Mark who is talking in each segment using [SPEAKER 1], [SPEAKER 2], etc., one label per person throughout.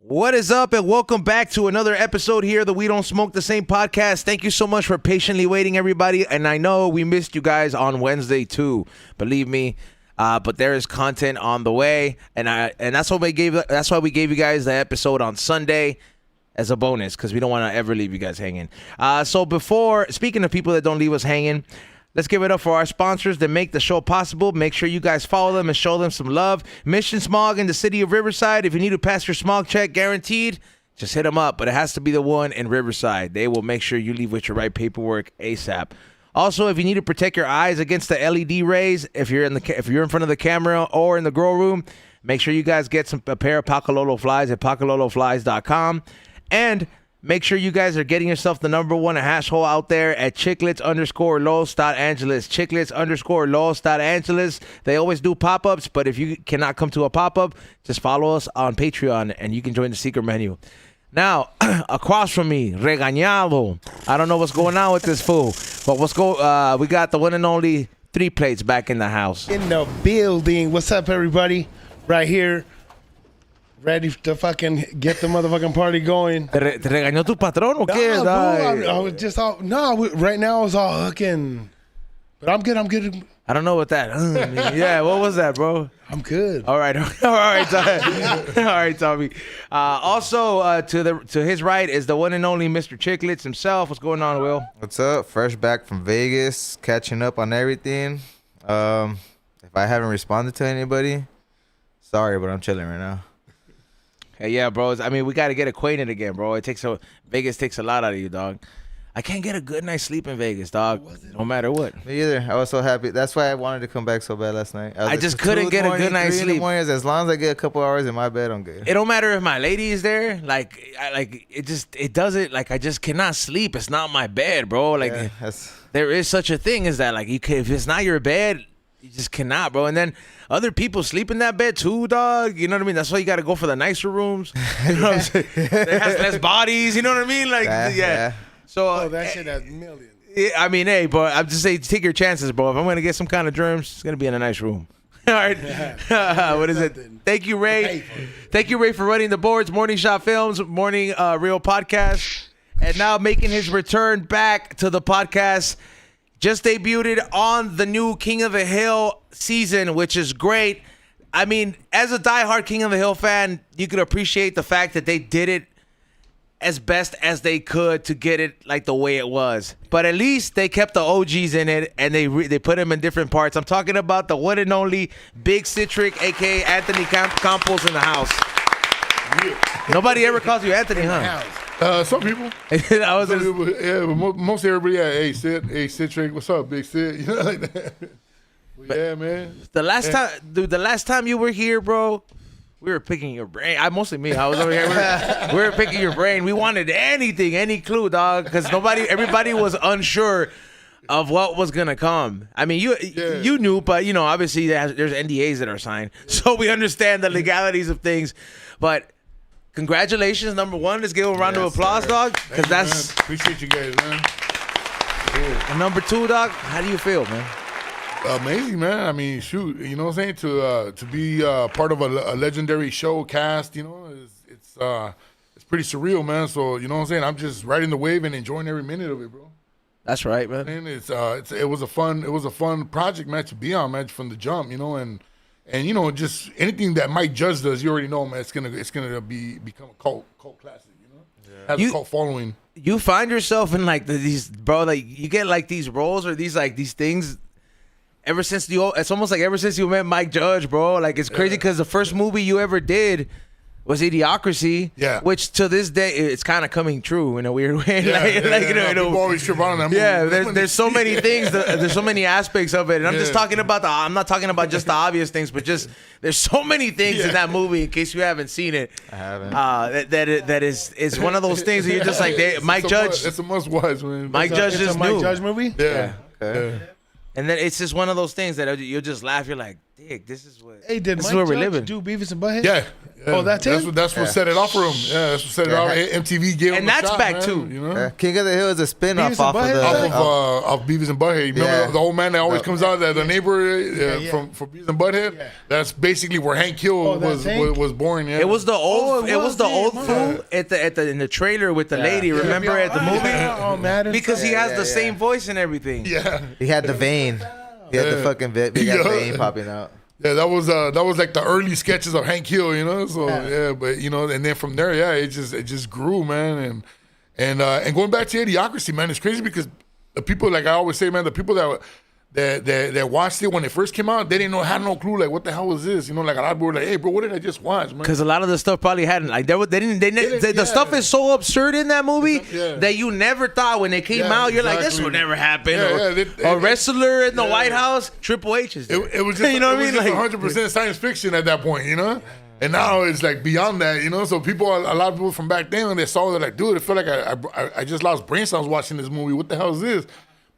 [SPEAKER 1] What is up, and welcome back to another episode here of the We Don't Smoke the Same podcast. Thank you so much for patiently waiting, everybody. And I know we missed you guys on Wednesday too, believe me. But there is content on the way, and that's why we gave you guys the episode on Sunday as a bonus, because we don't want to ever leave you guys hanging. So speaking of people that don't leave us hanging, let's give it up for our sponsors that make the show possible. Make sure you guys follow them and show them some love. Mission Smog in the city of Riverside. If you need to pass your smog check, guaranteed, just hit them up. But it has to be the one in Riverside. They will make sure you leave with your right paperwork ASAP. Also, if you need to protect your eyes against the LED rays, if you're in front of the camera or in the grow room, make sure you guys get a pair of Pacololo flies at pacololoflies.com. And make sure you guys are getting yourself the number one hash hole out there at Chiclets_Los.Angeles. Chiclets_Los.Angeles. They always do pop-ups, but if you cannot come to a pop-up, just follow us on Patreon and you can join the secret menu. Now, across from me, regañado. I don't know what's going on with this fool, but we got the one and only 3 plates back in the house.
[SPEAKER 2] In the building. What's up, everybody? Right here. Ready to fucking get the motherfucking party going.
[SPEAKER 1] ¿Te regañó tu patrón o qué?
[SPEAKER 2] Bro, I was just all... right now I was all hooking. But I'm good.
[SPEAKER 1] I don't know what that... yeah, what was that, bro?
[SPEAKER 2] I'm good.
[SPEAKER 1] All right, Tommy. All right, Tommy. Also, to his right is the one and only Mr. Chiclets himself. What's going on, Will?
[SPEAKER 3] What's up? Fresh back from Vegas, catching up on everything. If I haven't responded to anybody, sorry, but I'm chilling right now.
[SPEAKER 1] Hey, yeah, bro. I mean, we got to get acquainted again, bro. Vegas takes a lot out of you, dog. I can't get a good night's sleep in Vegas, dog. No matter what.
[SPEAKER 3] Me either. I was so happy. That's why I wanted to come back so bad last night.
[SPEAKER 1] I just couldn't get a good night's sleep.
[SPEAKER 3] As long as I get a couple hours in my bed, I'm good.
[SPEAKER 1] It don't matter if my lady is there. It doesn't. Like, I just cannot sleep. It's not my bed, bro. Like, yeah, there is such a thing as that. Like, if it's not your bed, you just cannot, bro. And then other people sleep in that bed too, dog. You know what I mean? That's why you got to go for the nicer rooms. You know what I'm saying? It has less bodies. You know what I mean? Like, yeah. So
[SPEAKER 2] that shit has millions.
[SPEAKER 1] I mean, hey, bro, I'm just saying, take your chances, bro. If I'm gonna get some kind of germs, it's gonna be in a nice room. All right. What is it? Thank you, Ray. Thank you, Ray, for running the boards. Morning Shot Films, Morning Real Podcast, and now making his return back to the podcast. Just debuted on the new King of the Hill season, which is great. I mean, as a diehard King of the Hill fan, you could appreciate the fact that they did it as best as they could to get it like the way it was. But at least they kept the OGs in it, and they put them in different parts. I'm talking about the one and only Big CiTRiC, a.k.a. Anthony Campos, in the house. Yeah. Nobody ever calls you Anthony, huh?
[SPEAKER 4] Some people. Most everybody, hey, CiTRiC, what's up, Big Cit? You know, like that. Well, yeah, man.
[SPEAKER 1] The last time you were here, bro, we were picking your brain. Mostly me. I was over here. We were picking your brain. We wanted anything, any clue, dog, because everybody was unsure of what was gonna come. I mean, you knew, but you know, obviously there's NDAs that are signed, so we understand the legalities of things. But congratulations, number one. Let's give a round of applause, dog, because
[SPEAKER 4] appreciate you guys, man.
[SPEAKER 1] Yeah. And number 2, dog, how do you feel, man?
[SPEAKER 4] Amazing, man. I mean, shoot, you know what I'm saying? To be part of a legendary show cast, you know, it's pretty surreal, man. So, you know what I'm saying? I'm just riding the wave and enjoying every minute of it, bro.
[SPEAKER 1] That's right, man.
[SPEAKER 4] And it was a fun project, man, to be on, man, from the jump, you know, and you know, just anything that Mike Judge does, you already know, man, it's gonna become a cult classic, you know. Yeah. Has a cult following.
[SPEAKER 1] You find yourself in like these, bro, like you get like these roles or these things. It's almost like ever since you met Mike Judge, bro. Like, it's crazy because the first movie you ever did was Idiocracy, which to this day it's kind of coming true in a weird way.
[SPEAKER 4] People always trip on that movie.
[SPEAKER 1] Yeah, there's so many things. There's so many aspects of it, and I'm just talking about I'm not talking about just the obvious things, but just there's so many things in that movie. In case you haven't seen it,
[SPEAKER 3] I haven't.
[SPEAKER 1] That is one of those things that you're just like, Mike Judge.
[SPEAKER 4] It's a must-watch, man.
[SPEAKER 1] Mike Judge is
[SPEAKER 2] Mike Judge movie.
[SPEAKER 4] Yeah.
[SPEAKER 1] And then it's just one of those things that you'll just laugh. You're like, dick. This is what.
[SPEAKER 2] Hey, did
[SPEAKER 1] this
[SPEAKER 2] Mike
[SPEAKER 1] is where we're
[SPEAKER 2] Judge
[SPEAKER 1] living.
[SPEAKER 2] do Beavis and Butthead?
[SPEAKER 4] Yeah.
[SPEAKER 2] Oh, that's him?
[SPEAKER 4] That's what set it off for him. Yeah, that's what set it off. MTV gave him
[SPEAKER 1] And
[SPEAKER 4] a
[SPEAKER 1] that's
[SPEAKER 4] shot,
[SPEAKER 1] back
[SPEAKER 4] man,
[SPEAKER 1] too.
[SPEAKER 4] You know?
[SPEAKER 3] King of the Hill is a spin-off
[SPEAKER 2] Beavis and
[SPEAKER 3] off of
[SPEAKER 2] Butthead?
[SPEAKER 3] the...
[SPEAKER 4] Of Beavis and Butthead. You remember the old man that always comes out, the neighbor from Beavis and Butthead?
[SPEAKER 2] Yeah.
[SPEAKER 4] That's basically where Hank Hill
[SPEAKER 2] that's Hank?
[SPEAKER 4] was born. Yeah.
[SPEAKER 1] It was the old.
[SPEAKER 2] it
[SPEAKER 1] it was
[SPEAKER 2] was
[SPEAKER 1] the
[SPEAKER 2] him,
[SPEAKER 1] old
[SPEAKER 2] huh?
[SPEAKER 1] fool at the in the trailer with the lady. Remember at the movie?
[SPEAKER 2] Oh, man.
[SPEAKER 1] Because he has
[SPEAKER 3] yeah,
[SPEAKER 1] the
[SPEAKER 3] yeah.
[SPEAKER 1] same voice and everything.
[SPEAKER 4] Yeah.
[SPEAKER 3] He had the vein. He had the fucking big ass
[SPEAKER 4] Yeah.
[SPEAKER 3] vein popping out.
[SPEAKER 4] Yeah, that was like the early sketches of Hank Hill, you know. So yeah, but you know, and then from there, yeah, it just grew, man, and going back to Idiocracy, man, it's crazy because the people, like I always say, man, the people that watched it when it first came out, they didn't had no clue, like what the hell was this, you know, like a lot of people were like, hey, bro, what did I just watch, man?
[SPEAKER 1] Because a lot of the stuff probably hadn't like the stuff is so absurd in that movie that you never thought when they came out you're like this will never happen. A wrestler in the White House, Triple H is there.
[SPEAKER 4] It was just
[SPEAKER 1] you know what I mean, like
[SPEAKER 4] 100% science fiction at that point, you know. And now it's like beyond that, you know. So a lot of people from back then when they saw it, they're like, dude, it felt like I just lost brain cells watching this movie. What the hell is this?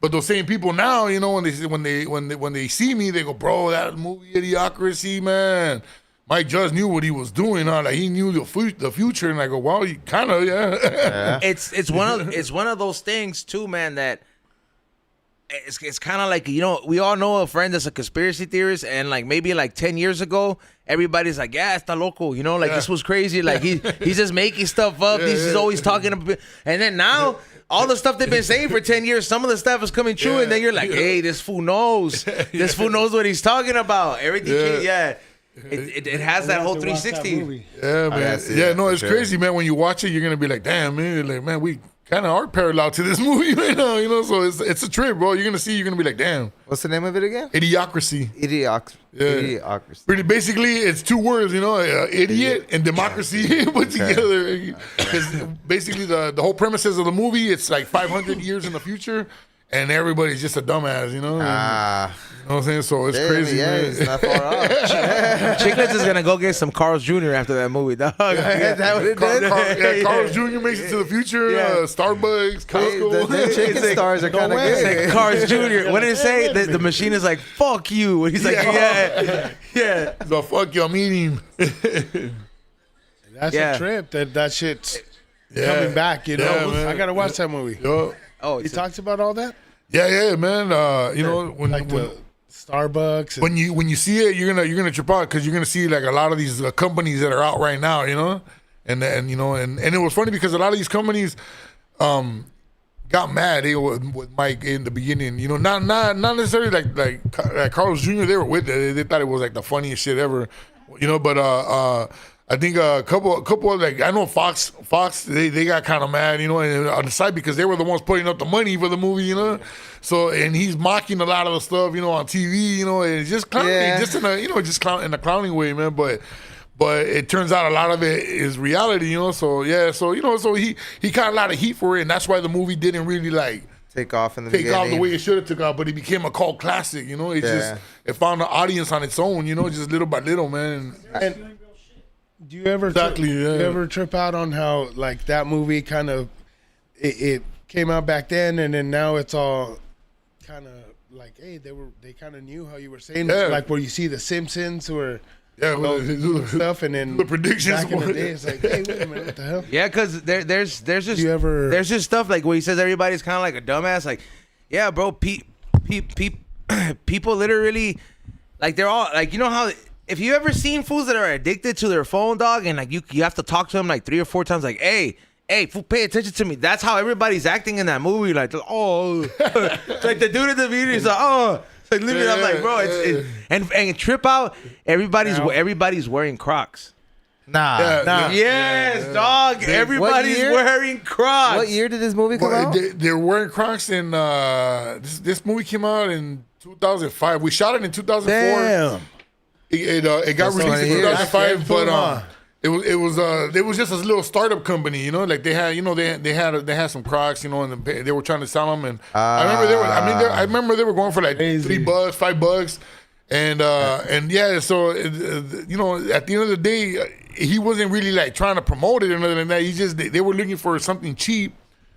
[SPEAKER 4] But those same people now, you know, when they see me, they go, bro, that movie Idiocracy, man. Mike Judge knew what he was doing, huh? Like he knew the future, and I go, well, you kind of, yeah.
[SPEAKER 1] It's one of those things too, man. That it's kind of like, you know, we all know a friend that's a conspiracy theorist, and like maybe like 10 years ago, everybody's like, yeah, está loco, you know, like this was crazy, like he's just making stuff up. He's always talking about, and then now. All the stuff they've been saying for 10 years, some of the stuff is coming true, and then you're like, hey, this fool knows. This fool knows what he's talking about. Everything, it has that whole 360.
[SPEAKER 4] Yeah, man. No, it's crazy, man. When you watch it, you're gonna be like, damn, man, like, man, we kind of are parallel to this movie right now, you know. So it's a trip, bro. You're gonna be like, damn.
[SPEAKER 3] What's the name of it again?
[SPEAKER 4] Idiocracy.
[SPEAKER 3] Idiocracy.
[SPEAKER 4] Pretty basically, it's two words, you know, idiot and democracy put together. Because basically, the whole premises of the movie, it's like 500 years in the future, and everybo's just a dumbass, you know. You know what I'm saying? So it's crazy, man.
[SPEAKER 3] It's not far off.
[SPEAKER 1] Chiclets is gonna go get some Carl's Jr. after that movie, dog. Is that what it did?
[SPEAKER 4] Carl's Jr. makes it to the future. Starbucks, Costco.
[SPEAKER 3] The chicken stars are kind of good.
[SPEAKER 1] Carl's Jr. What did it say? The machine is like, fuck you. And he's like, yeah.
[SPEAKER 4] So fuck you, I'm eating.
[SPEAKER 2] That's a trip. That shit's coming back, you know.
[SPEAKER 4] Man.
[SPEAKER 2] I got to watch that movie.
[SPEAKER 1] Oh,
[SPEAKER 2] He talks about all that?
[SPEAKER 4] Yeah, man. You know, when
[SPEAKER 2] the Starbucks.
[SPEAKER 4] When you see it, you're gonna trip out because you're gonna see like a lot of these companies that are out right now, you know, and you know, and it was funny because a lot of these companies got mad with Mike in the beginning, you know, not necessarily like Carlos Jr. They were with it, they thought it was like the funniest shit ever, you know, but I think a couple of, like, I know Fox they got kind of mad, you know, and on the side because they were the ones putting up the money for the movie, you know. So and he's mocking a lot of the stuff, you know, on TV, you know, and it's just clowning, just in a, you know, in a clowning way, man. But it turns out a lot of it is reality, you know. So yeah, so you know, so he got a lot of heat for it, and that's why the movie didn't really like
[SPEAKER 3] take off in the beginning.
[SPEAKER 4] Take off the way it should have took off, but it became a cult classic, you know. It just it found an audience on its own, you know, just little by little, man.
[SPEAKER 2] And do you ever trip out on how like that movie kind of it came out back then, and then now it's all kind of like, hey, they kind of knew how you were saying, like where you see the Simpsons or stuff, and then
[SPEAKER 4] the predictions
[SPEAKER 2] back in the day, it's like, hey, wait a minute, what the hell?
[SPEAKER 1] Yeah, because there's just stuff like where he says everybody's kind of like a dumbass. Like, yeah, bro, people literally, like, they're all like, you know how. If you ever seen fools that are addicted to their phone, dog, and like you have to talk to them like 3 or 4 times, like, hey, fool, pay attention to me. That's how everybody's acting in that movie. Like, oh, like the dude in the video is like, oh, it's like literally, I'm like, bro, and trip out. Everybody's wearing Crocs.
[SPEAKER 3] Nah.
[SPEAKER 1] Yes, dog. Everybody's wearing Crocs.
[SPEAKER 3] What year did this movie come out?
[SPEAKER 4] They're wearing Crocs in this movie came out in 2005. We shot it in 2004. Damn. It got released in 2005, but it was just a little startup company, you know. Like they had some Crocs, you know, and they were trying to sell them. And I remember they were going for like $3, $5, and yeah. So you know, at the end of the day, he wasn't really like trying to promote it or nothing like that. They were looking for something cheap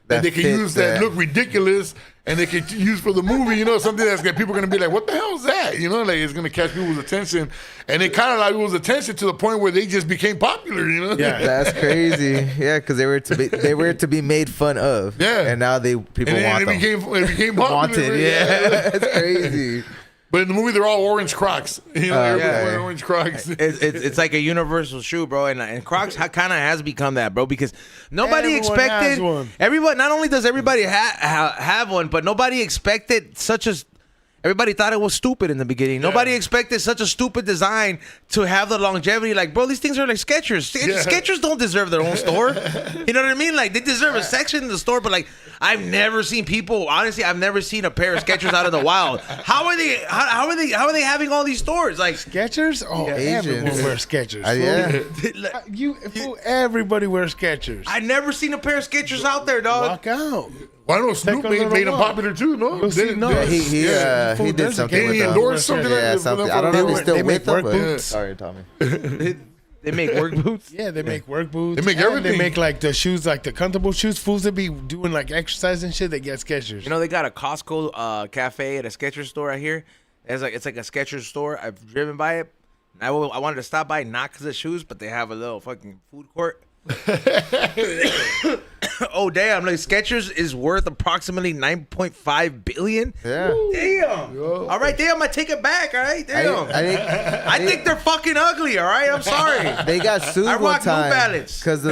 [SPEAKER 4] that they can
[SPEAKER 3] fit
[SPEAKER 4] use that look ridiculous and they can use for the movie, something that's people are going to be like, what the hell is that? Like it's going to catch people's attention. And it kind of like people's attention to the point where they just became popular,
[SPEAKER 2] Yeah.
[SPEAKER 3] That's crazy. Yeah, because they were to be made fun of.
[SPEAKER 4] Yeah.
[SPEAKER 3] And now people want them.
[SPEAKER 4] It became popular.
[SPEAKER 3] Wanted, yeah. That's crazy.
[SPEAKER 4] But in the movie, they're all orange Crocs. Everyone's
[SPEAKER 1] yeah.
[SPEAKER 4] wearing orange Crocs.
[SPEAKER 1] It's like a universal shoe, bro, and Crocs kind of has become that, bro, because nobody
[SPEAKER 2] Everyone
[SPEAKER 1] expected.
[SPEAKER 2] has one.
[SPEAKER 1] Everyone, not only does everybody have one, but nobody expected such a. Everybody thought it was stupid in the beginning.
[SPEAKER 4] Yeah.
[SPEAKER 1] Nobody expected such a stupid design to have the longevity. Like, bro, these things are like Skechers.
[SPEAKER 4] Yeah.
[SPEAKER 1] Skechers don't deserve their own store. You know what I mean? Like, they deserve a section in the store, but like, I've never seen people. Honestly, I've never seen a pair of Skechers out in the wild. How are they? How are they having all these stores? Like
[SPEAKER 2] Skechers? Oh, everyone
[SPEAKER 3] Asians.
[SPEAKER 2] wears Skechers.
[SPEAKER 3] Yeah.
[SPEAKER 2] Everybody wears Skechers.
[SPEAKER 1] I never seen a pair of Skechers out there, dog.
[SPEAKER 2] Walk out.
[SPEAKER 4] Well, I know Snoop
[SPEAKER 2] Take a little
[SPEAKER 4] made them
[SPEAKER 2] walk.
[SPEAKER 4] popular too, no?
[SPEAKER 2] You'll see, no.
[SPEAKER 3] He
[SPEAKER 2] Fool,
[SPEAKER 3] did
[SPEAKER 2] there's a
[SPEAKER 3] something
[SPEAKER 2] game
[SPEAKER 3] with
[SPEAKER 4] He
[SPEAKER 3] them.
[SPEAKER 4] endorsed something
[SPEAKER 3] Yeah,
[SPEAKER 4] like
[SPEAKER 3] something.
[SPEAKER 4] that.
[SPEAKER 3] I don't know if he's still
[SPEAKER 2] They make
[SPEAKER 3] with them,
[SPEAKER 2] work
[SPEAKER 3] but
[SPEAKER 2] boots.
[SPEAKER 3] sorry, Tommy.
[SPEAKER 1] They make work boots.
[SPEAKER 2] Yeah, they make work boots.
[SPEAKER 4] They make
[SPEAKER 2] and
[SPEAKER 4] everything.
[SPEAKER 2] They make like the shoes, like the comfortable shoes. Fools that be doing like exercise and shit, they get Skechers.
[SPEAKER 1] You know, they got a Costco cafe at a Skechers store out here. It's like a Skechers store. I've driven by it. I wanted to stop by, not because of shoes, but they have a little fucking food court. Oh damn! Like Skechers is worth approximately $9.5 billion.
[SPEAKER 3] Yeah.
[SPEAKER 1] Damn. All right, damn. I take it back. All right, damn. I think they're fucking ugly. All right, I'm sorry.
[SPEAKER 3] They got sued
[SPEAKER 1] I
[SPEAKER 3] one
[SPEAKER 1] rock New
[SPEAKER 3] time
[SPEAKER 1] Balance.
[SPEAKER 3] because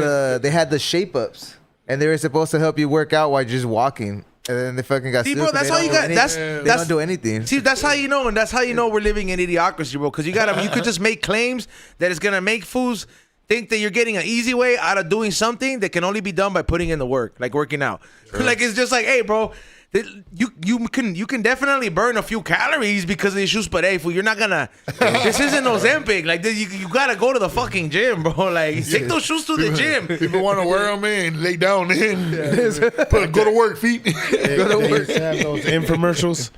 [SPEAKER 3] they had the shape ups and they were supposed to help you work out while just walking, and then they fucking got
[SPEAKER 1] See,
[SPEAKER 3] sued.
[SPEAKER 1] bro,
[SPEAKER 3] 'cause
[SPEAKER 1] that's
[SPEAKER 3] they
[SPEAKER 1] how you
[SPEAKER 3] don't
[SPEAKER 1] got.
[SPEAKER 3] do
[SPEAKER 1] That's
[SPEAKER 3] they don't do anything.
[SPEAKER 1] See, that's how you know, and that's how you know we're living in idiocracy, bro. Because you could just make claims that it's gonna make fools think that you're getting an easy way out of doing something that can only be done by putting in the work, like working out. Sure. Like it's just like, hey, bro, you can definitely burn a few calories because of these shoes, but hey, fool, you're not gonna. This isn't Ozempic. Like you gotta go to the fucking gym, bro. Like take those shoes to the gym.
[SPEAKER 4] People want to wear them and lay down in. Go to work, feet. Go to
[SPEAKER 2] They
[SPEAKER 4] work.
[SPEAKER 2] used to have those infomercials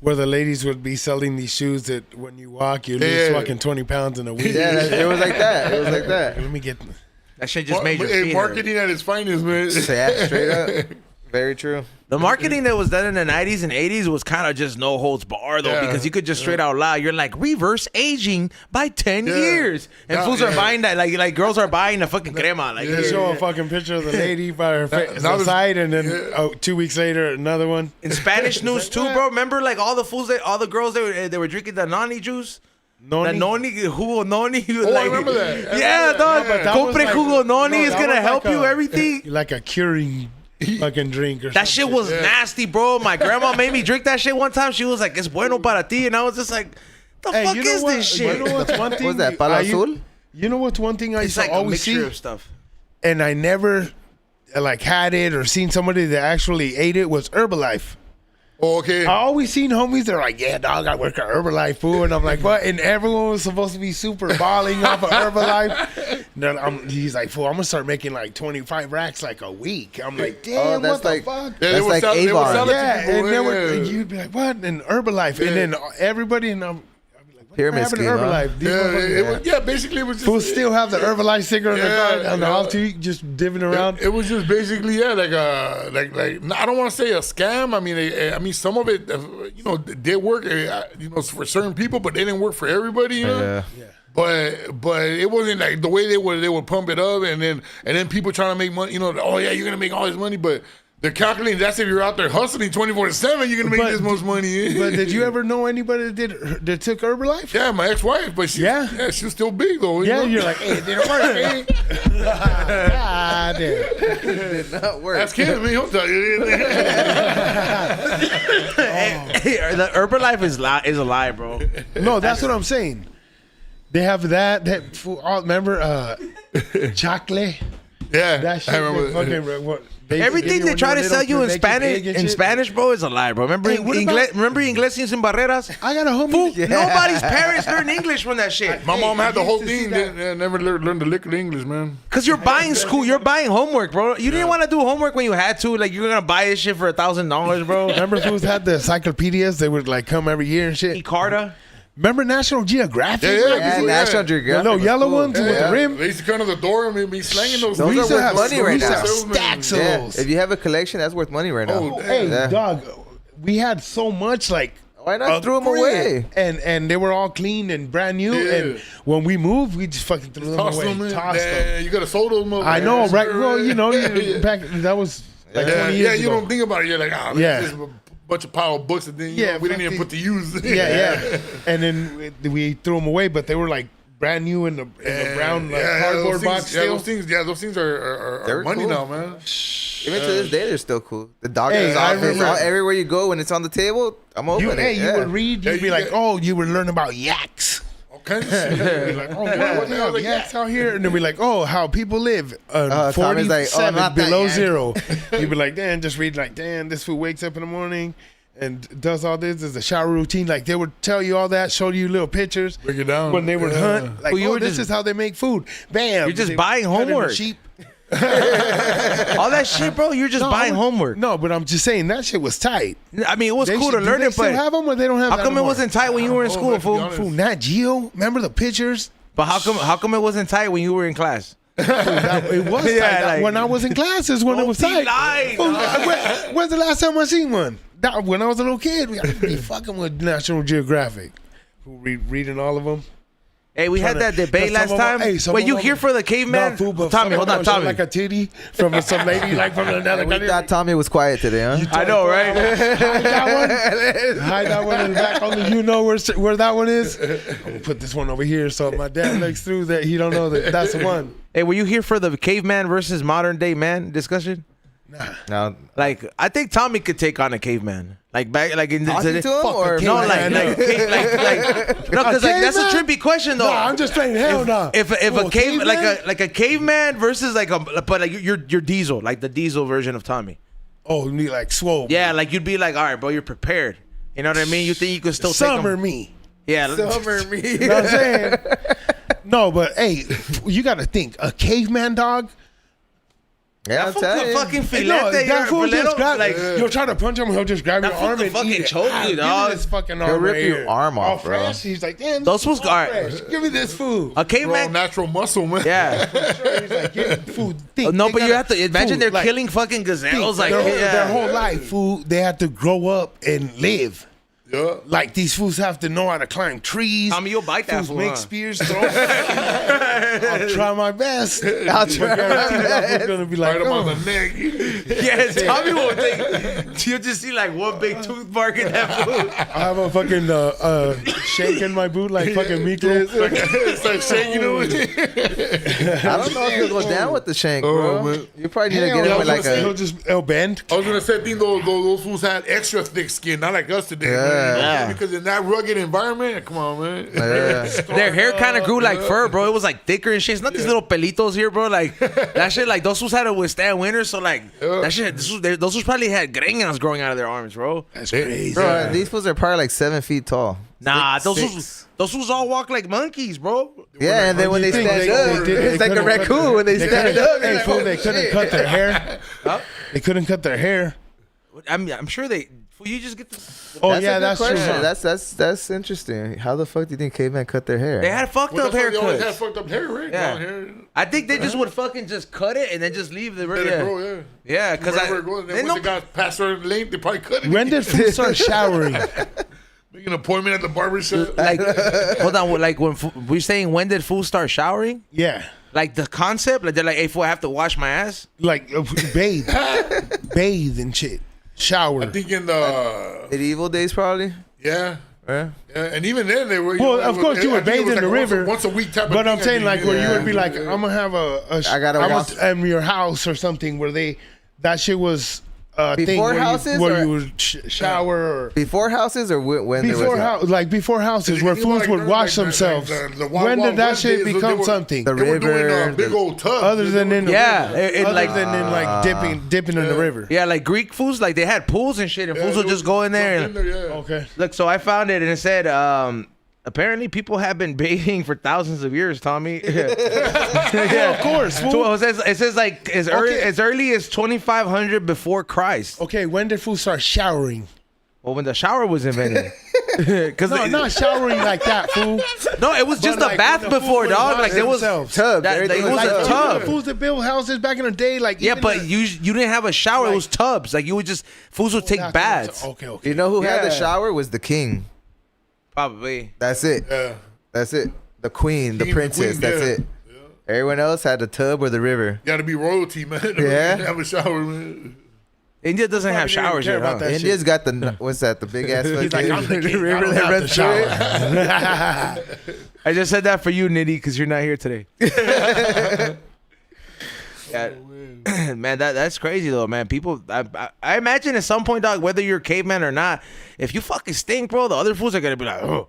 [SPEAKER 2] where the ladies would be selling these shoes that when you walk, you lose fucking 20 pounds in a week.
[SPEAKER 3] Yeah, it was like that. It was like that.
[SPEAKER 2] Let me get.
[SPEAKER 1] That shit just made your
[SPEAKER 4] Hey,
[SPEAKER 1] feet hurt.
[SPEAKER 4] marketing at its finest, man.
[SPEAKER 3] Yeah, straight up. Very true.
[SPEAKER 1] The marketing that was done in the 90s and 80s was kind of just no holds bar, though, because you could just straight out loud, you're like, reverse aging by 10 years. And fools are buying that, like girls are buying the fucking crema. Like,
[SPEAKER 2] They show a fucking picture of the lady by her
[SPEAKER 4] now
[SPEAKER 2] side, and then 2 weeks later, another one.
[SPEAKER 1] in Spanish news, too, bro. Remember, like, all the girls, they were drinking the noni juice?
[SPEAKER 2] Noni?
[SPEAKER 1] The noni, jugo noni.
[SPEAKER 4] Oh, I remember that.
[SPEAKER 1] Yeah, dog.
[SPEAKER 2] but that was
[SPEAKER 1] Compre
[SPEAKER 2] like-
[SPEAKER 1] jugo noni.
[SPEAKER 2] no,
[SPEAKER 1] It's
[SPEAKER 2] that
[SPEAKER 1] going to
[SPEAKER 2] was
[SPEAKER 1] help
[SPEAKER 2] like
[SPEAKER 1] you everything.
[SPEAKER 2] Like a curing fucking drink or
[SPEAKER 1] That
[SPEAKER 2] something.
[SPEAKER 1] shit was nasty, bro. My grandma made me drink that shit one time. She was like, "Es bueno para ti," and I was just like, "The
[SPEAKER 2] Hey,
[SPEAKER 1] fuck
[SPEAKER 2] you know
[SPEAKER 1] is
[SPEAKER 2] what?
[SPEAKER 1] this shit?"
[SPEAKER 2] You know what's one thing?
[SPEAKER 3] What was that, Palo Azul?
[SPEAKER 2] You know what's one thing I
[SPEAKER 1] It's
[SPEAKER 2] used to
[SPEAKER 1] like a
[SPEAKER 2] always
[SPEAKER 1] mixture
[SPEAKER 2] see,
[SPEAKER 1] of stuff.
[SPEAKER 2] and I never like had it or seen somebody that actually ate it, was Herbalife.
[SPEAKER 4] Oh, okay.
[SPEAKER 2] I always seen homies. They're like, "Yeah, dog, I work at Herbalife, fool," and I'm like, "What?" And everyone was supposed to be super balling off of Herbalife. And he's like, "Fool, I'm gonna start making like 25 racks like a week." I'm like, "Damn,
[SPEAKER 3] that's
[SPEAKER 2] what the
[SPEAKER 3] like-
[SPEAKER 2] fuck?"
[SPEAKER 4] Yeah,
[SPEAKER 3] That's like
[SPEAKER 4] they would
[SPEAKER 3] Avon.
[SPEAKER 4] sell it to
[SPEAKER 2] Yeah,
[SPEAKER 4] people,
[SPEAKER 2] and then
[SPEAKER 4] yeah.
[SPEAKER 2] you'd be like, "What?" And Herbalife, and then everybody, and I'm like, "What
[SPEAKER 3] Pyramid
[SPEAKER 2] happened to
[SPEAKER 3] scheme, huh?
[SPEAKER 2] Herbalife?" These motherfuckers-
[SPEAKER 4] Yeah, basically it was just.
[SPEAKER 2] Fools still have the Herbalife sticker on
[SPEAKER 4] Yeah,
[SPEAKER 2] the
[SPEAKER 4] yeah.
[SPEAKER 2] off tweet, just divvying around.
[SPEAKER 4] It was just basically like I don't want to say a scam. I mean some of it did work for certain people, but they didn't work for everybody. You know?
[SPEAKER 3] Yeah.
[SPEAKER 4] But it wasn't like the way they would pump it up and then people trying to make money. Oh yeah, you're gonna make all this money, but they're calculating that's if you're out there hustling 24/7, you're gonna make this much money.
[SPEAKER 2] But did you ever know anybody that took Herbalife?
[SPEAKER 4] Yeah, my ex-wife, but she was still big though.
[SPEAKER 2] Yeah,
[SPEAKER 4] know?
[SPEAKER 2] you're like, "Hey, it didn't work, man." God damn.
[SPEAKER 3] Did not work.
[SPEAKER 4] Ask him, man. He'll tell you.
[SPEAKER 1] Hey, the Herbalife is a lie, bro.
[SPEAKER 2] No, that's what I'm saying. They have that fool. Remember, chocolate.
[SPEAKER 4] Yeah,
[SPEAKER 2] That shit.
[SPEAKER 4] I remember.
[SPEAKER 1] Everything they try to sell you in Spanish, bro, is a lie, bro. Remember,
[SPEAKER 2] Hey, what about-
[SPEAKER 1] remember Inglés sin barreras?
[SPEAKER 2] I got a homie.
[SPEAKER 1] Fool, nobody's parents learned English from that shit.
[SPEAKER 4] My mom had the
[SPEAKER 2] you
[SPEAKER 4] whole
[SPEAKER 2] used to see
[SPEAKER 4] thing.
[SPEAKER 2] that.
[SPEAKER 4] They never learned the liquid English, man.
[SPEAKER 1] Cause you're buying you're buying homework, bro. You didn't want to do homework when you had to. Like you're gonna buy this shit for $1,000, bro.
[SPEAKER 2] Remember fools had the encyclopedias? They would like come every year and shit.
[SPEAKER 1] Carta.
[SPEAKER 2] Remember National Geographic?
[SPEAKER 3] Yeah, National Geographic.
[SPEAKER 2] The little
[SPEAKER 3] was
[SPEAKER 2] yellow
[SPEAKER 3] cool.
[SPEAKER 2] ones with the rim.
[SPEAKER 4] They used to come to the door and be slanging those.
[SPEAKER 3] Those
[SPEAKER 2] We used
[SPEAKER 3] are
[SPEAKER 2] to have
[SPEAKER 3] worth money right now.
[SPEAKER 2] stacks of
[SPEAKER 3] Yeah.
[SPEAKER 2] those.
[SPEAKER 3] If you have a collection, that's worth money right now.
[SPEAKER 4] Oh,
[SPEAKER 2] Hey,
[SPEAKER 3] Yeah.
[SPEAKER 2] dog, we had so much like.
[SPEAKER 3] Why not throw them away?
[SPEAKER 2] And they were all clean and brand new.
[SPEAKER 4] Yeah.
[SPEAKER 2] And when we moved, we just fucking threw them
[SPEAKER 4] Toss
[SPEAKER 2] away.
[SPEAKER 4] them in.
[SPEAKER 2] Tossed them.
[SPEAKER 4] You gotta sold them.
[SPEAKER 2] I know, right? Well, you know, back that was like 20 years
[SPEAKER 4] you
[SPEAKER 2] ago.
[SPEAKER 4] don't think about it. You're like,
[SPEAKER 2] Yeah.
[SPEAKER 4] just a bunch of pile of books, and then we didn't even put the use.
[SPEAKER 2] Yeah. And then we threw them away, but they were like brand new in the brown cardboard box.
[SPEAKER 4] Those
[SPEAKER 2] Still.
[SPEAKER 4] those things are
[SPEAKER 3] They're
[SPEAKER 4] money
[SPEAKER 3] cool.
[SPEAKER 4] now, man.
[SPEAKER 3] Even to this day, they're still cool. The doctor's
[SPEAKER 2] Hey, I
[SPEAKER 3] office,
[SPEAKER 2] remember-
[SPEAKER 3] everywhere you go, when it's on the table, I'm opening it.
[SPEAKER 2] You would read, you'd be
[SPEAKER 4] you
[SPEAKER 2] like,
[SPEAKER 4] get-
[SPEAKER 2] oh, you would learn about yaks.
[SPEAKER 4] All kinds of shit.
[SPEAKER 2] Be like, oh, what the hell,
[SPEAKER 4] Like,
[SPEAKER 2] yaks out here? And then be like, oh, how people live.
[SPEAKER 3] Tommy's
[SPEAKER 2] 47
[SPEAKER 3] like, oh, not that
[SPEAKER 2] below
[SPEAKER 3] yak.
[SPEAKER 2] zero. You'd be like, damn, just read like, damn, this fool wakes up in the morning and does all this. There's a shower routine. Like, they would tell you all that, show you little pictures.
[SPEAKER 4] Break it down.
[SPEAKER 2] When they would hunt. Like,
[SPEAKER 1] Well, you were
[SPEAKER 2] this
[SPEAKER 1] just-
[SPEAKER 2] is how they make food. Bam.
[SPEAKER 1] You're just
[SPEAKER 2] They
[SPEAKER 1] buying
[SPEAKER 2] hunted the
[SPEAKER 1] homework.
[SPEAKER 2] Sheep.
[SPEAKER 1] All that shit, bro. You're just buying homework.
[SPEAKER 2] No, but I'm just saying that shit was tight.
[SPEAKER 1] I mean, it was cool to
[SPEAKER 2] Do
[SPEAKER 1] learn
[SPEAKER 2] they
[SPEAKER 1] it,
[SPEAKER 2] still
[SPEAKER 1] but
[SPEAKER 2] have them or they don't have
[SPEAKER 1] how
[SPEAKER 2] that
[SPEAKER 1] come it
[SPEAKER 2] anymore?
[SPEAKER 1] wasn't tight when you were in school,
[SPEAKER 4] man, to be
[SPEAKER 1] fool?
[SPEAKER 4] honest.
[SPEAKER 2] Fool, Nat Geo? Remember the pictures?
[SPEAKER 1] But how come it wasn't tight when you were in class?
[SPEAKER 2] It was tight.
[SPEAKER 1] Yeah, like-
[SPEAKER 2] When I was in classes, when it was
[SPEAKER 1] Don't be
[SPEAKER 2] tight.
[SPEAKER 1] lying,
[SPEAKER 2] Fool,
[SPEAKER 1] dog.
[SPEAKER 2] when's the last time I seen one? When I was a little kid, we be fucking with National Geographic. Who reading all of them?
[SPEAKER 1] Hey, we had
[SPEAKER 2] Tryna-
[SPEAKER 1] that debate
[SPEAKER 2] but
[SPEAKER 1] last
[SPEAKER 2] some of 'em-
[SPEAKER 1] time.
[SPEAKER 2] hey, some
[SPEAKER 1] Wait,
[SPEAKER 2] of
[SPEAKER 1] you
[SPEAKER 2] 'em-
[SPEAKER 1] here for the caveman?
[SPEAKER 2] No, fool, but
[SPEAKER 1] Tommy,
[SPEAKER 2] some
[SPEAKER 1] hold
[SPEAKER 2] of
[SPEAKER 1] on,
[SPEAKER 2] them show
[SPEAKER 1] Tommy.
[SPEAKER 2] like a titty from some lady like from another
[SPEAKER 3] We
[SPEAKER 2] country.
[SPEAKER 3] thought Tommy was quiet today, huh?
[SPEAKER 1] I know, right?
[SPEAKER 2] Hide that one. Hide that one in the back. Only you know where that one is. I'm gonna put this one over here so if my dad looks through that he don't know that that's the one.
[SPEAKER 1] Hey, were you here for the caveman versus modern day man discussion?
[SPEAKER 3] No,
[SPEAKER 1] Like, I think Tommy could take on a caveman. Like back, like in
[SPEAKER 3] talking
[SPEAKER 1] today.
[SPEAKER 3] to him or
[SPEAKER 1] No,
[SPEAKER 2] caveman,
[SPEAKER 1] like no, because like that's a
[SPEAKER 2] caveman?
[SPEAKER 1] trippy question though.
[SPEAKER 2] No, I'm just saying hell no.
[SPEAKER 1] If
[SPEAKER 2] Oh,
[SPEAKER 1] a cave
[SPEAKER 2] caveman?
[SPEAKER 1] like a caveman versus like your Diesel, like the Diesel version of Tommy.
[SPEAKER 2] Oh, me like swole.
[SPEAKER 1] Yeah, like you'd be like, all right, bro, you're prepared. You know what I mean? You think you could still
[SPEAKER 2] Summer
[SPEAKER 1] take him?
[SPEAKER 2] me.
[SPEAKER 1] Yeah,
[SPEAKER 3] Summer me.
[SPEAKER 2] You know what I'm saying? No, but hey, you got to think a caveman dog.
[SPEAKER 3] Yeah, I'm
[SPEAKER 1] That fool
[SPEAKER 3] telling
[SPEAKER 1] could
[SPEAKER 3] you.
[SPEAKER 1] fucking
[SPEAKER 2] Hey,
[SPEAKER 1] fillet
[SPEAKER 2] that
[SPEAKER 1] your
[SPEAKER 2] fool just
[SPEAKER 1] fillet,
[SPEAKER 2] grab,
[SPEAKER 1] like
[SPEAKER 2] you'll try to punch him, he'll just grab your
[SPEAKER 1] That fool
[SPEAKER 2] arm
[SPEAKER 1] could
[SPEAKER 2] and
[SPEAKER 1] fucking
[SPEAKER 2] eat it.
[SPEAKER 1] choke you,
[SPEAKER 2] Give
[SPEAKER 1] dog.
[SPEAKER 2] me this fucking
[SPEAKER 3] He'll
[SPEAKER 2] arm
[SPEAKER 3] rip
[SPEAKER 2] right
[SPEAKER 3] your
[SPEAKER 2] here.
[SPEAKER 3] arm off,
[SPEAKER 2] All
[SPEAKER 3] bro.
[SPEAKER 2] fresh. He's like, damn,
[SPEAKER 1] Those
[SPEAKER 2] this
[SPEAKER 1] fools
[SPEAKER 2] is all
[SPEAKER 1] are-
[SPEAKER 2] fresh. Give me this food.
[SPEAKER 1] a
[SPEAKER 4] Raw
[SPEAKER 1] caveman.
[SPEAKER 4] natural muscle, man.
[SPEAKER 1] Yeah.
[SPEAKER 2] He's like, give me food. Think,
[SPEAKER 1] No,
[SPEAKER 2] they
[SPEAKER 1] but you
[SPEAKER 2] gotta-
[SPEAKER 1] have to imagine
[SPEAKER 2] food,
[SPEAKER 1] they're
[SPEAKER 2] like,
[SPEAKER 1] killing fucking gazelles. Like
[SPEAKER 2] their whole life, food, they have to grow up and live.
[SPEAKER 4] Yeah.
[SPEAKER 2] Like these fools have to know how to climb trees.
[SPEAKER 1] Tommy, you'll bite that
[SPEAKER 2] Fools
[SPEAKER 1] fool,
[SPEAKER 2] make
[SPEAKER 1] huh?
[SPEAKER 2] spears, throw. I'll try my best.
[SPEAKER 3] I'll try my best.
[SPEAKER 2] I'm gonna be like,
[SPEAKER 4] Right him on
[SPEAKER 2] oh.
[SPEAKER 4] the neck.
[SPEAKER 1] Yeah, Tommy won't think. You'll just see like one big tooth mark in that food.
[SPEAKER 2] I have a fucking shank in my boot like fucking Miko.
[SPEAKER 4] It's like shaking it.
[SPEAKER 3] I don't know if he'll go down with the shank,
[SPEAKER 4] Oh,
[SPEAKER 3] bro.
[SPEAKER 4] man.
[SPEAKER 3] You probably need to
[SPEAKER 2] Hell,
[SPEAKER 3] get him with
[SPEAKER 2] he'll
[SPEAKER 3] like
[SPEAKER 2] just- he'll
[SPEAKER 3] a.
[SPEAKER 2] just it'll bend.
[SPEAKER 4] I was gonna say, I think those fools had extra thick skin, not like us today.
[SPEAKER 3] Yeah.
[SPEAKER 4] Man.
[SPEAKER 1] Yeah.
[SPEAKER 4] Because in that rugged environment, come on, man.
[SPEAKER 3] Yeah.
[SPEAKER 1] Their hair kind of grew like fur, bro. It was like thicker and shit. It's not these little pelitos here, bro. Like that shit. Like those fools had to withstand winter, so like that shit. Those fools probably had greñas growing out of their arms, bro.
[SPEAKER 2] That's crazy.
[SPEAKER 3] Bro, these fools are probably like 7 feet tall.
[SPEAKER 1] Nah, those
[SPEAKER 3] Six.
[SPEAKER 1] fools all walk like monkeys, bro.
[SPEAKER 3] Yeah, and then when they
[SPEAKER 2] think
[SPEAKER 3] stand
[SPEAKER 2] they
[SPEAKER 3] up,
[SPEAKER 2] did-
[SPEAKER 3] it's
[SPEAKER 2] they
[SPEAKER 3] like a
[SPEAKER 2] couldn't cut
[SPEAKER 3] raccoon when they
[SPEAKER 2] They
[SPEAKER 3] stand
[SPEAKER 2] couldn't-
[SPEAKER 3] up.
[SPEAKER 2] Hey,
[SPEAKER 3] You're
[SPEAKER 2] fool,
[SPEAKER 3] like,
[SPEAKER 2] they
[SPEAKER 3] oh,
[SPEAKER 2] couldn't
[SPEAKER 3] shit.
[SPEAKER 2] cut their hair. They couldn't cut their hair.
[SPEAKER 1] I'm sure they. You just get the.
[SPEAKER 2] Oh
[SPEAKER 3] That's
[SPEAKER 2] yeah,
[SPEAKER 3] a good
[SPEAKER 2] that's true.
[SPEAKER 3] question.
[SPEAKER 2] Huh?
[SPEAKER 3] That's interesting. How the fuck do you think cavemen cut their hair?
[SPEAKER 1] They had fucked
[SPEAKER 4] Well,
[SPEAKER 1] up
[SPEAKER 4] that's why they always had
[SPEAKER 1] haircuts.
[SPEAKER 4] fucked up hair, right?
[SPEAKER 1] Yeah.
[SPEAKER 4] Long hair.
[SPEAKER 1] I think they just would fucking just cut it and then just leave the.
[SPEAKER 4] Let it grow, yeah.
[SPEAKER 1] Yeah, because
[SPEAKER 4] Wherever it goes, then once it got past certain length, they probably cut it.
[SPEAKER 2] When did food start showering?
[SPEAKER 4] Make an appointment at the barbershop.
[SPEAKER 1] like, hold on, like when we're saying when did fools start showering?
[SPEAKER 2] Yeah,
[SPEAKER 1] Like the concept, like they're like, hey, fool, I have to wash my ass.
[SPEAKER 2] like bathe, bathe and shit, shower.
[SPEAKER 4] I think in the
[SPEAKER 3] Medieval days, probably.
[SPEAKER 4] yeah.
[SPEAKER 3] Yeah.
[SPEAKER 4] Yeah, and even then they were.
[SPEAKER 2] Well, of course you would bathe in the river,
[SPEAKER 4] once a week type of
[SPEAKER 2] But
[SPEAKER 4] thing.
[SPEAKER 2] I'm saying like where you would be like,
[SPEAKER 4] Yeah.
[SPEAKER 2] I'm gonna have
[SPEAKER 3] I gotta wash-
[SPEAKER 2] in your house or something where that shit was thing
[SPEAKER 3] Before
[SPEAKER 2] where
[SPEAKER 3] houses
[SPEAKER 2] where
[SPEAKER 3] or-
[SPEAKER 2] you would shower or
[SPEAKER 3] Before houses or when there
[SPEAKER 2] before
[SPEAKER 3] was
[SPEAKER 2] before houses where
[SPEAKER 4] Think about,
[SPEAKER 2] fools
[SPEAKER 4] like,
[SPEAKER 2] would wash
[SPEAKER 4] like
[SPEAKER 2] themselves.
[SPEAKER 4] the Wild
[SPEAKER 2] When
[SPEAKER 4] Wild
[SPEAKER 2] did that
[SPEAKER 4] West
[SPEAKER 2] shit
[SPEAKER 4] days, they
[SPEAKER 2] become
[SPEAKER 4] were-
[SPEAKER 2] something?
[SPEAKER 3] The
[SPEAKER 4] They were doing
[SPEAKER 3] river,
[SPEAKER 4] big old tubs.
[SPEAKER 2] Other than in the
[SPEAKER 1] Yeah,
[SPEAKER 2] river.
[SPEAKER 1] it
[SPEAKER 2] Other
[SPEAKER 1] like
[SPEAKER 2] than in like dipping in the river.
[SPEAKER 1] yeah, like Greek fools, like they had pools and shit, and fools would just go in there. And,
[SPEAKER 2] Okay.
[SPEAKER 1] look, so I found it and it said, apparently people have been bathing for thousands of years, Tommy.
[SPEAKER 2] Yeah, of course. fool.
[SPEAKER 1] So it says like as early as 2500 before Christ.
[SPEAKER 2] Okay, when did fools start showering?
[SPEAKER 1] Well, when the shower was invented. Because
[SPEAKER 2] No, not showering like that, fool.
[SPEAKER 1] no, it was just
[SPEAKER 2] But,
[SPEAKER 1] a
[SPEAKER 2] like,
[SPEAKER 1] bath
[SPEAKER 2] when the
[SPEAKER 1] before,
[SPEAKER 2] fool
[SPEAKER 1] dog.
[SPEAKER 2] was
[SPEAKER 1] Like there was
[SPEAKER 2] themselves.
[SPEAKER 3] Tub.
[SPEAKER 1] That-
[SPEAKER 3] Everything
[SPEAKER 1] it was
[SPEAKER 3] was
[SPEAKER 1] a
[SPEAKER 3] tub.
[SPEAKER 1] tub.
[SPEAKER 2] The fools that built houses back in the day, like
[SPEAKER 1] yeah,
[SPEAKER 2] even
[SPEAKER 1] but
[SPEAKER 2] the-
[SPEAKER 1] you didn't have a shower. It was tubs. Like you would just fools would take
[SPEAKER 2] that's-
[SPEAKER 1] baths.
[SPEAKER 2] Okay.
[SPEAKER 3] You know who had the
[SPEAKER 1] Yeah.
[SPEAKER 3] shower was the king.
[SPEAKER 1] Probably.
[SPEAKER 3] That's it.
[SPEAKER 4] Yeah.
[SPEAKER 3] That's it. The queen, the
[SPEAKER 4] King, the
[SPEAKER 3] princess.
[SPEAKER 4] queen,
[SPEAKER 3] That's
[SPEAKER 4] yeah.
[SPEAKER 3] it. Everyone else had the tub or the river.
[SPEAKER 4] You got to be royalty, man.
[SPEAKER 3] Yeah.
[SPEAKER 4] Have a shower, man.
[SPEAKER 1] India doesn't have
[SPEAKER 2] Probably didn't
[SPEAKER 1] showers
[SPEAKER 2] care
[SPEAKER 1] yet, huh?
[SPEAKER 2] about that.
[SPEAKER 3] India's got the what's that? The big ass
[SPEAKER 2] He's like, I'm the king.
[SPEAKER 3] river
[SPEAKER 2] I don't
[SPEAKER 3] that
[SPEAKER 2] have
[SPEAKER 3] runs
[SPEAKER 2] to
[SPEAKER 3] through it.
[SPEAKER 2] shower.
[SPEAKER 1] I just said that for you, Nitty, because you're not here today. Yeah. Man, that's crazy though, man. People, I imagine at some point, dog, whether you're a caveman or not, if you fucking stink, bro, the other fools are gonna be like, oh,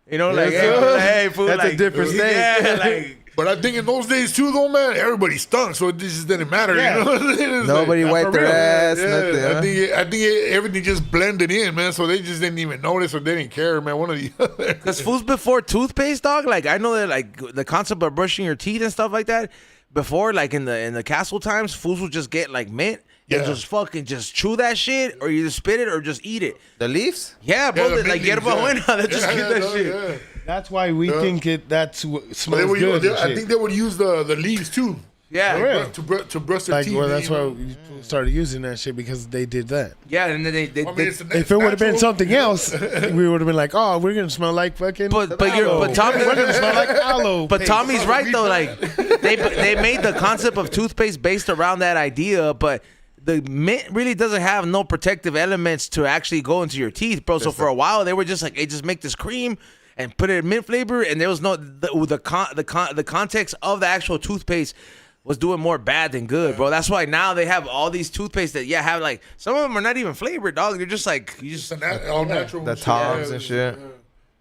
[SPEAKER 1] you know, like, hey, fool,
[SPEAKER 3] That's a
[SPEAKER 1] like,
[SPEAKER 3] different stink.
[SPEAKER 1] Yeah, like.
[SPEAKER 4] But I think in those days too, though, man, everybody stunk, so it just didn't matter.
[SPEAKER 2] Yeah.
[SPEAKER 4] You know, It's
[SPEAKER 3] Nobody
[SPEAKER 4] like,
[SPEAKER 3] wiped their
[SPEAKER 2] real.
[SPEAKER 3] ass.
[SPEAKER 4] Yeah,
[SPEAKER 3] Nothing. huh?
[SPEAKER 4] I think everything just blended in, man. So they just didn't even notice or they didn't care, man. One of the other.
[SPEAKER 1] Because fools before toothpaste, dog, like I know that like the concept of brushing your teeth and stuff like that. Before, like in the castle times, fools would just get like mint and
[SPEAKER 4] Yeah.
[SPEAKER 1] just fucking just chew that shit, or you just spit it or just eat it.
[SPEAKER 3] The leaves?
[SPEAKER 1] Yeah, bro,
[SPEAKER 4] the
[SPEAKER 1] they, like
[SPEAKER 4] mint
[SPEAKER 1] get
[SPEAKER 4] leaves,
[SPEAKER 1] buena, they just get that
[SPEAKER 4] no,
[SPEAKER 1] shit.
[SPEAKER 4] yeah.
[SPEAKER 2] That's why we think that's what
[SPEAKER 4] But they
[SPEAKER 2] smells
[SPEAKER 4] would,
[SPEAKER 2] good. and
[SPEAKER 4] I
[SPEAKER 2] shit.
[SPEAKER 4] think they would use the leaves too.
[SPEAKER 1] Yeah,
[SPEAKER 2] For real.
[SPEAKER 4] To brush their
[SPEAKER 2] Like,
[SPEAKER 4] teeth.
[SPEAKER 2] well, that's
[SPEAKER 4] you
[SPEAKER 2] why
[SPEAKER 4] know?
[SPEAKER 2] we started using that shit because they did that.
[SPEAKER 1] yeah, and then they
[SPEAKER 4] I mean, it's
[SPEAKER 2] If it would have been
[SPEAKER 4] natural.
[SPEAKER 2] something else, we would have been like, "Oh, we're gonna smell like fucking."
[SPEAKER 1] but
[SPEAKER 2] aloe.
[SPEAKER 1] Tommy,
[SPEAKER 2] we're gonna smell like aloe.
[SPEAKER 1] but
[SPEAKER 2] paste.
[SPEAKER 1] Tommy's right though. Like they made the concept of toothpaste based around that idea, but the mint really doesn't have no protective elements to actually go into your teeth, bro. So for a while they were just like, hey, just make this cream and put it in mint flavor, and there was no the context of the actual toothpaste was doing more bad than good, bro. That's why now they have all these toothpaste that have like some of them are not even flavored, dog. They're just like you just
[SPEAKER 4] All natural.
[SPEAKER 3] The
[SPEAKER 4] shit.
[SPEAKER 3] tongs
[SPEAKER 4] Yeah,
[SPEAKER 3] and shit.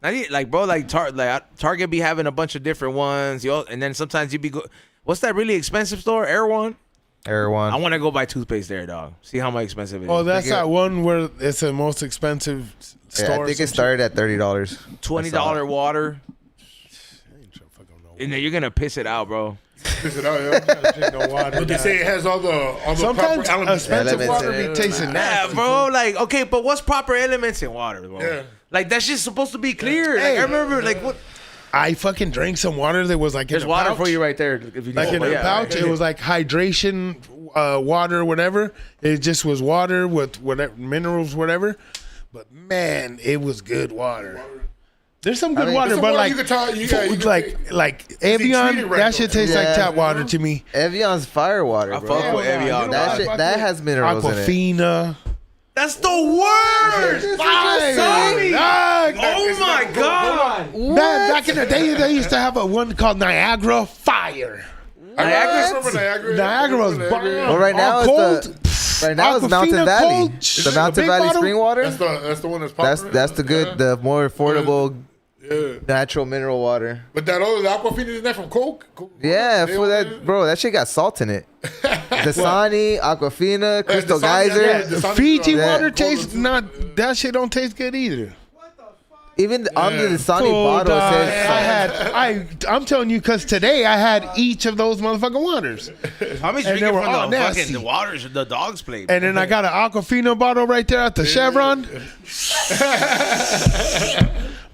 [SPEAKER 1] not even, like bro, like Target be having a bunch of different ones, and then sometimes you be what's that really expensive store? Erewhon. I
[SPEAKER 3] Everyone.
[SPEAKER 1] want to go buy toothpaste there, dog. See how much expensive it is.
[SPEAKER 2] Oh, that's
[SPEAKER 3] Like,
[SPEAKER 2] that one where it's the most expensive store.
[SPEAKER 3] Yeah, I think it started at $30.
[SPEAKER 1] $20 water, and then you're gonna piss it out, bro.
[SPEAKER 4] Piss it out, yeah. But they say it has all the
[SPEAKER 2] Sometimes
[SPEAKER 4] proper elements.
[SPEAKER 2] expensive
[SPEAKER 3] Elements
[SPEAKER 2] water
[SPEAKER 3] in
[SPEAKER 2] be
[SPEAKER 3] it.
[SPEAKER 2] tasting
[SPEAKER 1] Yeah,
[SPEAKER 2] nasty.
[SPEAKER 1] bro. Like, okay, but what's proper elements in water, bro?
[SPEAKER 4] Yeah.
[SPEAKER 1] Like that's just supposed to be clear. Like
[SPEAKER 2] Hey.
[SPEAKER 1] I remember, like what?
[SPEAKER 2] I fucking drank some water that was like
[SPEAKER 1] There's
[SPEAKER 2] in a
[SPEAKER 1] water
[SPEAKER 2] pouch.
[SPEAKER 1] for you right there. If you
[SPEAKER 2] Like
[SPEAKER 1] need
[SPEAKER 2] in
[SPEAKER 1] it.
[SPEAKER 2] a
[SPEAKER 1] Yeah,
[SPEAKER 2] pouch,
[SPEAKER 1] right.
[SPEAKER 2] it was like hydration, water, whatever. It just was water with whatever minerals, whatever. But man, it was good water. There's some good
[SPEAKER 3] mean,
[SPEAKER 2] water,
[SPEAKER 4] some
[SPEAKER 2] but
[SPEAKER 4] water
[SPEAKER 2] like,
[SPEAKER 4] you could tell- you got- you could-
[SPEAKER 2] like
[SPEAKER 4] treat
[SPEAKER 2] Evian,
[SPEAKER 4] it right,
[SPEAKER 2] that shit
[SPEAKER 4] though.
[SPEAKER 2] tastes like
[SPEAKER 3] Yeah.
[SPEAKER 2] tap water to me.
[SPEAKER 3] Evian's fire water,
[SPEAKER 1] I
[SPEAKER 3] bro.
[SPEAKER 1] fuck with Evian.
[SPEAKER 3] That shit, that has minerals in it.
[SPEAKER 2] Aquafina.
[SPEAKER 1] That's the worst. Sorry.
[SPEAKER 2] Dog.
[SPEAKER 1] Oh my god.
[SPEAKER 2] Man, back in the day, they used to have a one called Niagara Fire.
[SPEAKER 4] I remember Niagara.
[SPEAKER 2] Niagara was
[SPEAKER 4] Niagara.
[SPEAKER 2] bomb.
[SPEAKER 3] Well, right now
[SPEAKER 2] All
[SPEAKER 3] it's right now it's
[SPEAKER 2] Aquafina
[SPEAKER 3] Mountain Valley.
[SPEAKER 2] cold.
[SPEAKER 3] The
[SPEAKER 2] The
[SPEAKER 3] Mountain
[SPEAKER 2] big
[SPEAKER 3] Valley
[SPEAKER 2] bottle?
[SPEAKER 3] spring water.
[SPEAKER 4] That's the one that's popular.
[SPEAKER 3] That's the good, the more affordable
[SPEAKER 4] Yeah.
[SPEAKER 3] natural mineral water.
[SPEAKER 4] But that other Aquafina is that from Coke?
[SPEAKER 3] Yeah,
[SPEAKER 4] They
[SPEAKER 3] for
[SPEAKER 4] all-
[SPEAKER 3] that, bro. That shit got salt in it. Dasani, Aquafina, Crystal
[SPEAKER 4] Dasani,
[SPEAKER 3] Geyser.
[SPEAKER 4] yeah,
[SPEAKER 2] The
[SPEAKER 4] Dasani,
[SPEAKER 2] Fiji
[SPEAKER 3] yeah.
[SPEAKER 2] water tastes not. That shit don't taste good either.
[SPEAKER 3] Even on the Dasani
[SPEAKER 2] Fool,
[SPEAKER 3] bottle, it
[SPEAKER 2] dog.
[SPEAKER 3] says
[SPEAKER 2] I'm telling you, because today I had each of those motherfucking waters,
[SPEAKER 1] Tommy's
[SPEAKER 2] And they
[SPEAKER 1] drinking
[SPEAKER 2] were
[SPEAKER 1] from
[SPEAKER 2] all
[SPEAKER 1] the
[SPEAKER 2] nasty.
[SPEAKER 1] fucking the waters the dogs play.
[SPEAKER 2] and then I got an Aquafina bottle right there at the Chevron.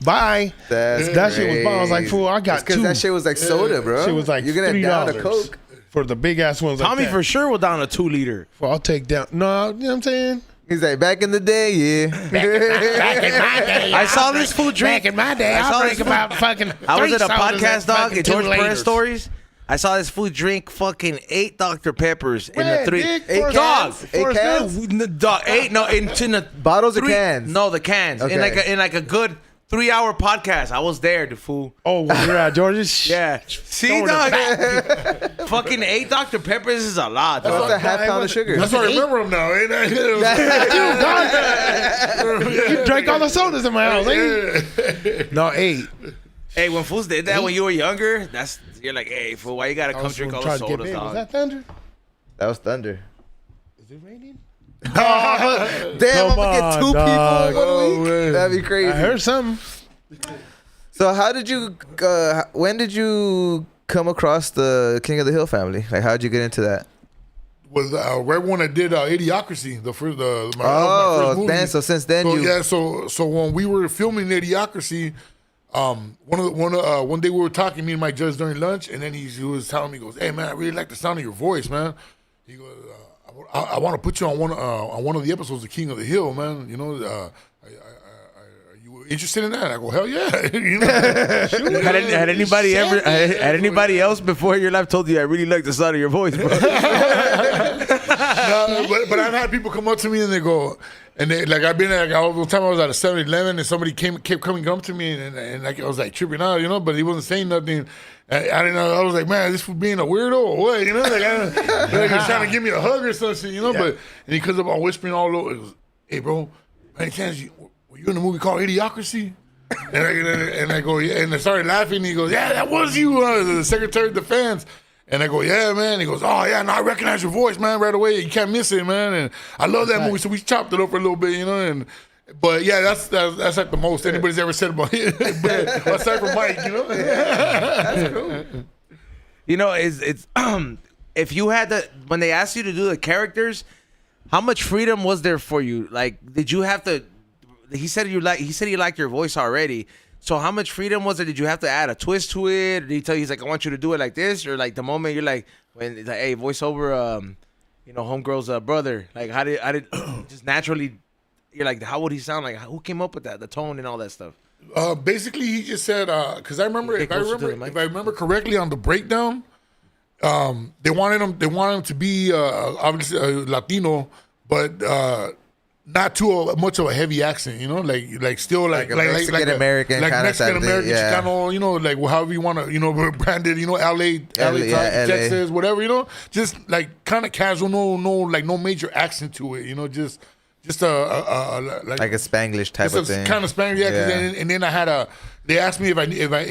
[SPEAKER 2] Bye. That shit was bomb. I was like, fool, I got
[SPEAKER 3] because
[SPEAKER 2] two.
[SPEAKER 3] that shit was like soda, bro.
[SPEAKER 2] Shit was like
[SPEAKER 3] you're gonna down a
[SPEAKER 2] $3
[SPEAKER 3] Coke.
[SPEAKER 2] for the big ass ones.
[SPEAKER 1] Tommy
[SPEAKER 2] like that.
[SPEAKER 1] for sure will down a 2 liter.
[SPEAKER 2] Well, I'll take down. No, you know what I'm saying.
[SPEAKER 3] He's like, back in the day, yeah.
[SPEAKER 2] Back in my day,
[SPEAKER 1] I saw this fool drink.
[SPEAKER 2] Back in my day,
[SPEAKER 1] I saw
[SPEAKER 2] I drank
[SPEAKER 1] this-
[SPEAKER 2] about fucking.
[SPEAKER 1] I was
[SPEAKER 2] 3
[SPEAKER 1] at a
[SPEAKER 2] sodas
[SPEAKER 1] podcast, dog,
[SPEAKER 2] fucking
[SPEAKER 1] at
[SPEAKER 2] 2
[SPEAKER 1] George Perez
[SPEAKER 2] liters.
[SPEAKER 1] Stories. I saw this fool drink fucking 8 Dr. Peppers in
[SPEAKER 2] Where,
[SPEAKER 1] the 3.
[SPEAKER 2] Dick?
[SPEAKER 3] 8
[SPEAKER 2] Forrest
[SPEAKER 1] Dog.
[SPEAKER 3] cans?
[SPEAKER 2] Gump?
[SPEAKER 3] 8
[SPEAKER 2] Forrest
[SPEAKER 3] cans?
[SPEAKER 2] Gump?
[SPEAKER 1] Dog, 8, no, in the
[SPEAKER 3] Bottles or
[SPEAKER 1] 3
[SPEAKER 3] cans?
[SPEAKER 1] No, the cans. In
[SPEAKER 3] Okay.
[SPEAKER 1] like a good 3-hour podcast. I was there, the fool.
[SPEAKER 2] Oh, when you're at George's.
[SPEAKER 1] Yeah. See,
[SPEAKER 2] Throwing it
[SPEAKER 1] dog. Fucking 8 Dr. Peppers is a lot,
[SPEAKER 3] That's
[SPEAKER 1] dog.
[SPEAKER 3] a half pound of sugar.
[SPEAKER 4] That's why I remember him now. Ain't I?
[SPEAKER 2] You drank all the sodas in my house. Ain't No, 8.
[SPEAKER 1] Hey, when fools did that when you were younger, you're like, hey, fool, why you gotta come drink all the
[SPEAKER 2] Trying to get
[SPEAKER 1] sodas,
[SPEAKER 2] big. Was
[SPEAKER 1] dog?
[SPEAKER 2] that thunder?
[SPEAKER 3] That was thunder.
[SPEAKER 2] Is it raining?
[SPEAKER 3] Damn,
[SPEAKER 2] Come
[SPEAKER 3] I'm gonna get 2
[SPEAKER 2] on, dog.
[SPEAKER 3] people in 1
[SPEAKER 4] Oh,
[SPEAKER 3] week.
[SPEAKER 4] man.
[SPEAKER 3] That'd be crazy.
[SPEAKER 2] I heard something.
[SPEAKER 3] So how did you? When did you come across the King of the Hill family? Like, how did you get into that?
[SPEAKER 4] was right when I did Idiocracy, my first movie.
[SPEAKER 3] then so since then
[SPEAKER 4] so when we were filming Idiocracy, one day we were talking, me and my judge during lunch, and then he was telling me, he goes, "Hey man, I really like the sound of your voice, man." He goes, I want to put you on one of the episodes of King of the Hill, man. You know, are you interested in that? And I go, hell yeah. You know?
[SPEAKER 1] Had anybody else before in your life told you I really like the sound of your voice, bro?
[SPEAKER 4] No, but I've had people come up to me and they go, and they, like I've been like all the time I was at a 7-Eleven and somebody kept coming up to me and like I was like tripping out, you know, but he wasn't saying nothing. I didn't know. I was like, man, this for being a weirdo or what, you know? Like, like he's trying to give me a hug or something, you know. Yeah. But and he comes up all whispering all over. He goes, "Hey, bro, by any chance were you in a movie called Idiocracy?" And I go, yeah. And I started laughing. He goes, "Yeah, that was you, the Secretary of Defense." And I go, "Yeah, man." He goes, "Oh, yeah, no, I recognize your voice, man, right away. You can't miss it, man." And I love that movie, so we chopped it up for a little bit, you know. But yeah, that's like the most anybody's ever said about it. But aside from Mike, you know. That's cool.
[SPEAKER 1] You know, it's if you had when they asked you to do the characters, how much freedom was there for you? Like, did you have to? He said he liked your voice already. So how much freedom was there? Did you have to add a twist to it? Or did he tell you, he's like, I want you to do it like this? Or like the moment you're like, when it's like, hey, voiceover, you know, homegirl's brother. Like, how did just naturally, you're like, how would he sound? Like, who came up with that? The tone and all that stuff?
[SPEAKER 4] Basically, he just said, because I remember, if I remember correctly on the breakdown, they wanted him to be obviously
[SPEAKER 3] Latino,
[SPEAKER 4] but not too much of a heavy accent, you know, like still like
[SPEAKER 3] Mexican American,
[SPEAKER 4] like Mexican American,
[SPEAKER 3] yeah.
[SPEAKER 4] Chicano, you know, like however you want to, you know, branded, you know, LA, Texas, whatever, you know, just like kind of casual, no major accent to it, you know, just a
[SPEAKER 3] like a Spanglish type of thing,
[SPEAKER 4] kind of Spanglish, yeah. And then I had they asked me if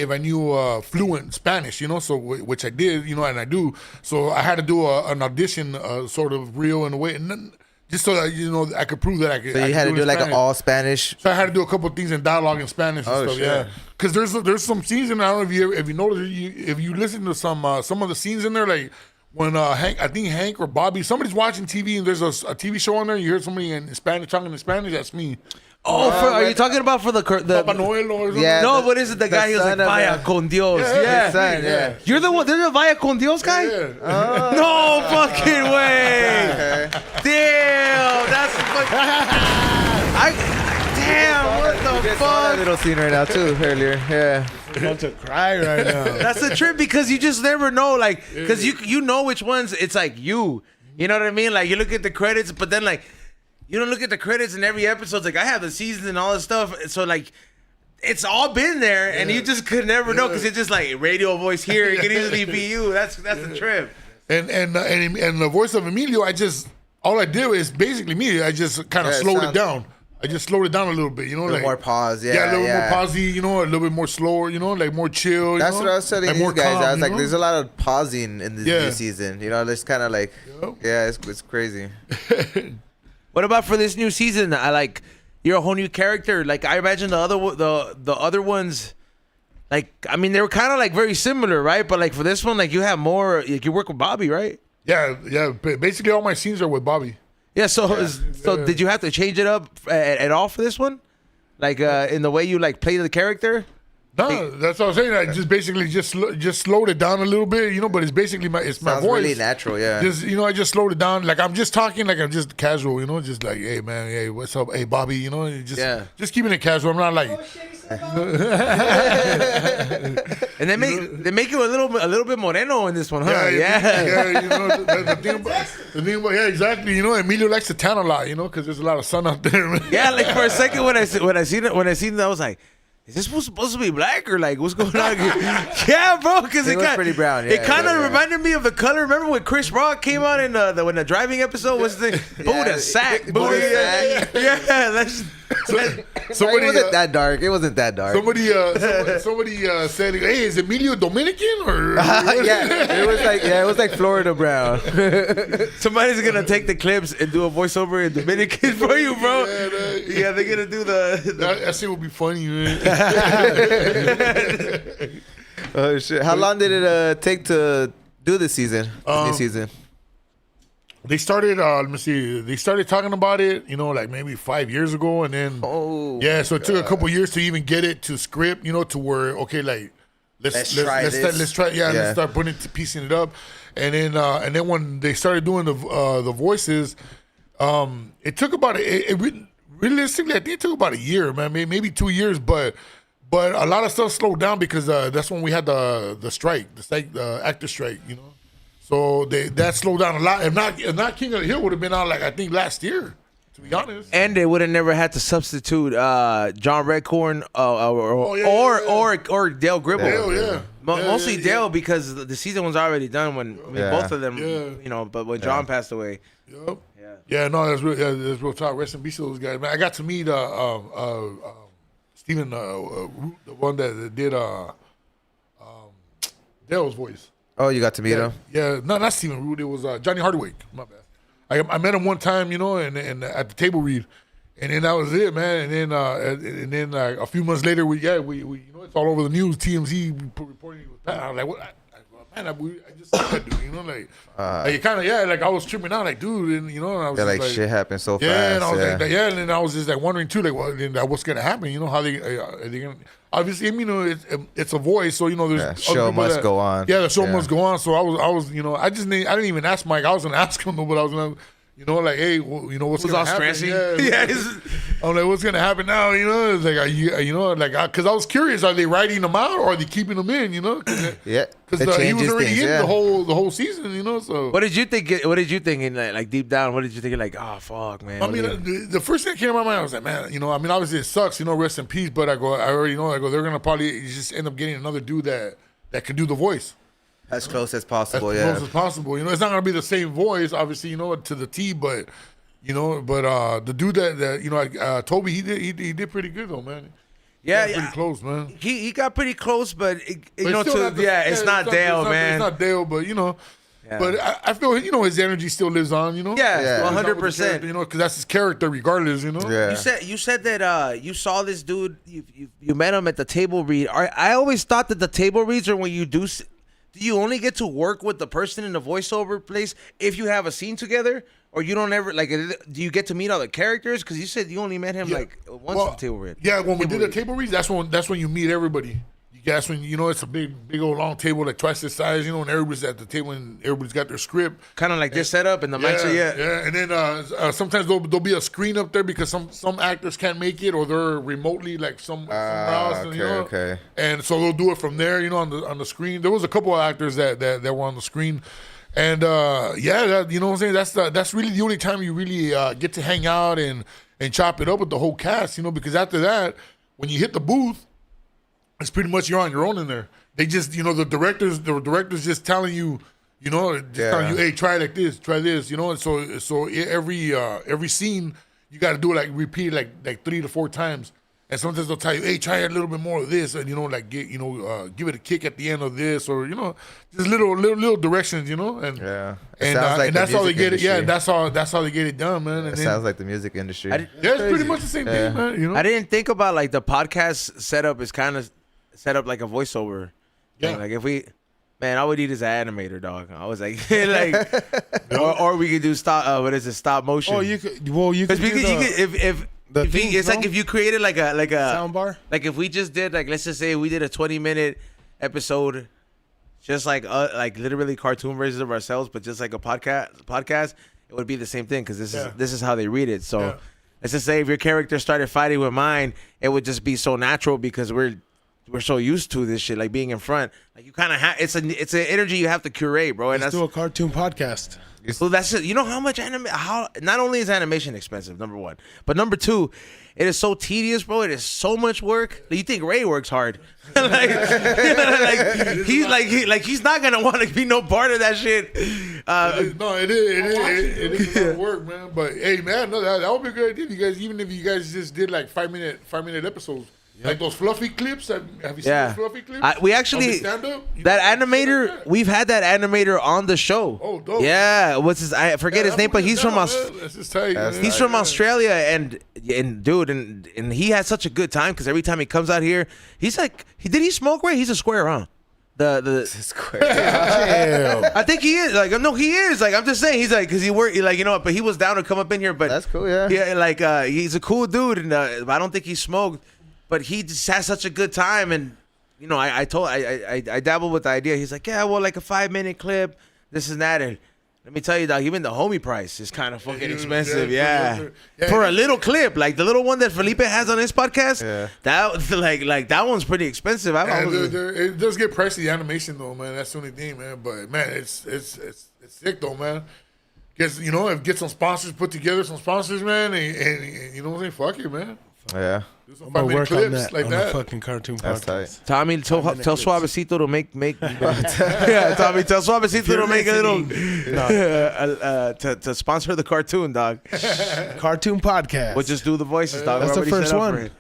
[SPEAKER 4] I knew fluent Spanish, you know, so which I did, you know, and I do, so I had to do an audition, sort of real in a way, and then, just so that, you know, I could prove that I could.
[SPEAKER 3] So you had to do like an all Spanish.
[SPEAKER 4] So I had to do a couple of things in dialogue in Spanish and stuff. Sure. Yeah, because there's some scenes in there. I don't know if you noticed, if you listen to some of the scenes in there, like when Hank or Bobby, somebody's watching TV and there's a TV show on there. You hear somebody in Spanish talking in Spanish. That's me.
[SPEAKER 1] Oh, are you talking about for the
[SPEAKER 4] Papa Noel or something?
[SPEAKER 1] Yeah, no, what is it? The guy, he was like, Vaya con Dios. Yeah. You're the one, they're the Vaya con Dios guy?
[SPEAKER 4] Yeah.
[SPEAKER 1] No fucking way. Damn, that's damn, what the fuck?
[SPEAKER 3] That little scene right now too, earlier. Yeah.
[SPEAKER 2] I'm about to cry right now.
[SPEAKER 1] That's the trip, because you just never know, like, because you know which ones it's like you. You know what I mean? Like, you look at the credits, but then like, you don't look at the credits in every episode. It's like, I have the seasons and all this stuff. So, like, it's all been there, and you just could never know, because it's just like radio voice here. It could easily be you. That's the trip.
[SPEAKER 4] And the voice of Emilio, all I did is basically me. I just kind of slowed it down. I just slowed it down a little bit, you know,
[SPEAKER 3] like more pause,
[SPEAKER 4] a little more pausey, you know, a little bit more slower, you know, like more chill.
[SPEAKER 3] That's
[SPEAKER 4] what
[SPEAKER 3] I was telling these guys. I was like, there's a lot of pausing in this new season. You know, it's kind of like, it's crazy.
[SPEAKER 1] What about for this new season? You're a whole new character. Like, I imagine the other ones, like, I mean, they were kind of like very similar, right? But like for this one, like, you have more. Like, you work with Bobby, right?
[SPEAKER 4] Yeah. Basically, all my scenes are with Bobby.
[SPEAKER 1] Yeah. So did you have to change it up at all for this one? Like, in the way you like play the character?
[SPEAKER 4] No, that's what I'm saying. I just basically just slowed it down a little bit, you know. But it's basically my voice.
[SPEAKER 3] Really natural, yeah.
[SPEAKER 4] Just, you know, I just slowed it down. Like, I'm just talking like I'm just casual, you know, just like, hey man, hey, what's up, hey Bobby, you know, just keeping it casual. I'm not like.
[SPEAKER 1] And they make you a little bit moreno in this one, huh?
[SPEAKER 4] Yeah. You know, the thing about exactly. You know, Emilio likes to tan a lot, you know, because there's a lot of sun out there. Man.
[SPEAKER 1] Yeah, like for a second when I seen it, I was like, is this supposed to be black or like what's going on here? Yeah, bro, because it
[SPEAKER 3] was pretty brown. Yeah,
[SPEAKER 1] it kind of reminded me of the color. Remember when Chris Rock came out in the driving episode? What's the Buddha sack?
[SPEAKER 3] Buddha sack.
[SPEAKER 4] Somebody,
[SPEAKER 3] it wasn't that dark. It wasn't that dark.
[SPEAKER 4] Somebody said, "Hey, is Emilio Dominican or?"
[SPEAKER 3] It was like Florida brown.
[SPEAKER 1] Somebody's gonna take the clips and do a voiceover in Dominican for you, bro. Yeah, they're gonna do
[SPEAKER 4] That shit would be funny, man.
[SPEAKER 3] Oh shit! How long did it take to do this season? New season.
[SPEAKER 4] They started. Let me see. They started talking about it, like maybe 5 years ago, and then so it took a couple years to even get it to script, to where like let's try, let's start putting it, piecing it up, and then when they started doing the voices, it took about realistically, I think it took about a year, man, maybe 2 years, but a lot of stuff slowed down because that's when we had the strike, the actor strike, So that slowed down a lot. If not King of the Hill would have been out I think last year, to be honest.
[SPEAKER 1] And they would have never had to substitute John Redcorn or Dale Gribble.
[SPEAKER 4] Dale,
[SPEAKER 1] Mostly Dale because the season was already done when both of them, but when John passed away.
[SPEAKER 4] Yep. Yeah, no, that's real talk. Rest in peace to those guys. Man, I got to meet Stephen, the one that did Dale's voice.
[SPEAKER 3] Oh, you got to meet him?
[SPEAKER 4] Yeah, no, not Stephen Root. It was Johnny Hardwick. My bad. I met him one time, and at the table read, and then that was it, man. And then a few months later, we it's all over the news. TMZ reporting he was bad. I was like, what? I just said that dude, like kind of I was tripping out, like, dude, and and I was
[SPEAKER 3] like shit happened so fast.
[SPEAKER 4] And I was and then I was just wondering too, like, what's gonna happen? How they are they gonna? Obviously, it's a voice, so there's
[SPEAKER 3] show must go on.
[SPEAKER 4] Yeah, the show must go on. So I was I didn't even ask Mike. I was gonna ask him, but I was gonna. Like, hey, what's gonna happen? I'm like, what's gonna happen now? It's like, are you, because I was curious, are they writing them out or are they keeping them in? Because he was already in the whole season. So
[SPEAKER 1] what did you think? What did you think in like deep down? What did you think? Like, oh fuck, man.
[SPEAKER 4] I mean, the first thing that came to my mind, I was like, man, obviously it sucks, rest in peace. But I already know. They're gonna probably just end up getting another dude that can do the voice.
[SPEAKER 3] As close as possible,
[SPEAKER 4] As close as possible. It's not gonna be the same voice, obviously, to the T, but the dude that Toby, he did pretty good though, man.
[SPEAKER 1] Yeah,
[SPEAKER 4] pretty close, man.
[SPEAKER 1] He got pretty close, but
[SPEAKER 4] it's
[SPEAKER 1] not Dale, man.
[SPEAKER 4] It's not Dale, but But I feel his energy still lives on.
[SPEAKER 1] 100%.
[SPEAKER 4] Because that's his character, regardless.
[SPEAKER 1] Yeah. You said that you saw this dude. You met him at the table read. I always thought that the table reads are when you do. Do you only get to work with the person in the voiceover place if you have a scene together, or you don't ever do you get to meet all the characters? Because you said you only met him once at the table read.
[SPEAKER 4] Yeah, when we did the table reads, that's when you meet everybody. That's when it's a big old long table like twice the size, and everybody's at the table and everybody's got their script.
[SPEAKER 1] Kind of like this setup and the mics are
[SPEAKER 4] and then sometimes there'll be a screen up there because some actors can't make it or they're remotely like somewhere else.
[SPEAKER 3] Okay.
[SPEAKER 4] And so they'll do it from there, on the screen. There was a couple of actors that were on the screen. And you know what I'm saying? That's really the only time you really get to hang out and chop it up with the whole cast, because after that, when you hit the booth, it's pretty much you're on your own in there. They just, the directors just telling you, telling you, hey, try it like this, try this, And so every scene you got to do it repeat it like 3 to 4 times. And sometimes they'll tell you, hey, try a little bit more of this, and give it a kick at the end of this, or just little directions, and and that's how they get it. Yeah, that's how they get it done, man.
[SPEAKER 3] It sounds like the music industry.
[SPEAKER 4] It's pretty much the same thing, man.
[SPEAKER 1] I didn't think about the podcast setup is kind of set up like a voiceover.
[SPEAKER 4] Yeah,
[SPEAKER 1] like if we. Man, all we need is an animator, dog. I was like, or we could do stop motion.
[SPEAKER 2] Oh, you could. Well, you could.
[SPEAKER 1] It's like if you created like a
[SPEAKER 2] soundbar.
[SPEAKER 1] Like if we just did let's just say we did a 20-minute episode, just like literally cartoon versions of ourselves, but just like a podcast, it would be the same thing because this is how they read it. So let's just say if your character started fighting with mine, it would just be so natural because we're so used to this shit, like being in front. Like you kind of have it's an energy you have to curate, bro. And
[SPEAKER 2] let's do a cartoon podcast.
[SPEAKER 1] So that's it. How much how not only is animation expensive, number one, but number two, it is so tedious, bro. It is so much work. You think Ray works hard? He's not gonna want to be no part of that shit.
[SPEAKER 4] It is a lot of work, man. But hey, man, no, that would be a good idea. You guys, even if you guys just did 5-minute episodes. Yep. Like those fluffy clips. Have you seen those fluffy clips?
[SPEAKER 1] We actually that animator. We've had that animator on the show.
[SPEAKER 4] Oh, dope.
[SPEAKER 1] Yeah, what's his? I forget his name, but he's from he's from Australia, and dude, and he had such a good time because every time he comes out here, he's like, did he smoke, Ray? He's a square, huh?
[SPEAKER 3] It's crazy.
[SPEAKER 1] I think he is. Like, no, he is. Like, I'm just saying, he's like, because he worked, like, you know, but he was down to come up in here. But
[SPEAKER 3] That's cool, yeah.
[SPEAKER 1] Yeah, like, he's a cool dude, and I don't think he smoked, but he just has such a good time. And you know, I dabbled with the idea. He's like, yeah, well, like a 5-minute clip, this and that, and let me tell you, dog, even the homie price is kind of fucking expensive. Yeah. For a little clip, like the little one that Felipe has on his podcast, that like that one's pretty expensive.
[SPEAKER 4] It does get pricey, the animation though, man. That's the only thing, man. But man, it's sick though, man. Guess get some sponsors put together, some sponsors, man, and you know what I'm saying? Fuck it, man.
[SPEAKER 3] Yeah.
[SPEAKER 2] I'm gonna work on that on the fucking cartoon
[SPEAKER 3] That's
[SPEAKER 2] podcast.
[SPEAKER 3] tight.
[SPEAKER 1] Tommy, tell Suavecito to make. Yeah, Tommy, tell Suavecito to make a little to sponsor the cartoon, dog.
[SPEAKER 2] Cartoon podcast.
[SPEAKER 1] We'll just do the voices, dog.
[SPEAKER 2] That's the
[SPEAKER 1] Already set
[SPEAKER 2] first
[SPEAKER 1] up
[SPEAKER 2] one.
[SPEAKER 1] for it.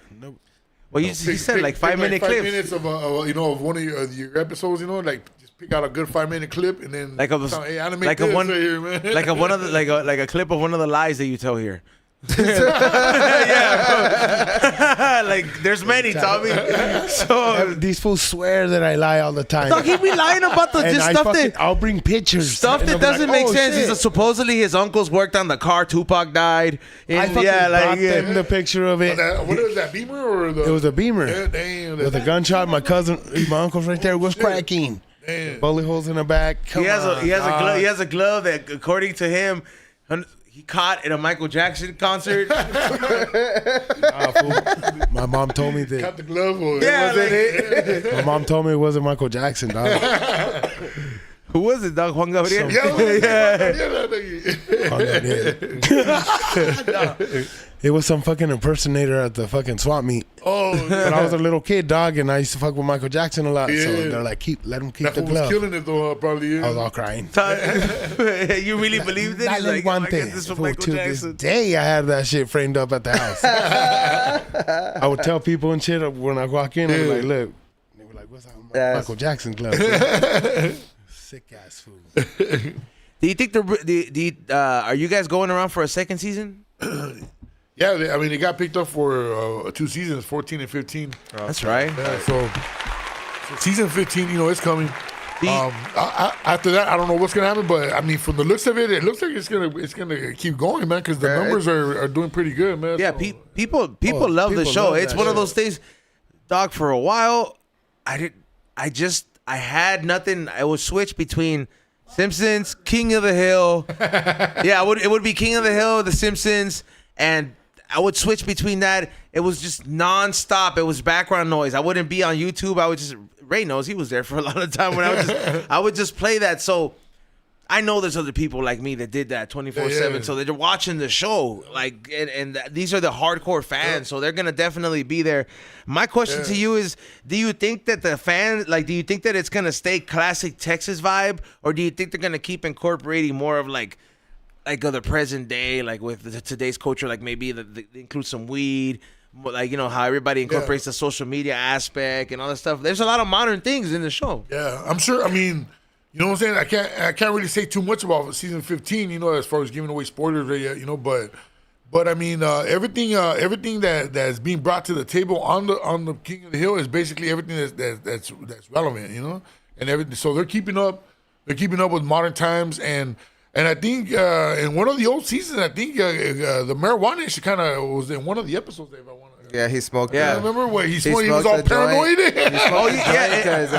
[SPEAKER 1] Well, he said like 5-minute
[SPEAKER 4] like 5
[SPEAKER 1] clips.
[SPEAKER 4] minutes of of one of your episodes, like just pick out a good 5-minute clip and then
[SPEAKER 1] Like a
[SPEAKER 4] animate
[SPEAKER 1] like a
[SPEAKER 4] this
[SPEAKER 1] one
[SPEAKER 4] right here, man.
[SPEAKER 1] like a one of the like a clip of one of the lies that you tell here. Yeah, bro. Like there's many, Tommy. So
[SPEAKER 2] These fools swear that I lie all the time.
[SPEAKER 1] dog, he be lying about the
[SPEAKER 2] and
[SPEAKER 1] just
[SPEAKER 2] I
[SPEAKER 1] stuff
[SPEAKER 2] fucking,
[SPEAKER 1] that
[SPEAKER 2] I'll bring pictures.
[SPEAKER 1] stuff
[SPEAKER 2] And
[SPEAKER 1] that
[SPEAKER 2] I'll be
[SPEAKER 1] doesn't
[SPEAKER 2] like,
[SPEAKER 1] make
[SPEAKER 2] oh,
[SPEAKER 1] sense.
[SPEAKER 2] shit.
[SPEAKER 1] Is supposedly his uncles worked on the car Tupac died. And,
[SPEAKER 2] I fucking brought them the picture of it.
[SPEAKER 4] What is that, Beamer or the?
[SPEAKER 2] It was a Beamer.
[SPEAKER 4] Yeah, damn.
[SPEAKER 2] With a gunshot. My uncle's right there was cracking.
[SPEAKER 4] Damn.
[SPEAKER 2] Bullet holes in the back.
[SPEAKER 1] He has a glove that, according to him, he caught at a Michael Jackson concert.
[SPEAKER 2] My mom told me that.
[SPEAKER 4] Got the glove on.
[SPEAKER 1] Yeah, like,
[SPEAKER 2] My mom told me it wasn't Michael Jackson, dog.
[SPEAKER 1] who was it, dog? Juan Gabriel.
[SPEAKER 2] It was some fucking impersonator at the fucking swap meet.
[SPEAKER 4] Oh,
[SPEAKER 2] But I was a little kid, dog, and I used to fuck with Michael Jackson a lot. So
[SPEAKER 4] Yeah.
[SPEAKER 2] they're like, let him keep
[SPEAKER 4] that
[SPEAKER 2] the
[SPEAKER 4] fool was
[SPEAKER 2] glove.
[SPEAKER 4] killing it though, probably. Yeah.
[SPEAKER 2] I was all crying.
[SPEAKER 1] You really believed it? He's
[SPEAKER 2] Dale
[SPEAKER 1] like, oh, I
[SPEAKER 2] guante.
[SPEAKER 1] get this from
[SPEAKER 2] Fool,
[SPEAKER 1] Michael
[SPEAKER 2] to this
[SPEAKER 1] Jackson.
[SPEAKER 2] day, I had that shit framed up at the house. I would tell people and shit when I walk in, I'd be like, look. They were like, what's that? Michael Jackson glove. Sick ass fool.
[SPEAKER 1] Do you think are you guys going around for a second season?
[SPEAKER 4] Yeah, they got picked up for 2 seasons, 14 and 15.
[SPEAKER 1] That's right.
[SPEAKER 4] Yeah, so season 15, it's coming. After that, I don't know what's gonna happen, but I mean, from the looks of it, it looks like it's gonna keep going, man, because the numbers are doing pretty good, man.
[SPEAKER 1] Yeah,
[SPEAKER 4] so.
[SPEAKER 1] people love the
[SPEAKER 2] people
[SPEAKER 1] show.
[SPEAKER 2] love
[SPEAKER 1] It's
[SPEAKER 2] that
[SPEAKER 1] one of
[SPEAKER 2] show.
[SPEAKER 1] those things, dog. For a while, I had nothing. I would switch between Simpsons, King of the Hill. Yeah, it would be King of the Hill, The Simpsons, and I would switch between that. It was just nonstop. It was background noise. I wouldn't be on YouTube. I would just, Ray knows, he was there for a lot of time when I would just play that. So I know there's other people like me that did that 24/7.
[SPEAKER 4] Yeah.
[SPEAKER 1] So they're watching the show, like, and these are the hardcore fans. So they're gonna definitely be there. My question to you is: do you think that do you think that it's gonna stay classic Texas vibe, or do you think they're gonna keep incorporating more of like of the present day, like with today's culture, like maybe they include some weed, like how everybody incorporates the social media aspect and all that stuff. There's a lot of modern things in the show.
[SPEAKER 4] Yeah, I'm sure. I mean, you know what I'm saying? I can't really say too much about season 15, as far as giving away spoilers, right? But I mean, everything that's being brought to the table on the King of the Hill is basically everything that's relevant, and everything. So they're keeping up with modern times, and I think in one of the old seasons, I think the marijuana issue kind of was in one of the episodes. If I want to.
[SPEAKER 3] Yeah, he smoked.
[SPEAKER 1] Yeah.
[SPEAKER 4] Remember when he smoked? He was all
[SPEAKER 3] the joint.
[SPEAKER 4] paranoid.
[SPEAKER 1] Oh yeah,
[SPEAKER 3] because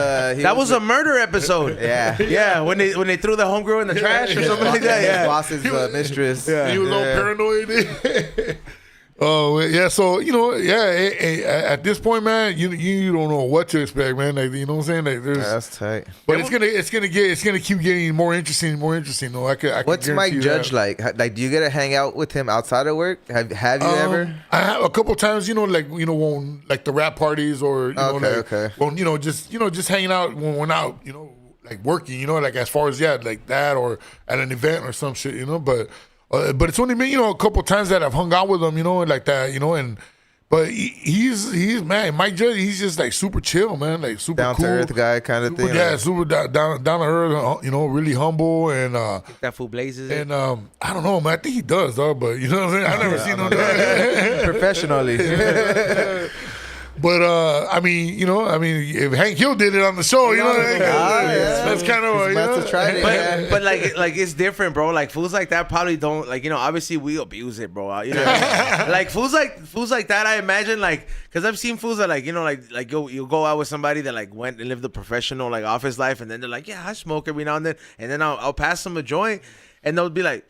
[SPEAKER 1] that was a murder episode.
[SPEAKER 3] Yeah.
[SPEAKER 1] Yeah, when they threw the homegirl in the trash or something like that.
[SPEAKER 3] His
[SPEAKER 1] Yeah.
[SPEAKER 3] boss's mistress.
[SPEAKER 4] He was all paranoid. Oh yeah, so at this point, man, you don't know what to expect, man. Like, you know what I'm saying? Like,
[SPEAKER 3] That's tight.
[SPEAKER 4] but it's gonna keep getting more interesting, though. I could
[SPEAKER 3] What's
[SPEAKER 4] guarantee
[SPEAKER 3] Mike
[SPEAKER 4] you
[SPEAKER 3] Judge
[SPEAKER 4] that.
[SPEAKER 3] like? Like, do you get to hang out with him outside of work? Have you ever?
[SPEAKER 4] I have a couple times, when like the rap parties or
[SPEAKER 3] Okay.
[SPEAKER 4] when just hanging out when we're out, like working, like as far as like that or at an event or some shit, but it's only been a couple times that I've hung out with him, and like that, but he's man, Mike Judge, he's just like super chill, man, like super
[SPEAKER 3] Down
[SPEAKER 4] cool,
[SPEAKER 3] to earth guy kind of thing.
[SPEAKER 4] yeah, super down to earth, really humble and
[SPEAKER 1] That fool blazes it.
[SPEAKER 4] and I don't know, man, I think he does though, but you know what I'm saying, I've never seen him do that.
[SPEAKER 3] Professionally.
[SPEAKER 4] But I mean, if Hank Hill did it on the show, that's kind of
[SPEAKER 1] But like it's different, bro. Like fools like that probably don't obviously we abuse it, bro. Like fools like that. I imagine because I've seen fools that you'll go out with somebody that like went and lived the professional like office life, and then they're like, yeah, I smoke every now and then I'll pass them a joint, and they'll be like,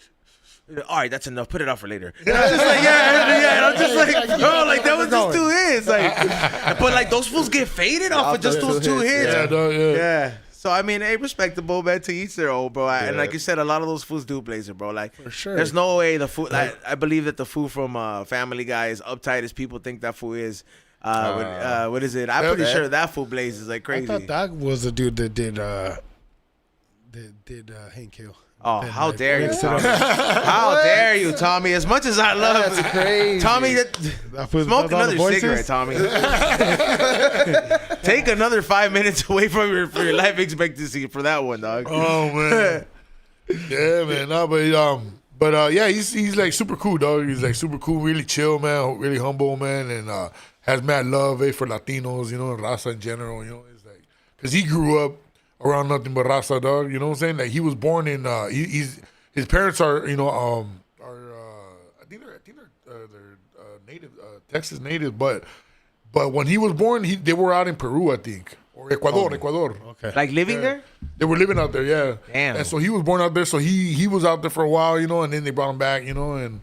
[SPEAKER 1] all right, that's enough. Put it off for later. And I'm just like, and I'm just like, bro, like that was just 2 hits. Like, but like those fools get faded off of just those 2 hits. Yeah. So I mean, respectable, man. To each their own, bro. And like you said, a lot of those fools do blaze it, bro. Like, for sure. There's no way the fool. I believe that the fool from Family Guy is uptight as people think that fool is. What is it? I'm pretty sure that fool blazes like crazy.
[SPEAKER 2] I thought that was the dude that did Hank Hill.
[SPEAKER 1] Oh, how dare you, Tommy? How dare you, Tommy? As much as I love
[SPEAKER 3] that's crazy.
[SPEAKER 1] Tommy, smoke another cigarette, Tommy. Take another 5 minutes away from your life expectancy for that one, dog.
[SPEAKER 4] Oh man, yeah, man. No, but yeah, he's like super cool, dog. He's like super cool, really chill, man, really humble, man, and has mad love for Latinos, and raza in general, It's like because he grew up around nothing but raza, dog. You know what I'm saying? Like he was born in his parents are I think they're native Texas native, but when he was born they were out in Peru, I think, or Ecuador.
[SPEAKER 1] Okay. Like living there?
[SPEAKER 4] They were living out there, yeah.
[SPEAKER 1] Damn.
[SPEAKER 4] And so he was born out there, so he was out there for a while, and then they brought him back, and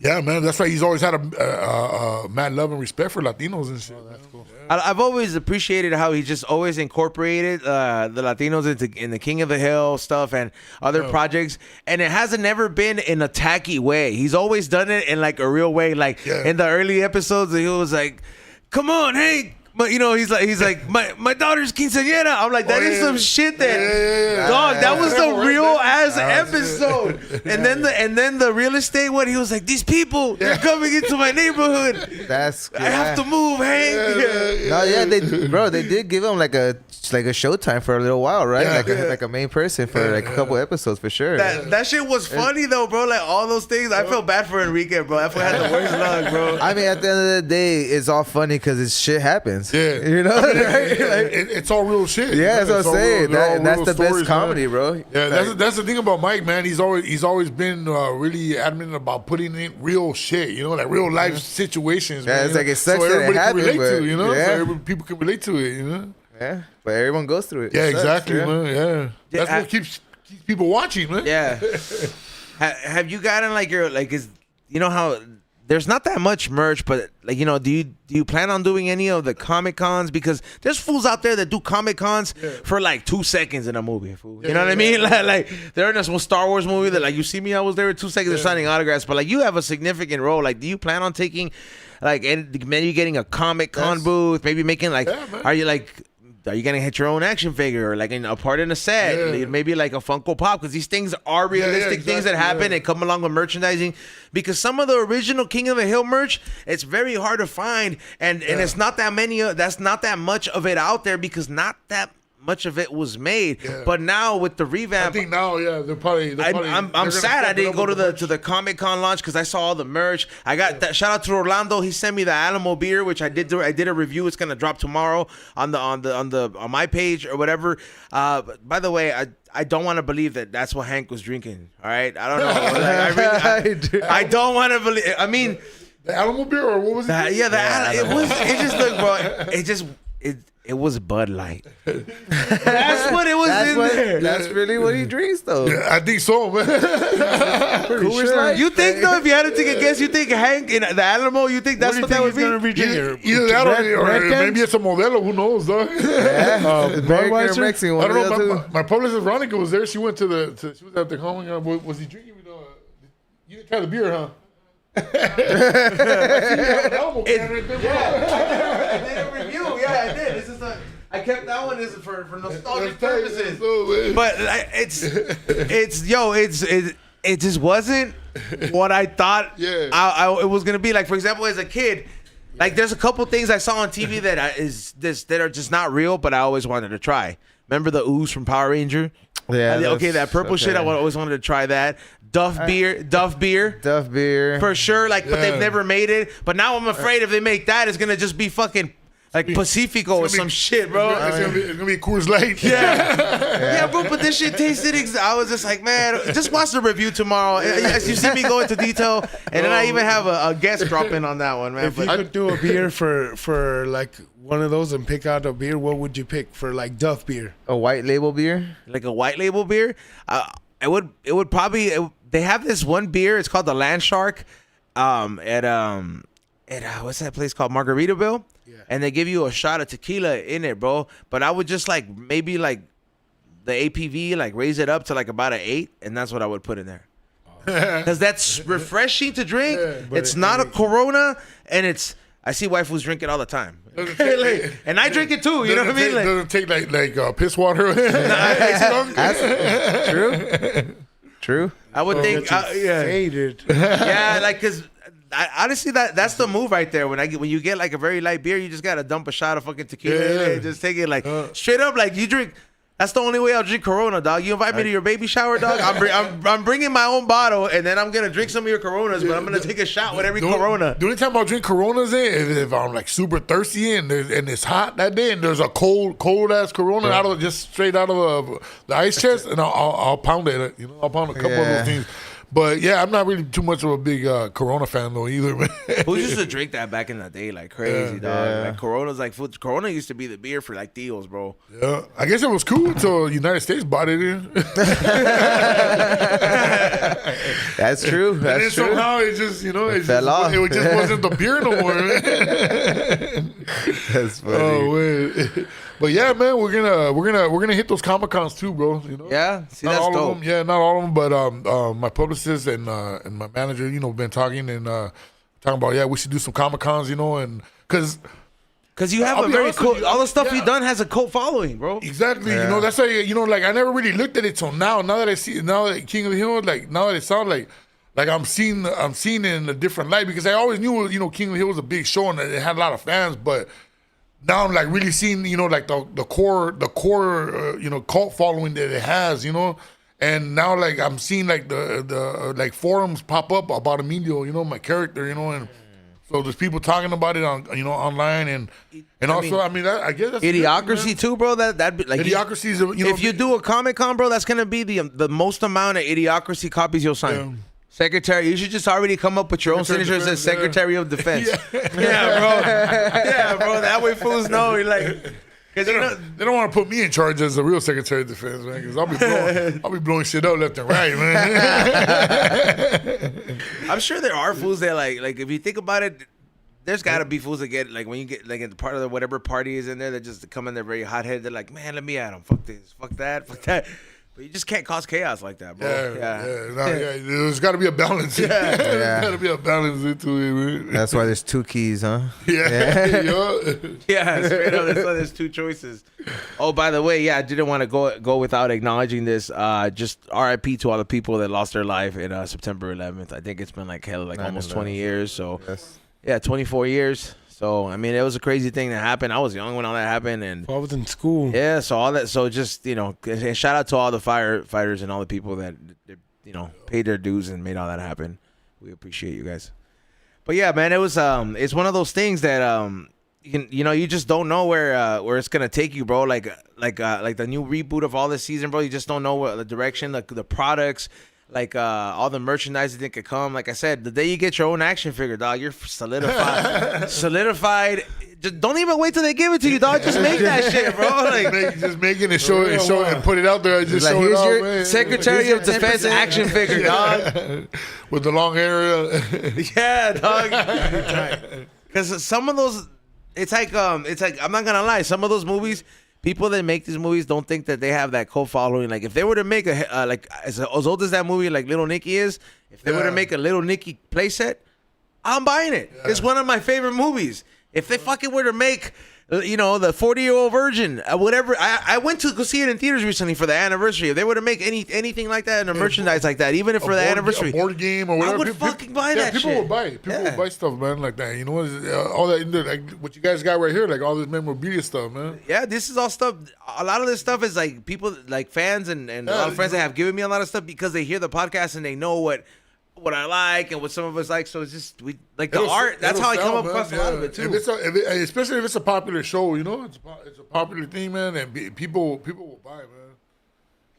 [SPEAKER 4] yeah, man, that's why he's always had a mad love and respect for Latinos and shit. Oh, that's cool. Yeah.
[SPEAKER 1] I've always appreciated how he just always incorporated the Latinos in the King of the Hill stuff and other projects, and it hasn't never been in a tacky way. He's always done it in like a real way. Like in the early episodes, he was like, "Come on, hey." But he's like my daughter's quinceañera. I'm like, that is some shit that dog. That was the real ass episode. And then the real estate one. He was like, these people, they're coming into my neighborhood. I have to move, Hank.
[SPEAKER 3] They did give him like a showtime for a little while, right? Like a main person for like a couple episodes for sure.
[SPEAKER 1] That shit was funny though, bro. Like all those things. I felt bad for Enrique, bro. That fool had the worst luck, bro.
[SPEAKER 3] I mean, at the end of the day, it's all funny because shit happens.
[SPEAKER 4] Yeah,
[SPEAKER 3] right?
[SPEAKER 4] It's all real shit.
[SPEAKER 3] Yeah, that's what I'm saying. That's the best comedy, bro.
[SPEAKER 4] Yeah, that's the thing about Mike, man. He's always been really adamant about putting in real shit, like real life situations.
[SPEAKER 3] Yeah,
[SPEAKER 4] man,
[SPEAKER 3] it's like it sucks
[SPEAKER 4] so
[SPEAKER 3] that it happens,
[SPEAKER 4] can relate
[SPEAKER 3] but
[SPEAKER 4] to, so people can relate to it,
[SPEAKER 3] Yeah, but everyone goes through it.
[SPEAKER 4] Yeah,
[SPEAKER 3] It sucks,
[SPEAKER 4] exactly, man. Yeah, that's what keeps people watching, man.
[SPEAKER 1] Yeah. Have you gotten how there's not that much merch, but do you plan on doing any of the Comic Cons? Because there's fools out there that do Comic Cons for like 2 seconds in a movie. Fool. You know what I mean? Like they're in this Star Wars movie that like you see me, I was there in 2 seconds, they're signing autographs. But like you have a significant role. Like, do you plan on taking maybe getting a Comic Con booth? Maybe making are you gonna hit your own action figure or like a part in a set? Maybe like a Funko Pop, because these things are realistic things that happen and come along with merchandising. Because some of the original King of the Hill merch, it's very hard to find, and it's not that many. That's not that much of it out there because not that much of it was made. But now with the revamp,
[SPEAKER 4] I think now, they're probably
[SPEAKER 1] I'm sad I didn't go to the Comic Con launch because I saw all the merch. I got that. Shout out to Orlando. He sent me the Alamo beer, which I did a review. It's gonna drop tomorrow on my page or whatever. By the way, I don't want to believe that that's what Hank was drinking. All right, I don't know. I don't want to believe. I mean,
[SPEAKER 4] the Alamo beer, or what was it?
[SPEAKER 1] It just looked, bro. It was Bud Light. That's what it was there.
[SPEAKER 3] That's really what he drinks, though.
[SPEAKER 4] Yeah, I think so, man.
[SPEAKER 3] Pretty sure.
[SPEAKER 1] You think, though, if you had to take a guess, you think Hank in the Alamo, you think that's what that would be?
[SPEAKER 4] Either that or maybe it's a Modelo. Who knows, dog?
[SPEAKER 3] American or Mexican.
[SPEAKER 4] I don't know. My publicist, Veronica, was there. She went she was at the Comic Con. Was he drinking? You didn't try the beer, huh? I
[SPEAKER 1] did a review. Yeah, I did. I kept that one for nostalgic purposes. But it just wasn't what I thought it was gonna be. Like, for example, as a kid, like there's a couple things I saw on TV that are just not real, but I always wanted to try. Remember the ooze from Power Ranger?
[SPEAKER 3] Yeah.
[SPEAKER 1] Okay, that purple shit. I always wanted to try that. Duff beer.
[SPEAKER 3] Duff beer.
[SPEAKER 1] For sure. Like, but they've never made it. But now I'm afraid if they make that, it's gonna just be fucking like Pacifico or some shit, bro.
[SPEAKER 4] It's gonna be Coors Light.
[SPEAKER 1] Yeah, bro. But this shit tasted. I was just like, man, just watch the review tomorrow. As you see me go into detail, and then I even have a guest drop in on that one, man.
[SPEAKER 2] If you could do a beer for like one of those and pick out a beer, what would you pick for like Duff beer?
[SPEAKER 3] A white label beer.
[SPEAKER 1] Like a white label beer, it would probably. They have this one beer. It's called the Land Shark. At what's that place called? Margaritaville. Yeah. And they give you a shot of tequila in it, bro. But I would just like maybe like the APV, like raise it up to like about an 8, and that's what I would put in there. Because that's refreshing to drink. Yeah, it's not a Corona, and it's. I see waifus drink it all the time, and I drink it too. You know what I mean?
[SPEAKER 4] Doesn't take like piss water.
[SPEAKER 3] That's true.
[SPEAKER 1] I would think.
[SPEAKER 2] Faded.
[SPEAKER 1] Yeah, like because. Honestly, that's the move right there. When you get like a very light beer, you just gotta dump a shot of fucking tequila in it and just take it like straight up. Like you drink. That's the only way I'll drink Corona, dog. You invite me to your baby shower, dog. I'm bringing my own bottle, and then I'm gonna drink some of your Coronas, but I'm gonna take a shot with every Corona.
[SPEAKER 4] The only time I'll drink Coronas is if I'm like super thirsty and it's hot that day, and there's a cold ass Corona just straight out of the ice chest, and I'll pound it. You know, I'll pound a couple of those things. But yeah, I'm not really too much of a big Corona fan though either, man.
[SPEAKER 1] Who used to drink that back in the day like crazy, dog? Yeah. Like Corona's like food. Corona used to be the beer for like deals, bro.
[SPEAKER 4] Yeah, I guess it was cool until the United States bought it in.
[SPEAKER 3] That's true.
[SPEAKER 4] And then somehow it just, it fell off. It just wasn't the beer no more.
[SPEAKER 3] That's funny.
[SPEAKER 4] Oh wait. But yeah, man, we're gonna hit those Comic-Cons too, bro. You know?
[SPEAKER 1] Yeah, see,
[SPEAKER 4] not
[SPEAKER 1] that's
[SPEAKER 4] all
[SPEAKER 1] dope.
[SPEAKER 4] of them. Yeah, not all of them, but my publicist and my manager, been talking and talking about we should do some Comic-Cons, and because
[SPEAKER 1] you have a very cool. All the stuff you've done has a cult following, bro.
[SPEAKER 4] Exactly. Yeah. That's why like I never really looked at it till now. Now that I see, now that King of the Hill, like now that it sounds like I'm seeing it in a different light, because I always knew King of the Hill was a big show and it had a lot of fans, but now I'm like really seeing like the core cult following that it has, and now like I'm seeing like the like forums pop up about Emilio, my character, and so there's people talking about it on online and also I guess that's
[SPEAKER 1] Idiocracy
[SPEAKER 4] good,
[SPEAKER 1] too, bro. That'd be like
[SPEAKER 4] Idiocracy is
[SPEAKER 1] if you do a Comic-Con, bro, that's gonna be the most amount of Idiocracy copies you'll sign. Yeah. Secretary, you should just already come up with your own signature as Secretary of Defense.
[SPEAKER 4] Yeah,
[SPEAKER 1] bro. Yeah, bro. That way fools know. You're like,
[SPEAKER 4] because they don't want to put me in charge as a real Secretary of Defense, man. Because I'll be blowing shit up left and right, man.
[SPEAKER 1] I'm sure there are fools that like if you think about it, there's gotta be fools that get like when you get like in part of whatever party is in there, that just come in there very hot headed. They're like, man, let me at them. Fuck this. Fuck that. Fuck that. But you just can't cause chaos like that, bro.
[SPEAKER 4] There's got to be a balance. There's got to be a balance into it, man.
[SPEAKER 3] That's why there's 2 keys, huh?
[SPEAKER 1] Yeah, straight up. That's why there's 2 choices. Oh, by the way, I didn't want to go without acknowledging this. Just RIP to all the people that lost their life in September 11th. I think it's been like almost 20 years. So, 24 years. So, I mean, it was a crazy thing that happened. I was young when all that happened. And
[SPEAKER 2] I was in school.
[SPEAKER 1] Yeah, so all that. So just, and shout out to all the firefighters and all the people that, paid their dues and made all that happen. We appreciate you guys. But yeah, man, it was, it's one of those things that, you just don't know where it's going to take you, bro. Like the new reboot of all this season, bro. You just don't know what the direction, the products, like all the merchandise that could come. Like I said, the day you get your own action figure, dog, you're solidified. Just don't even wait till they give it to you, dog. Just make that shit, bro. Like
[SPEAKER 4] just making it, show and put it out there. Just show it off, man.
[SPEAKER 1] Secretary of Defense action figure, dog,
[SPEAKER 4] with the long hair.
[SPEAKER 1] Yeah, dog. Because some of those, it's like I'm not gonna lie. Some of those movies, people that make these movies don't think that they have that cult following. Like if they were to make a like as old as that movie, like Little Nicky is, if they were to make a Little Nicky playset, I'm buying it. Yeah. It's one of my favorite movies. If they fucking were to make You know, the 40-year-old virgin, whatever. I went to go see it in theaters recently for the anniversary. If they were to make anything like that and a merchandise like that, even if for the anniversary,
[SPEAKER 4] a board game or whatever,
[SPEAKER 1] I would fucking buy that
[SPEAKER 4] people
[SPEAKER 1] shit.
[SPEAKER 4] would buy it. People would buy stuff, man, like that. You know, all that, like what you guys got right here, like all this memorabilia stuff, man.
[SPEAKER 1] Yeah, this is all stuff. A lot of this stuff is like people, like fans and a lot of friends that have given me a lot of stuff because they hear the podcast and they know what I like and what some of us like. So it's just the art. That's how I come up across a lot of it too.
[SPEAKER 4] Especially if it's a popular show, you know, it's a popular thing, man, and people will buy, man.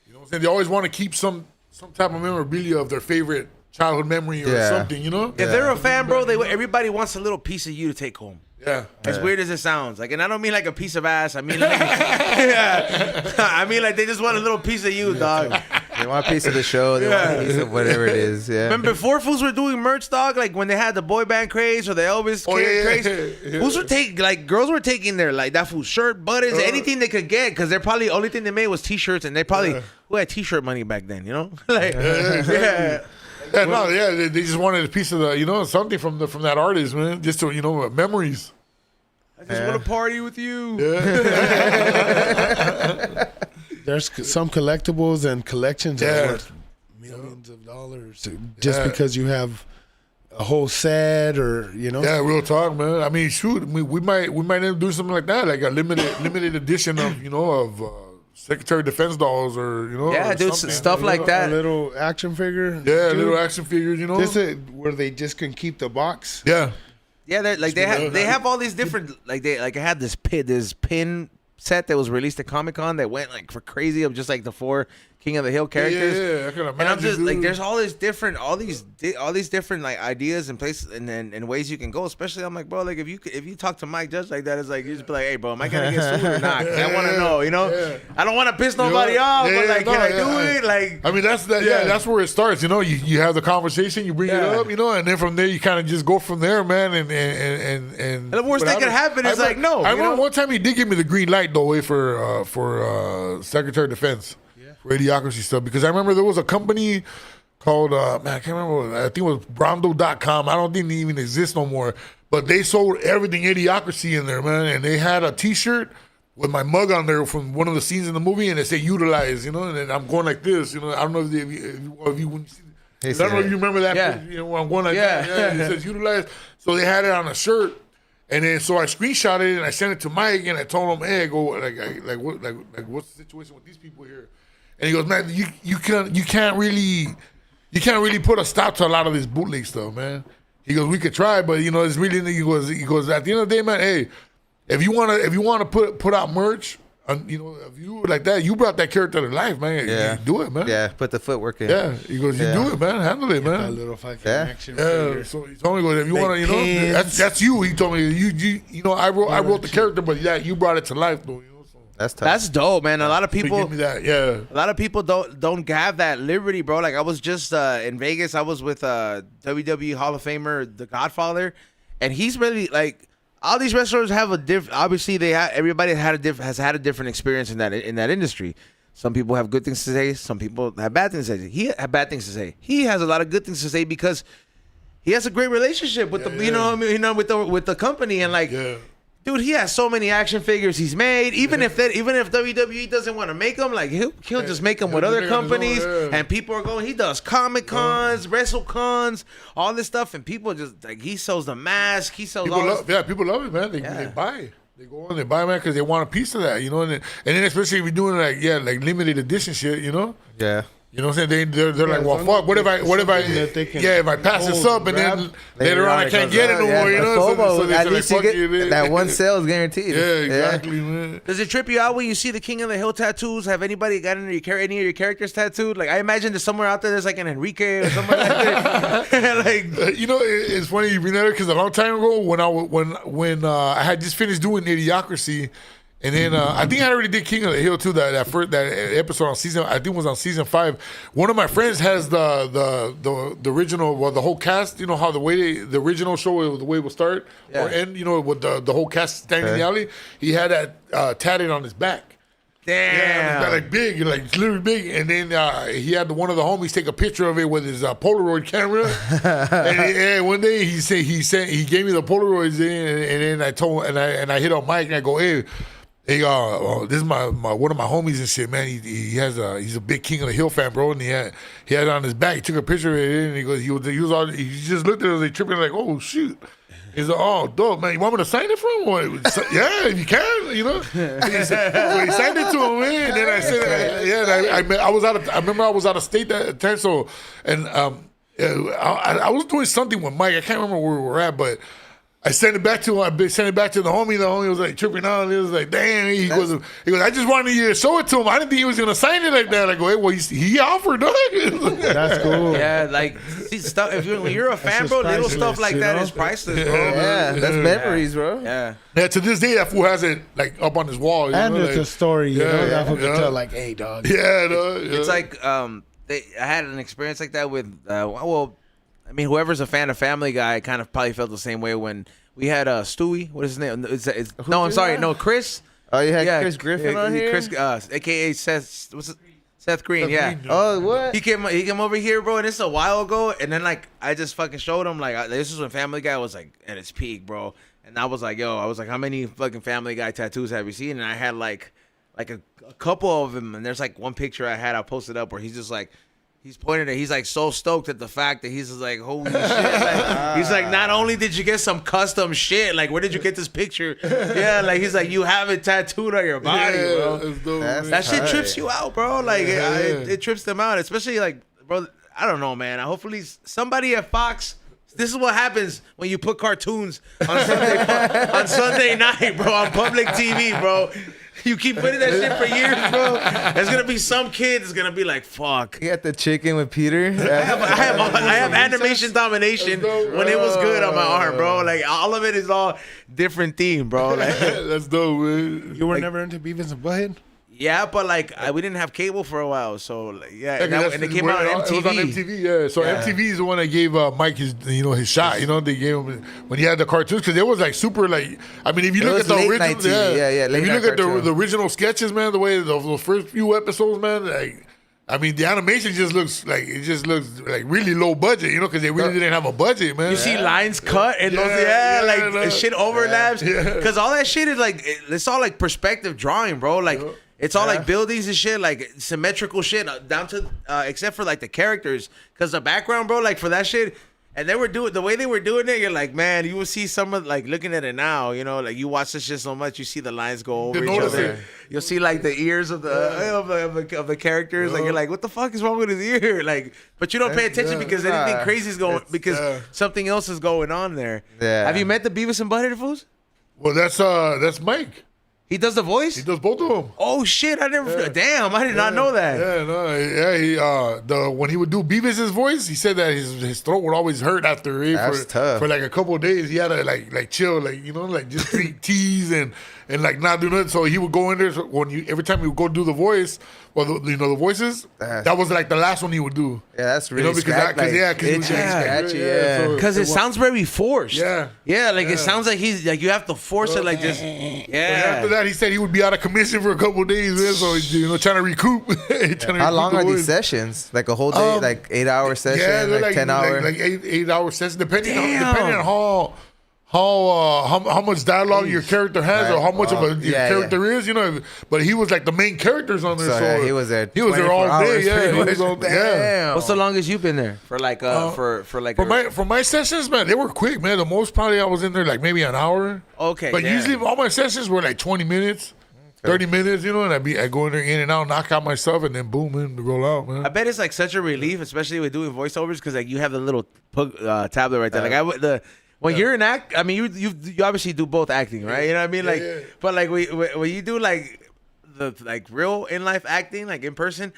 [SPEAKER 4] You know what I'm saying? They always want to keep some type of memorabilia of their favorite childhood memory or something, you know?
[SPEAKER 1] If they're a fan, bro, everybody wants a little piece of you to take home.
[SPEAKER 4] Yeah.
[SPEAKER 1] As weird as it sounds. Like, and I don't mean like a piece of ass. I mean like I mean like they just want a little piece of you, dog.
[SPEAKER 3] They want a piece of the show. They want a piece of whatever it is. Yeah.
[SPEAKER 1] Remember before fools were doing merch, dog? Like when they had the boy band craze or the Elvis craze. Fools were girls were taking their like that fool's shirt, buttons, anything they could get, because they're probably only thing they made was t-shirts, and they probably who had t-shirt money back then, you know? Like
[SPEAKER 4] they just wanted a piece of the, you know, something from that artist, man, just to, you know, memories.
[SPEAKER 1] I just want to party with you.
[SPEAKER 2] There's some collectibles and collections that are worth millions of dollars just because you have a whole set, or you know.
[SPEAKER 4] Yeah, real talk, man. I mean, shoot, we might end up doing something like that, like a limited edition of, you know, of Secretary of Defense dolls, or you know,
[SPEAKER 1] dude, stuff like that.
[SPEAKER 2] A little action figure.
[SPEAKER 4] Yeah, dude. Little action figures, you know.
[SPEAKER 2] This is where they just can keep the box.
[SPEAKER 4] Yeah.
[SPEAKER 1] Yeah, they have all these different I had this pin set that was released at Comic-Con that went like for crazy of just like the 4 King of the Hill characters.
[SPEAKER 4] Yeah, I can imagine.
[SPEAKER 1] And I'm just like,
[SPEAKER 4] dude.
[SPEAKER 1] there's all these different like ideas and places and ways you can go. Especially, I'm like, bro, like if you talk to Mike Judge like that, it's like you just be like, hey, bro, am I gonna get sued or not? 'Cause I want to know, you know. Yeah. I don't want to piss nobody off, but like, can I do it? Like,
[SPEAKER 4] I mean, that's that's where it starts. You know, you have the conversation, you bring it up, you know, and then from there you kind of just go from there, man. And
[SPEAKER 1] the worst that could happen is like, no.
[SPEAKER 4] I remember one time he did give me the green light though, for Secretary of Defense. For Idiocracy stuff, because I remember there was a company called man, I can't remember. I think it was Brondo.com. I don't think they even exist no more. But they sold everything Idiocracy in there, man. And they had a T-shirt with my mug on there from one of the scenes in the movie, and it said "Utilize," you know. And then I'm going like this, you know. I don't know if you when you see, I don't know if you remember that.
[SPEAKER 1] Yeah.
[SPEAKER 4] You know, I'm going like that. Yeah, it says "Utilize." So they had it on a shirt. And then, so I screenshotted it and I sent it to Mike, and I told him, "Hey, I go what's the situation with these people here?" And he goes, "Man, you can't really put a stop to a lot of this bootleg stuff, man." He goes, "We could try, but you know, it's really." He goes, "At the end of the day, man, hey, if you wanna put out merch, you know, if you like that, you brought that character to life, man.
[SPEAKER 3] Yeah,
[SPEAKER 4] you do it, man.
[SPEAKER 3] Yeah, put the footwork in.
[SPEAKER 4] Yeah." He goes, "You do it, man. Handle it, man."
[SPEAKER 2] A little fucking action figure.
[SPEAKER 4] So he told me, "If you want to, you know, that's you." He told me, "You know, I wrote the character, but yeah, you brought it to life, though." You know, so.
[SPEAKER 3] That's tough.
[SPEAKER 1] That's dope, man. A lot of people
[SPEAKER 4] give me that, yeah.
[SPEAKER 1] A lot of people don't have that liberty, bro. Like I was just in Vegas. I was with WWE Hall of Famer, The Godfather, and he's really like all these wrestlers have a different. Obviously, everybody has had a different experience in that industry. Some people have good things to say. Some people have bad things to say. He had bad things to say. He has a lot of good things to say because he has a great relationship with with the company, and like. Yeah. Dude, he has so many action figures he's made. Even if WWE doesn't want to make them, like he'll just make them with other companies, and people are going. He does Comic Cons, Wrestle Cons, all this stuff, and people just like he sells the mask. He sells
[SPEAKER 4] people love it, man. They buy. They go on, they buy, man, because they want a piece of that, you know. And then especially if you're doing like limited edition shit, you know. Yeah. You know what I'm saying? They're like, well, fuck. What if I if I pass this up and then later on I can't get it no more? You know,
[SPEAKER 3] so at least you get that one sale is guaranteed.
[SPEAKER 4] Yeah, exactly, man.
[SPEAKER 1] Does it trip you out when you see the King of the Hill tattoos? Have anybody got any of your characters tattooed? Like I imagine there's somewhere out there there's like an Enrique or something like that. Like
[SPEAKER 4] you know, it's funny you bring that up because a long time ago when I had just finished doing Idiocracy. And then I think I already did King of the Hill too. That episode on season, I think it was on season 5. One of my friends has the original, well, the whole cast. You know how the original show, the way it would start or end. You know, with the whole cast standing in the alley. He had that tatted on his back.
[SPEAKER 1] Damn.
[SPEAKER 4] Yeah, it was like big, like literally big. And then he had one of the homies take a picture of it with his Polaroid camera. and one day he gave me the Polaroids and then I told and I hit on Mike and I go, hey, this is my one of my homies and shit, man. He's a big King of the Hill fan, bro. And he had it on his back. He took a picture of it and he goes, he just looked at us like tripping like, oh shoot. He's like, oh, dope, man. You want me to sign it for him? Yeah, if you can, you know. He signed it to him, man. And then I said, I remember I was out of state that time, so, and I was doing something with Mike. I can't remember where we were at, but I sent it back to him. I sent it back to the homie. The homie was like tripping out. He was like, damn. He goes, I just wanted you to show it to him. I didn't think he was going to sign it like that. I go, hey, well, he offered, dog.
[SPEAKER 2] That's cool.
[SPEAKER 1] Yeah, like, see, stuff, when you're a fan, bro, little stuff like that is priceless, bro.
[SPEAKER 3] Yeah, that's memories, bro.
[SPEAKER 1] Yeah.
[SPEAKER 4] Yeah, to this day, that fool has it like up on his wall. You
[SPEAKER 2] And
[SPEAKER 4] know,
[SPEAKER 2] it's
[SPEAKER 4] like,
[SPEAKER 2] a story, you know. That fool can
[SPEAKER 4] yeah.
[SPEAKER 2] tell, like, hey, dog.
[SPEAKER 4] Yeah, dog. Yeah.
[SPEAKER 1] It's like, I had an experience like that with, I mean, whoever's a fan of Family Guy kind of probably felt the same way when we had Stewie. What is his name? No, I'm sorry. No, Chris.
[SPEAKER 3] Oh, you had Chris Griffin on here?
[SPEAKER 1] Chris, a.k.a. Seth Green, yeah.
[SPEAKER 3] Oh, what?
[SPEAKER 1] He came over here, bro, and it's a while ago. And then, like, I just fucking showed him, like, this is when Family Guy was, like, at its peak, bro. And I was like, how many fucking Family Guy tattoos have you seen? And I had, like a couple of them. And there's, like, one picture I posted up where he's just, like, he's pointing at, he's like so stoked at the fact that he's just like, holy shit. Like, he's like, not only did you get some custom shit, like, where did you get this picture? Yeah, like, he's like, you have it tattooed on your body, bro. That shit trips you out, bro. Like, it trips them out, especially, like, bro, I don't know, man. Hopefully somebody at Fox, this is what happens when you put cartoons on Sunday night, bro, on public TV, bro. You keep putting that shit for years, bro. There's gonna be some kid that's gonna be like, "Fuck."
[SPEAKER 3] You got the chicken with Peter.
[SPEAKER 1] I have animation domination when it was good on my arm, bro. Like all of it is all different theme, bro. Like
[SPEAKER 4] that's dope, man.
[SPEAKER 2] You were never into Beavis and Butthead?
[SPEAKER 1] yeah, but like we didn't have cable for a while, so like, and it came out on MTV.
[SPEAKER 4] It was on MTV, yeah. So MTV is the one that gave Mike his shot. You know, they gave him when he had the cartoons because it was like super like. I mean, if you look at the original, if you look at the original sketches, man, the way the first few episodes, man, like. I mean, the animation just looks like really low budget, you know, because they really didn't have a budget, man.
[SPEAKER 1] You see lines cut and those, shit overlaps. Because all that shit is like, it's all like perspective drawing, bro. Like, it's all like buildings and shit, like symmetrical shit down to, except for like the characters. Because the background, bro, like for that shit, and they were doing the way they were doing it. You're like, man, you will see some of like looking at it now. You know, like you watch this shit so much, you see the lines go over each other. You'll see like the ears of the characters. Like you're like, what the fuck is wrong with his ear? Like, but you don't pay attention because anything crazy is going because something else is going on there.
[SPEAKER 3] Yeah.
[SPEAKER 1] Have you met the Beavis and Butthead fools?
[SPEAKER 4] Well, that's Mike.
[SPEAKER 1] He does the voice?
[SPEAKER 4] He does both of them.
[SPEAKER 1] Oh shit! I never. Damn, I did not know that.
[SPEAKER 4] When he would do Beavis's voice, he said that his throat would always hurt after it for like a couple of days. He had to like chill, like you know, like just drink teas and like not do nothing. So he would go in there every time he would go do the voice. Well, the voices. That was like the last one he would do.
[SPEAKER 3] Yeah, that's really
[SPEAKER 1] because it sounds very forced.
[SPEAKER 4] Yeah,
[SPEAKER 1] like it sounds like he's like you have to force it like this. Yeah.
[SPEAKER 4] After that, he said he would be out of commission for a couple of days, man. So trying to recoup.
[SPEAKER 3] How long are these sessions? Like a whole day, like 8-hour session, like 10-hour,
[SPEAKER 4] like 8-hour session, depending on how much dialogue your character has or how much of your character is, you know. But he was like the main characters on there, so
[SPEAKER 3] he was there.
[SPEAKER 4] He was there all day, He was all day.
[SPEAKER 1] What's the longest you've been there for? Like
[SPEAKER 4] for my sessions, man, they were quick, man. The most probably I was in there like maybe an hour.
[SPEAKER 1] Okay,
[SPEAKER 4] but usually all my sessions were like 20 minutes. 30 minutes, you know, and I go in there in and out, knock out my stuff, and then boom, and roll out, man.
[SPEAKER 1] I bet it's like such a relief, especially with doing voiceovers, because like you have the little tablet right there. When you're an act, I mean, you obviously do both acting, right? You know what I mean? Like, but like when you do like the like real in life acting, like in person,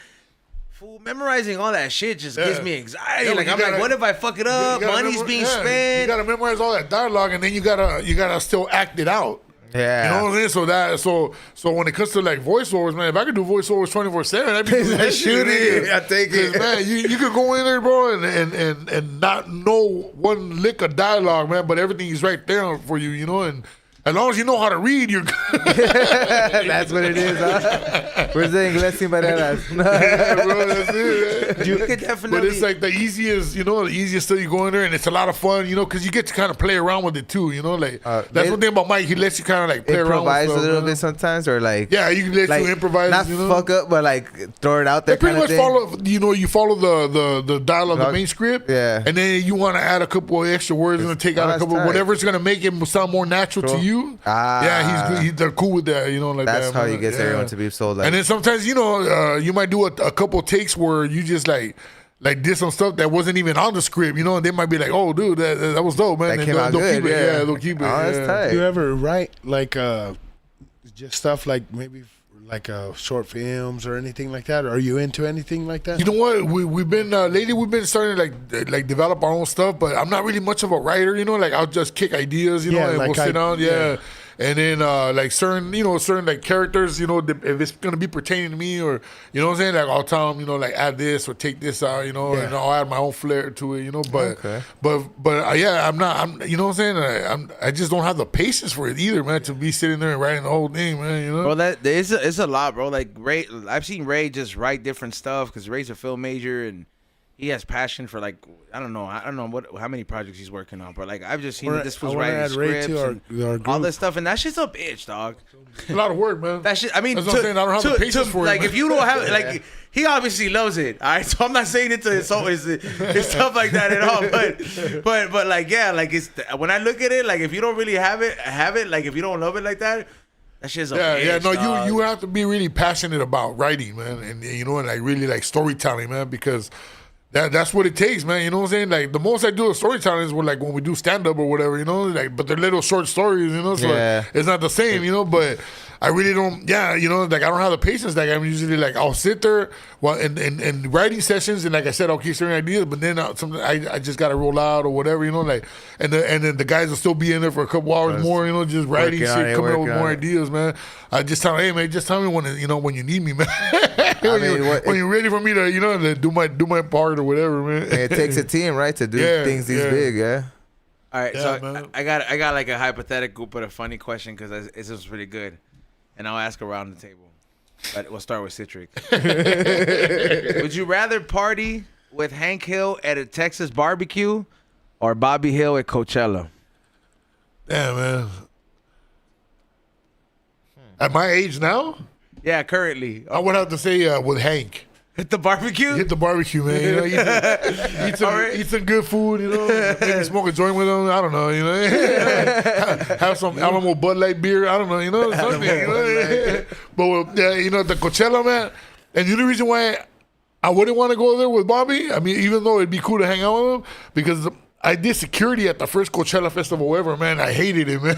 [SPEAKER 1] memorizing all that shit just gives me anxiety. Like I'm like, what if I fuck it up? Money's being spent.
[SPEAKER 4] You gotta memorize all that dialogue, and then you gotta still act it out.
[SPEAKER 3] Yeah,
[SPEAKER 4] you know what I'm saying. So when it comes to like voiceovers, man, if I could do voiceovers 24/7, I'd be doing that shit.
[SPEAKER 3] I take it,
[SPEAKER 4] man. You could go in there, bro, and not know one lick of dialogue, man, but everything is right there for you, you know. And As long as you know how to read, you're good.
[SPEAKER 3] That's what it is, huh? We're saying inglés sin barreras.
[SPEAKER 4] Yeah, bro, that's it. Man.
[SPEAKER 1] You could definitely.
[SPEAKER 4] But it's like the easiest, the easiest stuff you go in there, and it's a lot of fun, because you get to kind of play around with it too, like that's one thing about Mike. He lets you kind of like play around with stuff,
[SPEAKER 3] a little bit sometimes, or like
[SPEAKER 4] you can let you improvise,
[SPEAKER 3] not fuck up, but like throw it out there.
[SPEAKER 4] They pretty much follow, you follow the dialogue, the main script, and then you want to add a couple of extra words and take out a couple, whatever's gonna make it sound more natural to you. They're cool with that, like
[SPEAKER 3] that's
[SPEAKER 4] that.
[SPEAKER 3] How you get everyone to be so like.
[SPEAKER 4] And then sometimes, you might do a couple takes where you just like did some stuff that wasn't even on the script, and they might be like, "Oh, dude, that was dope, man."
[SPEAKER 3] That came out good.
[SPEAKER 4] Keep it. They'll keep it.
[SPEAKER 3] Oh, that's tight.
[SPEAKER 2] Do you ever write like just stuff like maybe like short films or anything like that? Are you into anything like that?
[SPEAKER 4] You know what? We've been lately. We've been starting to like develop our own stuff, but I'm not really much of a writer. Like I'll just kick ideas, and
[SPEAKER 2] like
[SPEAKER 4] we'll sit down, and then like certain like characters, if it's gonna be pertaining to me, or what I'm saying, like I'll tell them, like add this or take this out, and I'll add my own flair to it, but I'm not, you know what I'm saying, I just don't have the patience for it either, man, to be sitting there and writing the whole thing, man,
[SPEAKER 1] Bro, it's a lot, bro. Like Ray, I've seen Ray just write different stuff because Ray's a film major and he has passion for like I don't know how many projects he's working on, but like I've just seen this was writing scripts and all this stuff, and that shit's a bitch, dog.
[SPEAKER 4] It's a lot of work, man.
[SPEAKER 1] That shit. I mean,
[SPEAKER 4] that's what I'm saying. I don't have the patience for it.
[SPEAKER 1] Like
[SPEAKER 4] man.
[SPEAKER 1] if you don't have like he obviously loves it. All right, so I'm not saying it to his stuff like that at all. But like like it's when I look at it, like if you don't really have it, like if you don't love it like that. That shit's a bitch,
[SPEAKER 4] no,
[SPEAKER 1] dog.
[SPEAKER 4] you have to be really passionate about writing, man, and and like really like storytelling, man, because. That's what it takes, man. You know what I'm saying? Like the most I do of storytelling is when we do stand up or whatever, like but they're little short stories, so it's not the same, but I really don't like I don't have the patience. Like I'm usually like I'll sit there in writing sessions and like I said I'll keep certain ideas, but then something I just gotta roll out or whatever, like and then the guys will still be in there for a couple hours more, just writing shit, coming up with more ideas, man. I just tell them, hey man, just tell me when when you need me, man. when you're ready for me to to do my part or whatever, man.
[SPEAKER 3] It takes a team, right, to do things these big,
[SPEAKER 1] All right, so I got like a hypothetical but a funny question because this is pretty good, and I'll ask around the table. But we'll start with CiTRiC. Would you rather party with Hank Hill at a Texas barbecue or Bobby Hill at Coachella?
[SPEAKER 4] Yeah, man. At my age now?
[SPEAKER 1] Yeah, currently.
[SPEAKER 4] I would have to say with Hank.
[SPEAKER 1] Hit the barbecue?
[SPEAKER 4] Hit the barbecue, man. Eat some good food, maybe smoke a joint with them. I don't know, Have some Alamo Bud Light beer. I don't know, something. But the Coachella, man. And the only reason why I wouldn't want to go there with Bobby, I mean, even though it'd be cool to hang out with him, because I did security at the first Coachella festival ever, man. I hated it, man.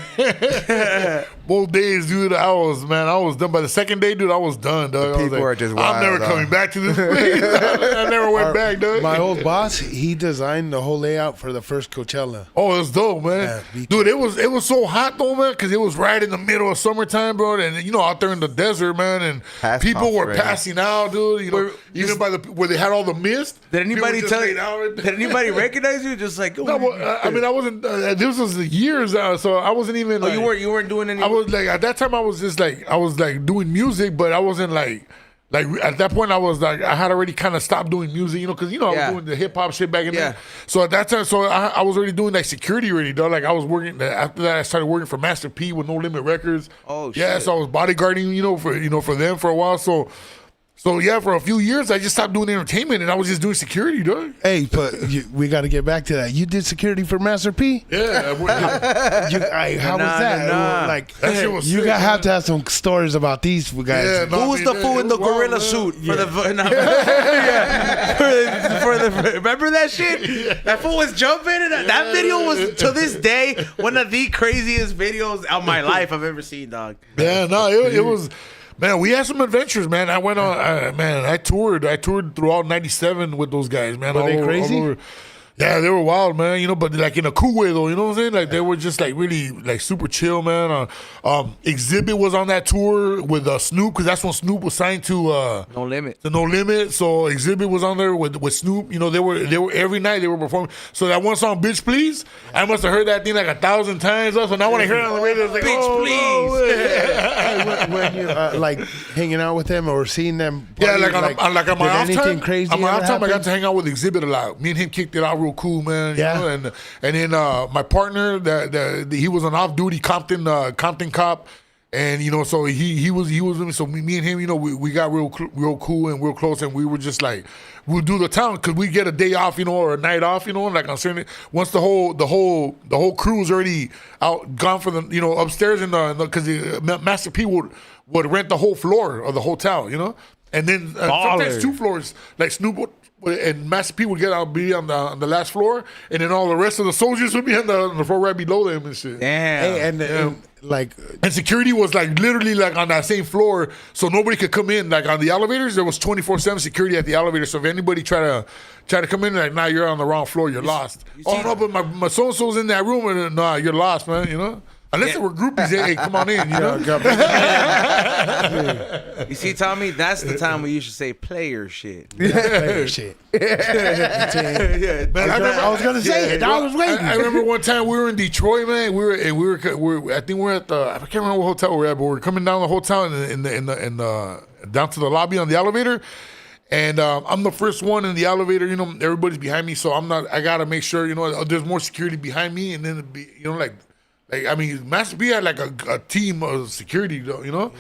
[SPEAKER 4] Both days, dude, I was done. By the second day, dude, I was done, dog.
[SPEAKER 3] People are just wild,
[SPEAKER 4] I'm never coming back to this place. I never went back, dog.
[SPEAKER 2] My old boss, he designed the whole layout for the first Coachella.
[SPEAKER 4] Oh, it was dope, man.
[SPEAKER 2] Yeah,
[SPEAKER 4] dude, it was so hot though, man, because it was right in the middle of summertime, bro. And out there in the desert, man, and people were passing out, dude. Even by where they had all the mist.
[SPEAKER 1] Did anybody Did anybody recognize you? Just like.
[SPEAKER 4] No, I mean, I wasn't. This was years out, so I wasn't even.
[SPEAKER 1] Oh, you weren't doing any.
[SPEAKER 4] I was like at that time. I was just like doing music, but I wasn't like at that point. I was like I had already kind of stopped doing music, because I was doing the hip hop shit back in there. So at that time, I was already doing like security already, though. Like I was working. After that, I started working for Master P with No Limit Records.
[SPEAKER 1] Oh shit.
[SPEAKER 4] Yeah, so I was bodyguarding, for them for a while. So yeah, for a few years, I just stopped doing entertainment and I was just doing security, dog.
[SPEAKER 2] Hey, but we got to get back to that. You did security for Master P?
[SPEAKER 4] Yeah.
[SPEAKER 2] How was that? Like,
[SPEAKER 4] that shit was
[SPEAKER 2] you
[SPEAKER 4] sick,
[SPEAKER 2] have to have some stories about these guys.
[SPEAKER 4] Yeah,
[SPEAKER 1] who was the fool in the gorilla suit for the? Remember that shit? Yeah. That fool was jumping, and that video was to this day one of the craziest videos of my life I've ever seen, dog.
[SPEAKER 4] Yeah, no, it was. Man, we had some adventures, man. I went on, I toured throughout '97 with those guys, man.
[SPEAKER 2] Were they crazy?
[SPEAKER 4] Yeah, they were wild, man. You know, but like in a cool way, though. You know what I'm saying? Like they were just like really like super chill, man. Exhibit was on that tour with Snoop because that's when Snoop was signed to
[SPEAKER 1] No Limit.
[SPEAKER 4] to No Limit. So Exhibit was on there with Snoop. You know, they were every night they were performing. So that one song, "Bitch Please," I must have heard that thing like 1,000 times. So now when I hear it on the radio, it's like,
[SPEAKER 1] Bitch Please.
[SPEAKER 2] When you like hanging out with them or seeing them,
[SPEAKER 4] yeah,
[SPEAKER 2] party,
[SPEAKER 4] like on my off time.
[SPEAKER 2] Crazy
[SPEAKER 4] on my
[SPEAKER 2] ever
[SPEAKER 4] off time, I got
[SPEAKER 2] happen?
[SPEAKER 4] to hang out with Exhibit a lot. Me and him kicked it out real cool, man. You
[SPEAKER 2] Yeah.
[SPEAKER 4] know? And then my partner, that he was an off duty Compton cop, and you know, so he was with me. So me and him, you know, we got real cool and real close, and we were just like, we'll do the town because we get a day off, you know, or a night off, you know, like on certain. Once the whole crew was already gone for the, you know, upstairs in the because Master P would rent the whole floor of the hotel, you know, and then sometimes 2 floors, like Snoop and Master P would be on the last floor, and then all the rest of the soldiers would be on the floor right below them and shit.
[SPEAKER 1] Damn.
[SPEAKER 2] Hey, and like,
[SPEAKER 4] And security was like literally like on that same floor, so nobody could come in. Like on the elevators, there was 24/7 security at the elevator. So if anybody try to come in, like, nah, you're on the wrong floor, you're lost. Oh no, but my so and so's in that room, and nah, you're lost, man. You know. Unless they were groupies, hey, come on in, you know?
[SPEAKER 1] You see, Tommy, that's the time where you should say player shit.
[SPEAKER 2] shit.
[SPEAKER 4] Man,
[SPEAKER 2] I was gonna say it. I was waiting.
[SPEAKER 4] I remember one time we were in Detroit, man. I think we're at I can't remember what hotel we're at, but we're coming down the hotel in the down to the lobby on the elevator. And I'm the first one in the elevator, you know, everybody's behind me, so I gotta make sure, you know, there's more security behind me, and then you know, like I mean, Master B had like a team of security, you know?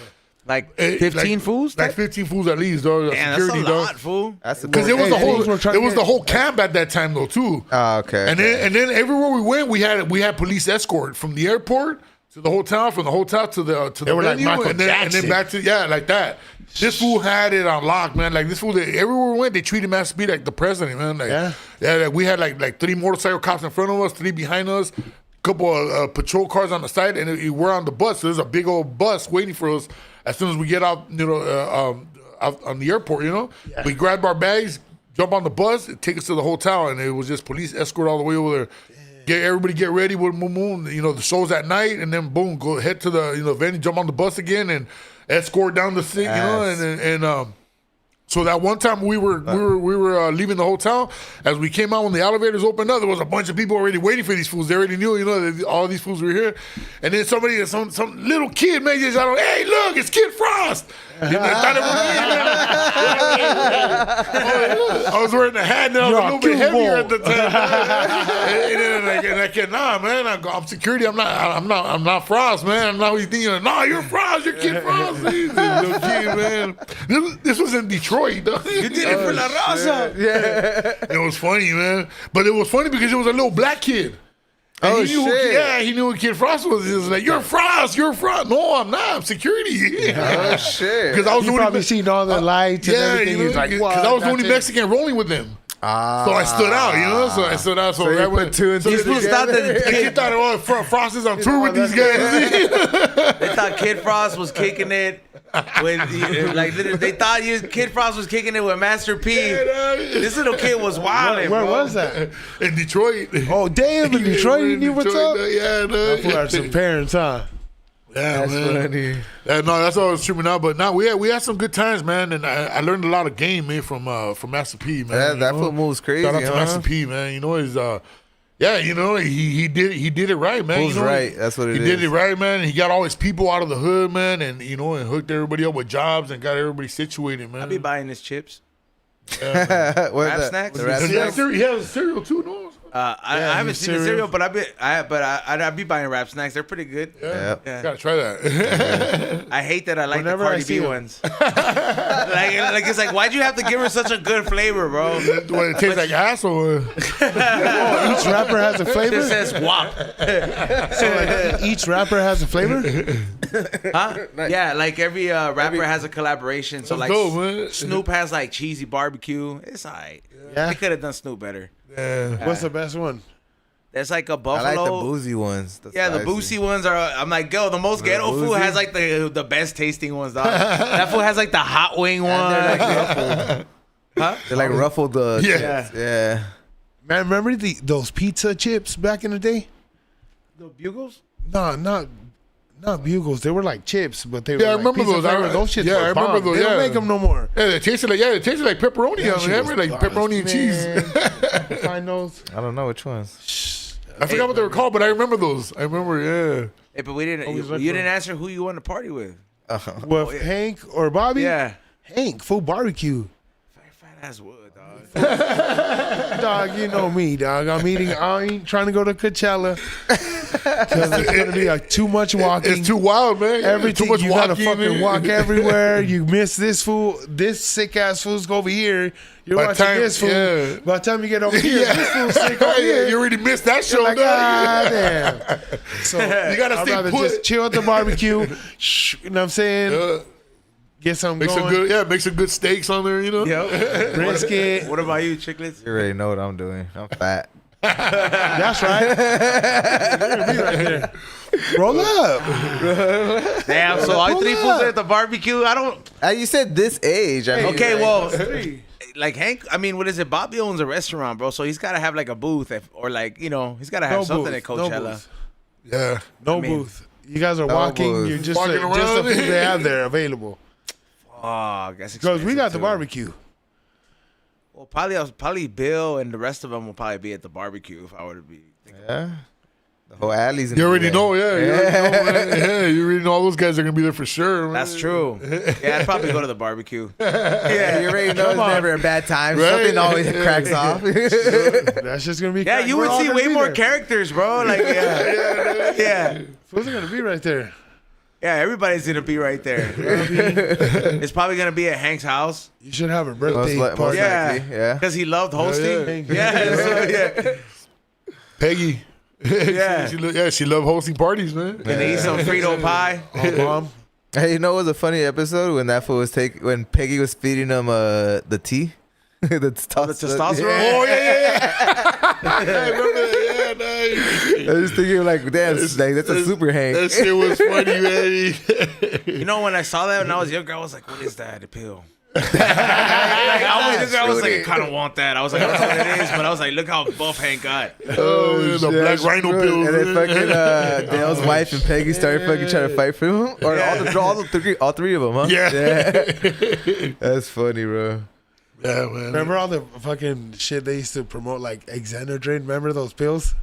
[SPEAKER 1] Like 15 fools?
[SPEAKER 4] Like 15 fools at least, dog.
[SPEAKER 1] Damn,
[SPEAKER 4] Security,
[SPEAKER 1] that's a
[SPEAKER 4] dog.
[SPEAKER 1] lot, fool.
[SPEAKER 4] Because it was the whole camp at that time though too.
[SPEAKER 3] Oh, okay.
[SPEAKER 4] And then everywhere we went, we had police escort from the airport to the hotel, from the hotel to the
[SPEAKER 2] were like
[SPEAKER 4] venue,
[SPEAKER 2] Michael
[SPEAKER 4] and then
[SPEAKER 2] Jackson.
[SPEAKER 4] back to like that. This fool had it on lock, man. Like this fool, everywhere we went, they treated Master B like the president, man. Like, like, we had like 3 motorcycle cops in front of us, 3 behind us. Couple of patrol cars on the side, and we're on the bus. So there's a big old bus waiting for us as soon as we get out, you know, out on the airport. You know, we grabbed our bags, jump on the bus, take us to the hotel, and it was just police escort all the way over there. Everybody get ready with boom. You know, the show's at night, and then boom, go head to the venue, jump on the bus again, and escort down the city. You know, and so that one time we were leaving the hotel, as we came out when the elevators opened up, there was a bunch of people already waiting for these fools. They already knew, you know, that all these fools were here. And then some little kid made this out, hey, look, it's Kid Frost. And I thought it was me. I was wearing a hat, and I was a little bit heavier at the time. and I said, nah, man, I'm security. I'm not Frost, man. I'm not what you think. Nah, you're Frost. You're Kid Frost. Little kid, man. This was in Detroit, though.
[SPEAKER 1] You did it for La Raza.
[SPEAKER 4] Yeah. It was funny, man. But it was funny because it was a little black kid. And he knew who Kid Frost was. He was like, "You're Frost. You're Frost." No, I'm not. I'm security.
[SPEAKER 3] Oh shit!
[SPEAKER 4] Because I was
[SPEAKER 2] probably seen all the lights and everything. He's like,
[SPEAKER 4] because I was the only Mexican rolling with them. So I stood out, you know. So I stood out. So that went
[SPEAKER 3] 2 and 2 together.
[SPEAKER 4] They thought, Frost is on tour with these guys.
[SPEAKER 1] They thought Kid Frost was kicking it with, like, they thought Kid Frost was kicking it with Master P. This little kid was wilding.
[SPEAKER 2] Where was that?
[SPEAKER 4] In Detroit.
[SPEAKER 2] Oh, damn! In Detroit, you knew what's up.
[SPEAKER 4] Yeah, no.
[SPEAKER 2] That fool had some parents, huh?
[SPEAKER 4] Yeah,
[SPEAKER 3] That's
[SPEAKER 4] man.
[SPEAKER 3] funny.
[SPEAKER 4] Yeah, no, that's all I was tripping out. But now we had some good times, man, and I learned a lot of game, man, from Master P, man.
[SPEAKER 3] That foot moves crazy.
[SPEAKER 4] Shout out to
[SPEAKER 3] huh?
[SPEAKER 4] Master P, man. You know, you know, he did it right, man.
[SPEAKER 3] Fool's
[SPEAKER 4] you know,
[SPEAKER 3] right. That's what it
[SPEAKER 4] he
[SPEAKER 3] is.
[SPEAKER 4] did it right, man. He got all his people out of the hood, man, and you know, and hooked everybody up with jobs and got everybody situated, man.
[SPEAKER 1] I be buying his chips.
[SPEAKER 3] Where's
[SPEAKER 1] Rap
[SPEAKER 3] that?
[SPEAKER 1] snacks?
[SPEAKER 3] The rap
[SPEAKER 4] He has
[SPEAKER 3] snacks?
[SPEAKER 4] a cereal too, no?
[SPEAKER 1] I haven't seen the cereal, but I be buying rap snacks. They're pretty good.
[SPEAKER 3] Yep.
[SPEAKER 1] Yeah.
[SPEAKER 4] Gotta try that.
[SPEAKER 1] I hate that I like
[SPEAKER 2] Whenever
[SPEAKER 1] the
[SPEAKER 2] I
[SPEAKER 1] Cardi
[SPEAKER 2] see
[SPEAKER 1] B
[SPEAKER 2] them.
[SPEAKER 1] ones. like it's like, why'd you have to give her such a good flavor, bro?
[SPEAKER 4] What, it tastes like ass or?
[SPEAKER 2] Each rapper has a
[SPEAKER 1] It
[SPEAKER 2] flavor.
[SPEAKER 1] says WAP.
[SPEAKER 2] So like each rapper has a flavor.
[SPEAKER 1] Huh? Yeah, like every rapper has a collaboration. So
[SPEAKER 4] That's
[SPEAKER 1] like
[SPEAKER 4] dope, man.
[SPEAKER 1] Snoop has like cheesy barbecue. It's alright.
[SPEAKER 2] Yeah.
[SPEAKER 1] They could have done Snoop better.
[SPEAKER 4] Yeah.
[SPEAKER 2] What's the best one?
[SPEAKER 1] There's like a
[SPEAKER 3] I
[SPEAKER 1] buffalo.
[SPEAKER 3] like the boozy ones.
[SPEAKER 1] Yeah, the boozy ones are. I'm like, yo, the most ghetto food
[SPEAKER 3] boozy?
[SPEAKER 1] has like the best tasting ones, dog. That food has like the hot wing one.
[SPEAKER 3] And they're like ruffled.
[SPEAKER 1] Huh?
[SPEAKER 3] They like ruffled the
[SPEAKER 4] Yeah.
[SPEAKER 3] chips. Yeah.
[SPEAKER 2] Man, remember those pizza chips back in the day?
[SPEAKER 1] The Bugles?
[SPEAKER 2] No, not Bugles. They were like chips, but they were
[SPEAKER 4] Yeah, I
[SPEAKER 2] like
[SPEAKER 4] remember
[SPEAKER 2] pizza
[SPEAKER 4] those.
[SPEAKER 2] flavor. Those shits
[SPEAKER 4] Yeah,
[SPEAKER 2] were
[SPEAKER 4] I remember
[SPEAKER 2] bomb.
[SPEAKER 4] those,
[SPEAKER 2] They don't
[SPEAKER 4] yeah.
[SPEAKER 2] make them no more.
[SPEAKER 4] Yeah, it tasted like pepperoni.
[SPEAKER 2] That shit was
[SPEAKER 4] Like pepperoni and cheese.
[SPEAKER 2] cheese. Find those.
[SPEAKER 3] I don't know which ones.
[SPEAKER 4] I forgot what they were called, but I remember those. I remember, yeah.
[SPEAKER 1] Hey, but we didn't.
[SPEAKER 2] Always
[SPEAKER 1] You,
[SPEAKER 2] look
[SPEAKER 1] you
[SPEAKER 2] for-
[SPEAKER 1] didn't answer who you want to party with.
[SPEAKER 2] With Hank or Bobby?
[SPEAKER 1] Yeah.
[SPEAKER 2] Hank, full barbecue.
[SPEAKER 1] Fat ass wood, dog.
[SPEAKER 2] Dog, you know me, dog. I ain't trying to go to Coachella. Because it's going to be like too much walking.
[SPEAKER 4] It's too wild, man.
[SPEAKER 2] Everything,
[SPEAKER 4] too much
[SPEAKER 2] you gotta
[SPEAKER 4] walking.
[SPEAKER 2] fucking walk everywhere. You miss this fool. This sick ass fool's go over here. You're
[SPEAKER 4] By the
[SPEAKER 2] watching
[SPEAKER 4] time-
[SPEAKER 2] this fool.
[SPEAKER 4] yeah.
[SPEAKER 2] By the time you get over here, this fool's sick over
[SPEAKER 4] Yeah,
[SPEAKER 2] here.
[SPEAKER 4] you already missed that show,
[SPEAKER 2] Like,
[SPEAKER 4] dog.
[SPEAKER 2] ah, damn. So
[SPEAKER 4] You gotta
[SPEAKER 2] I'd
[SPEAKER 4] stay
[SPEAKER 2] rather
[SPEAKER 4] put.
[SPEAKER 2] just chill at the barbecue. Shh, you know what I'm saying? Get some
[SPEAKER 4] Make
[SPEAKER 2] going.
[SPEAKER 4] some good, make some good steaks on there, you know.
[SPEAKER 1] Yep.
[SPEAKER 2] Brisket.
[SPEAKER 1] What about you, Chiclets?
[SPEAKER 3] You already know what I'm doing. I'm fat.
[SPEAKER 2] That's right. You're gonna be right there. Roll up.
[SPEAKER 1] Damn. So all
[SPEAKER 2] Pull
[SPEAKER 1] three
[SPEAKER 2] up.
[SPEAKER 1] fools are at the barbecue. I don't.
[SPEAKER 3] You said this age. I mean,
[SPEAKER 1] Okay,
[SPEAKER 3] like,
[SPEAKER 1] well, like Hank. I mean, what is it? Bobby owns a restaurant, bro. So he's got to have like a booth, or like he's got to have
[SPEAKER 2] No
[SPEAKER 1] something
[SPEAKER 2] booth,
[SPEAKER 1] at
[SPEAKER 2] no
[SPEAKER 1] Coachella.
[SPEAKER 2] booth.
[SPEAKER 4] Yeah.
[SPEAKER 2] No
[SPEAKER 1] I mean,
[SPEAKER 2] booth. You guys are
[SPEAKER 3] no
[SPEAKER 2] walking.
[SPEAKER 3] booth.
[SPEAKER 2] You're just
[SPEAKER 4] Walking
[SPEAKER 2] just the
[SPEAKER 4] around.
[SPEAKER 2] food they have there available.
[SPEAKER 1] Oh, I guess
[SPEAKER 2] Because we got the
[SPEAKER 1] expensive, too.
[SPEAKER 2] barbecue.
[SPEAKER 1] Well, probably Bill and the rest of them will probably be at the barbecue if I were to be.
[SPEAKER 3] Yeah. The whole alley's in
[SPEAKER 4] You
[SPEAKER 3] the
[SPEAKER 4] already
[SPEAKER 3] way.
[SPEAKER 4] know, yeah. You already know, man. Yeah, you already know all those guys are gonna be there for sure. Man.
[SPEAKER 1] That's true. Yeah, I'd probably go to the barbecue.
[SPEAKER 3] Yeah, you already know it's never a bad time.
[SPEAKER 4] Right?
[SPEAKER 3] Something always cracks off.
[SPEAKER 2] That's just gonna be.
[SPEAKER 1] Yeah, you would see way more characters, bro. Like, yeah.
[SPEAKER 2] Who's gonna be right there?
[SPEAKER 1] Yeah, everybody's gonna be right there. It's probably gonna be at Hank's house.
[SPEAKER 2] You should have a
[SPEAKER 3] Most
[SPEAKER 2] birthday
[SPEAKER 3] most
[SPEAKER 2] party.
[SPEAKER 1] Yeah,
[SPEAKER 3] likely, yeah.
[SPEAKER 1] because he loved hosting.
[SPEAKER 2] yeah.
[SPEAKER 1] Yeah,
[SPEAKER 4] Peggy.
[SPEAKER 1] Yeah.
[SPEAKER 4] she loved hosting parties, man.
[SPEAKER 1] And they eat some Frito pie.
[SPEAKER 2] Oh, Mom.
[SPEAKER 3] Hey, you know what was a funny episode when that fool was when Peggy was feeding him the tea, the
[SPEAKER 1] testosterone?
[SPEAKER 4] Oh yeah. I remember that. Yeah, nice.
[SPEAKER 3] I was thinking like, damn, that's a super Hank.
[SPEAKER 4] That shit was funny, man.
[SPEAKER 1] You know, when I saw that when I was younger, I was like, "What is that? A pill?" I was like, I kind of want that. I was like, I don't know what it is, but I was like, look how buff Hank got.
[SPEAKER 4] Oh, yeah, the black rhino pills.
[SPEAKER 3] And then fucking Dale's wife and Peggy started fucking trying to fight for him, or all three of them, huh?
[SPEAKER 4] Yeah.
[SPEAKER 3] That's funny, bro.
[SPEAKER 4] Yeah, man.
[SPEAKER 2] Remember all the fucking shit they used to promote, like Xanadrin? Remember those pills?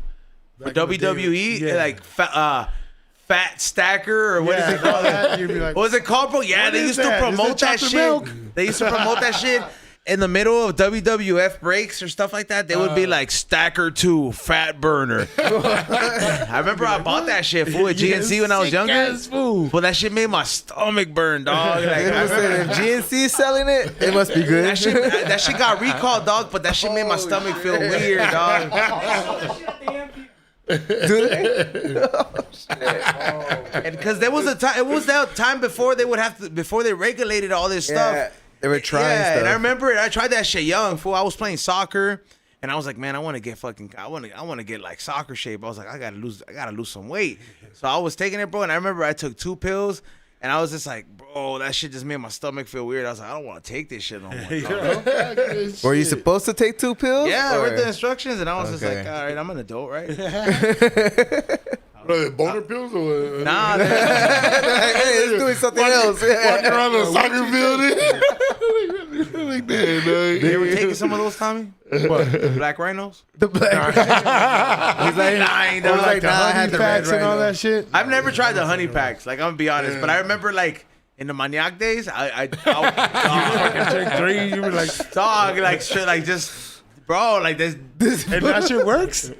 [SPEAKER 2] Back in the day?
[SPEAKER 1] WWE,
[SPEAKER 2] Yeah.
[SPEAKER 1] like fat stacker or what is it called?
[SPEAKER 2] You'd be like,
[SPEAKER 1] What was it called, bro? Yeah,
[SPEAKER 2] What
[SPEAKER 1] they
[SPEAKER 2] is
[SPEAKER 1] used to
[SPEAKER 2] that? Is
[SPEAKER 1] promote
[SPEAKER 2] it
[SPEAKER 1] that
[SPEAKER 2] chocolate
[SPEAKER 1] shit.
[SPEAKER 2] milk?
[SPEAKER 1] They used to promote that shit in the middle of WWF breaks or stuff like that. They would be like Stacker 2, Fat Burner. I remember I bought that shit fool at GNC when I was younger.
[SPEAKER 2] Sick-ass food.
[SPEAKER 1] Well, that shit made my stomach burn, dog. Like,
[SPEAKER 3] I said, if GNC is selling it, it must be good.
[SPEAKER 1] that shit got recalled, dog. But that shit made my stomach feel weird, dog.
[SPEAKER 3] Do they?
[SPEAKER 1] And because there was a time, it was that time before they would have to, before they regulated all this stuff.
[SPEAKER 3] Yeah, they were trying
[SPEAKER 1] Yeah,
[SPEAKER 3] stuff.
[SPEAKER 1] and I remember it. I tried that shit young, fool. I was playing soccer, and I was like, man, I want to get like soccer shape. I was like, I gotta lose some weight. So I was taking it, bro, and I remember I took 2 pills, and I was just like, bro, that shit just made my stomach feel weird. I was like, I don't want to take this shit no more. dog.
[SPEAKER 3] Were you supposed to take 2 pills?
[SPEAKER 1] Yeah, I
[SPEAKER 3] or-
[SPEAKER 1] read the instructions, and I was just
[SPEAKER 3] Okay.
[SPEAKER 1] like, all right, I'm an adult, right?
[SPEAKER 4] What are they, boner pills or what?
[SPEAKER 1] Nah,
[SPEAKER 3] Hey, let's do something else.
[SPEAKER 4] Walking around the soccer building. Like that,
[SPEAKER 1] you ever taken some of those, Tommy? The black rhinos?
[SPEAKER 3] The black.
[SPEAKER 1] He's like, nah, I ain't
[SPEAKER 3] I
[SPEAKER 1] done
[SPEAKER 3] was
[SPEAKER 1] like
[SPEAKER 3] like,
[SPEAKER 1] that.
[SPEAKER 3] nah, I had the red
[SPEAKER 2] Packs and all
[SPEAKER 3] rhino.
[SPEAKER 2] that shit.
[SPEAKER 1] I've never tried the honey packs. Like, I'm gonna be honest, but I remember like in the maniac days, I
[SPEAKER 2] Take 3, you were like,
[SPEAKER 1] dog, like straight, like just, bro, like this.
[SPEAKER 2] and that shit works?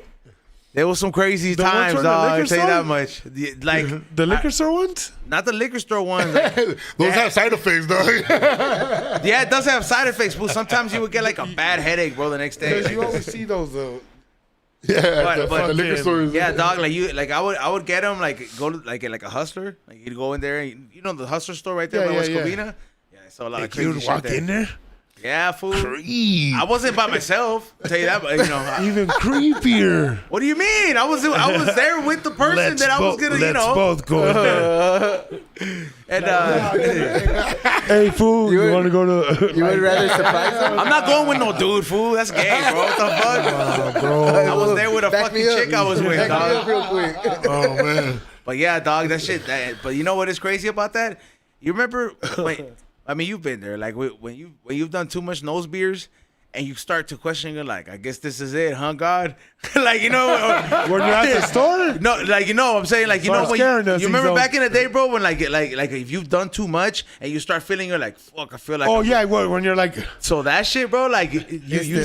[SPEAKER 1] There was some crazy
[SPEAKER 2] ones
[SPEAKER 1] times,
[SPEAKER 2] from the
[SPEAKER 1] dog. I'll
[SPEAKER 2] liquor
[SPEAKER 1] tell you
[SPEAKER 2] store?
[SPEAKER 1] that much. Like
[SPEAKER 2] The liquor store ones?
[SPEAKER 1] not the liquor store ones. Like,
[SPEAKER 4] Those have side effects, dog.
[SPEAKER 1] yeah, it does have side effects, but sometimes you would get like a bad headache, bro, the next day.
[SPEAKER 2] Because you always see those,
[SPEAKER 4] Yeah,
[SPEAKER 1] But-
[SPEAKER 4] the liquor stores.
[SPEAKER 1] Yeah, dog. Like I would get them. Like go to like a hustler. Like you'd go in there. And, you know the hustler store right there
[SPEAKER 2] Yeah,
[SPEAKER 1] by
[SPEAKER 2] yeah,
[SPEAKER 1] West
[SPEAKER 2] yeah.
[SPEAKER 1] Covina. Yeah, I saw a lot of
[SPEAKER 2] you
[SPEAKER 1] crazy
[SPEAKER 2] would
[SPEAKER 1] shit
[SPEAKER 2] walk
[SPEAKER 1] there.
[SPEAKER 2] in there?
[SPEAKER 1] Yeah, fool.
[SPEAKER 2] Creep.
[SPEAKER 1] I wasn't by myself. I'll tell you that, but you know.
[SPEAKER 2] Even creepier.
[SPEAKER 1] What do you mean? I was there with the person that I was gonna, you know.
[SPEAKER 2] Let's both go in there.
[SPEAKER 1] And
[SPEAKER 2] Hey, fool, you want to go to?
[SPEAKER 3] You would rather surprise them?
[SPEAKER 1] I'm not going with no dude, fool. That's gay, bro. What the fuck?
[SPEAKER 2] Bro.
[SPEAKER 1] I was there with a
[SPEAKER 3] Back
[SPEAKER 1] fucking
[SPEAKER 3] me up.
[SPEAKER 1] chick I was with,
[SPEAKER 3] Back me up
[SPEAKER 1] dog.
[SPEAKER 3] real quick.
[SPEAKER 4] Oh man.
[SPEAKER 1] But yeah, dog, that shit. But you know what is crazy about that? You remember? I mean, you've been there. Like when you've done too much nose beers, and you start to question, you're like, I guess this is it, huh, God? Like, you know,
[SPEAKER 2] When you're at the store?
[SPEAKER 1] no, like, you know what I'm saying? Like, you
[SPEAKER 2] Start
[SPEAKER 1] know, when
[SPEAKER 2] scaring us,
[SPEAKER 1] you remember
[SPEAKER 2] he's
[SPEAKER 1] back in the day, bro, when like if you've done too much and you start feeling, you're like, fuck, I feel like.
[SPEAKER 2] Oh, yeah, when you're like,
[SPEAKER 1] So that shit, bro, like you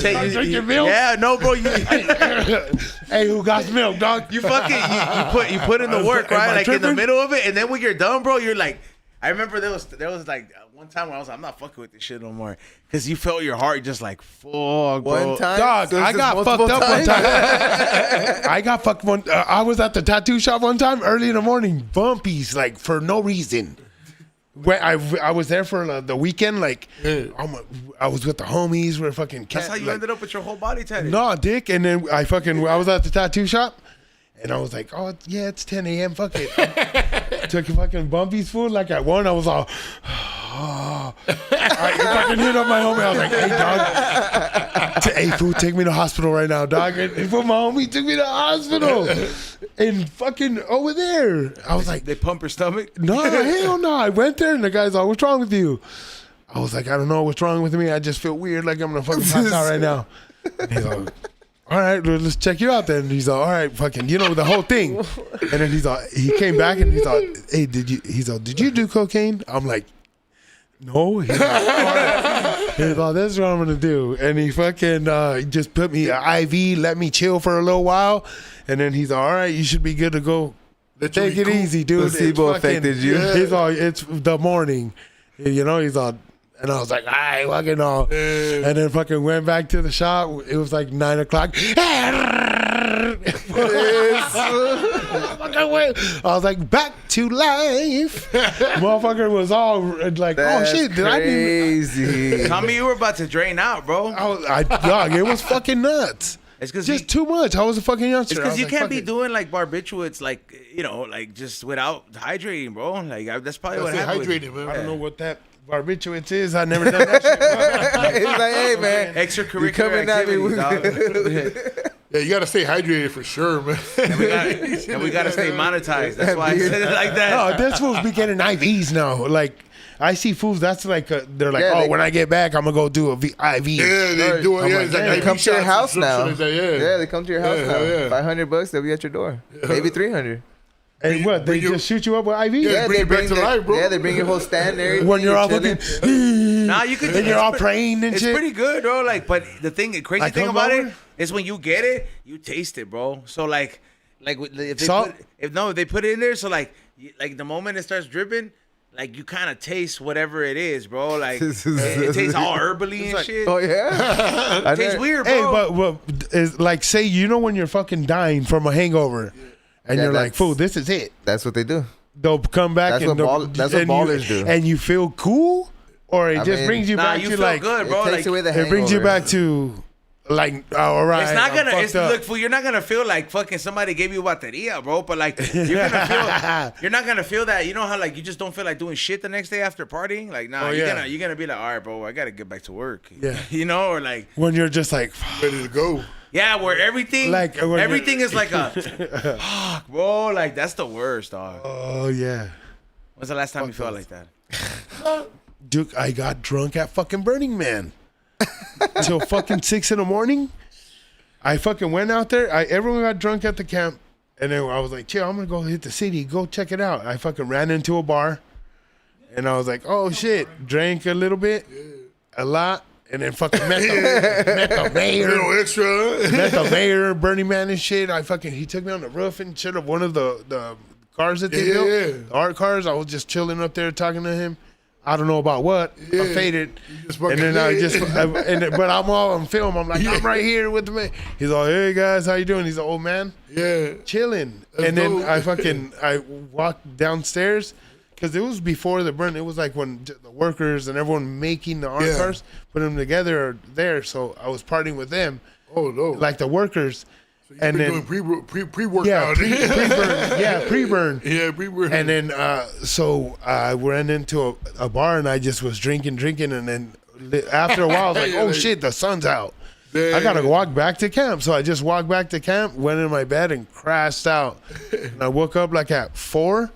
[SPEAKER 1] take
[SPEAKER 2] Start drinking milk?
[SPEAKER 1] Yeah, no, bro, you
[SPEAKER 2] hey, who got milk, dog?
[SPEAKER 1] you fucking you put in the work,
[SPEAKER 2] Am I
[SPEAKER 1] right? Like in the
[SPEAKER 2] tripping?
[SPEAKER 1] middle of it, and then when you're done, bro, you're like. I remember there was like one time where I was like, I'm not fucking with this shit no more, because you felt your heart just like fuck, bro.
[SPEAKER 3] One time?
[SPEAKER 2] Dog,
[SPEAKER 3] So it's
[SPEAKER 2] I
[SPEAKER 3] just
[SPEAKER 2] got
[SPEAKER 3] multiple
[SPEAKER 2] fucked up one
[SPEAKER 3] times?
[SPEAKER 2] time. I got fucked one. I was at the tattoo shop one time early in the morning, bumpies, like for no reason. When I was there for the weekend, like I was with the homies. We're fucking.
[SPEAKER 1] That's how you ended up with your whole body tattooed.
[SPEAKER 2] No, dick. And then I was at the tattoo shop, and I was like, oh yeah, it's 10 a.m. Fuck it. Took a fucking bumpies food. Like at 1, I was all. I fucking hit up my homie. I was like, hey, dog. Hey, fool, take me to the hospital right now, dog. And my homie took me to the hospital. And fucking over there. I was like,
[SPEAKER 1] They pump your stomach.
[SPEAKER 2] no, hell no. I went there and the guy's like, what's wrong with you? I was like, I don't know what's wrong with me. I just feel weird like I'm going to fucking pass out right now. And he's like, all right, well, let's check you out then. And he's like, all right, fucking, you know, the whole thing. And then he's like, he came back and he's like, hey, did you do cocaine? I'm like, no. He's like, all right. He's like, this is what I'm going to do. And he fucking just put me an IV, let me chill for a little while. And then he's like, all right, you should be good to go. Take it easy, dude.
[SPEAKER 3] Placebo
[SPEAKER 2] It's fucking-
[SPEAKER 3] affected you.
[SPEAKER 2] He's all, it's the morning. You know, he's all, and I was like, all right, fucking all. And then fucking went back to the shop. It was like 9 o'clock. I was like, back to life. Motherfucker was all like,
[SPEAKER 3] That's
[SPEAKER 2] oh shit, did I do?
[SPEAKER 3] crazy.
[SPEAKER 1] Tell me you were about to drain out, bro.
[SPEAKER 2] Dog, it was fucking nuts.
[SPEAKER 1] It's because
[SPEAKER 2] Just too much. I was a fucking youngster.
[SPEAKER 1] It's
[SPEAKER 2] I
[SPEAKER 1] because
[SPEAKER 2] was
[SPEAKER 1] you
[SPEAKER 2] like,
[SPEAKER 1] can't
[SPEAKER 2] fuck
[SPEAKER 1] be
[SPEAKER 2] it.
[SPEAKER 1] doing like barbiturates, like, you know, like just without hydrating, bro. Like that's probably what
[SPEAKER 4] That's it,
[SPEAKER 1] happened. with
[SPEAKER 4] hydrated,
[SPEAKER 1] you.
[SPEAKER 4] man.
[SPEAKER 2] I don't know what that barbiturates is. I never done that shit.
[SPEAKER 3] It's like, hey, man.
[SPEAKER 1] Extracurricular
[SPEAKER 3] You coming at me
[SPEAKER 1] activities,
[SPEAKER 3] with-
[SPEAKER 1] dog.
[SPEAKER 4] Yeah, you gotta stay hydrated for sure, man.
[SPEAKER 1] And we gotta stay monetized. That's why I said it like that.
[SPEAKER 2] No, this fool's be getting IVs now. Like, I see fools. That's like they're like,
[SPEAKER 3] Yeah,
[SPEAKER 2] oh,
[SPEAKER 3] they-
[SPEAKER 2] when I get back, I'm gonna go do a IV.
[SPEAKER 4] Yeah, they do it.
[SPEAKER 2] I'm
[SPEAKER 4] Yeah,
[SPEAKER 2] like,
[SPEAKER 4] it's like
[SPEAKER 2] yeah,
[SPEAKER 3] They
[SPEAKER 4] IV
[SPEAKER 3] come to your
[SPEAKER 4] shots
[SPEAKER 3] house
[SPEAKER 4] and some
[SPEAKER 3] now.
[SPEAKER 4] shit like that,
[SPEAKER 3] Yeah, they come to your house
[SPEAKER 4] Yeah,
[SPEAKER 3] now.
[SPEAKER 4] yeah.
[SPEAKER 3] $500, they'll be at your door. Maybe 300.
[SPEAKER 2] And what? They
[SPEAKER 4] Bring you-
[SPEAKER 2] just shoot you up with IV?
[SPEAKER 4] Yeah, bring you back to
[SPEAKER 3] their-
[SPEAKER 4] life, bro.
[SPEAKER 3] Yeah, they bring your whole stand and everything.
[SPEAKER 2] When you're all
[SPEAKER 3] chilling.
[SPEAKER 2] fucking,
[SPEAKER 1] Nah, you could.
[SPEAKER 2] and you're
[SPEAKER 1] it's
[SPEAKER 2] all
[SPEAKER 1] pre-
[SPEAKER 2] praying and
[SPEAKER 1] It's
[SPEAKER 2] shit.
[SPEAKER 1] pretty good, bro. Like, but the crazy
[SPEAKER 2] Like
[SPEAKER 1] thing about
[SPEAKER 2] hungover?
[SPEAKER 1] it is when you get it, you taste it, bro. So like if they
[SPEAKER 2] Salt?
[SPEAKER 1] if they put it in there, so like the moment it starts dripping, like you kind of taste whatever it is, bro. Like it tastes all herbally and shit.
[SPEAKER 3] Oh, yeah?
[SPEAKER 1] It tastes weird,
[SPEAKER 2] Hey,
[SPEAKER 1] bro.
[SPEAKER 2] but is like, say you know when you're fucking dying from a hangover, and
[SPEAKER 3] Yeah,
[SPEAKER 2] you're like,
[SPEAKER 3] that's-
[SPEAKER 2] fool, this is it.
[SPEAKER 3] That's what they do.
[SPEAKER 2] They'll come back
[SPEAKER 3] That's
[SPEAKER 2] and
[SPEAKER 3] what ballers do.
[SPEAKER 2] and you feel cool, or it
[SPEAKER 3] I
[SPEAKER 2] just
[SPEAKER 3] mean,
[SPEAKER 2] brings you
[SPEAKER 1] Nah,
[SPEAKER 2] back
[SPEAKER 1] you
[SPEAKER 2] to
[SPEAKER 1] feel
[SPEAKER 2] like
[SPEAKER 1] good,
[SPEAKER 3] It
[SPEAKER 1] bro.
[SPEAKER 3] takes
[SPEAKER 1] Like
[SPEAKER 3] away the
[SPEAKER 2] it
[SPEAKER 3] hangover.
[SPEAKER 2] brings you back to like, all right.
[SPEAKER 1] it's not
[SPEAKER 2] I'm
[SPEAKER 1] gonna.
[SPEAKER 2] fucked
[SPEAKER 1] It's,
[SPEAKER 2] up.
[SPEAKER 1] look, fool, you're not gonna feel like fucking somebody gave you bateria, bro. But like you're gonna feel. You're not gonna feel that. You know how like you just don't feel like doing shit the next day after partying. Like nah,
[SPEAKER 2] Oh,
[SPEAKER 1] you're
[SPEAKER 2] yeah.
[SPEAKER 1] gonna be like, all right, bro, I gotta get back to work.
[SPEAKER 2] Yeah.
[SPEAKER 1] You know, or like.
[SPEAKER 2] When you're just like,
[SPEAKER 4] Ready to go.
[SPEAKER 1] Yeah, where everything
[SPEAKER 2] Like, when you're-
[SPEAKER 1] everything is like a fuck, bro. Like that's the worst, dog.
[SPEAKER 2] oh yeah.
[SPEAKER 1] When's the last time you felt like that?
[SPEAKER 2] Dude, I got drunk at fucking Burning Man till fucking 6 in the morning. I fucking went out there. Everyone got drunk at the camp, and then I was like, "Chill, I'm gonna go hit the city. Go check it out." I fucking ran into a bar, and I was like, "Oh shit!" Drank a little bit, a lot, and then fucking met the mayor.
[SPEAKER 4] A little extra.
[SPEAKER 2] Met the mayor, Burning Man and shit. He took me on the roof and shit of one of the cars that they
[SPEAKER 4] Yeah,
[SPEAKER 2] built,
[SPEAKER 4] yeah.
[SPEAKER 2] the art cars. I was just chilling up there talking to him. I don't know about what.
[SPEAKER 4] Yeah.
[SPEAKER 2] I faded,
[SPEAKER 4] just
[SPEAKER 2] and
[SPEAKER 4] fucking-
[SPEAKER 2] then but I'm all on film. I'm like, I'm right here with the man. He's like, hey guys, how you doing? He's an old man,
[SPEAKER 4] Yeah.
[SPEAKER 2] chilling.
[SPEAKER 4] That's
[SPEAKER 2] And then
[SPEAKER 4] dope.
[SPEAKER 2] I walked downstairs. because it was before the burn. It was like when the workers and everyone making the art cars, put them together are there. So I was partying with them.
[SPEAKER 4] Oh no!
[SPEAKER 2] Like the workers.
[SPEAKER 4] So you've been doing pre-workout.
[SPEAKER 2] Yeah, pre-burn. Yeah, pre-burn.
[SPEAKER 4] Yeah, pre-burn.
[SPEAKER 2] And then so I ran into a bar and I just was drinking, and then after a while I was like, oh shit, the sun's out.
[SPEAKER 4] Damn.
[SPEAKER 2] I gotta walk back to camp. So I just walked back to camp, went in my bed and crashed out. And I woke up like at 4.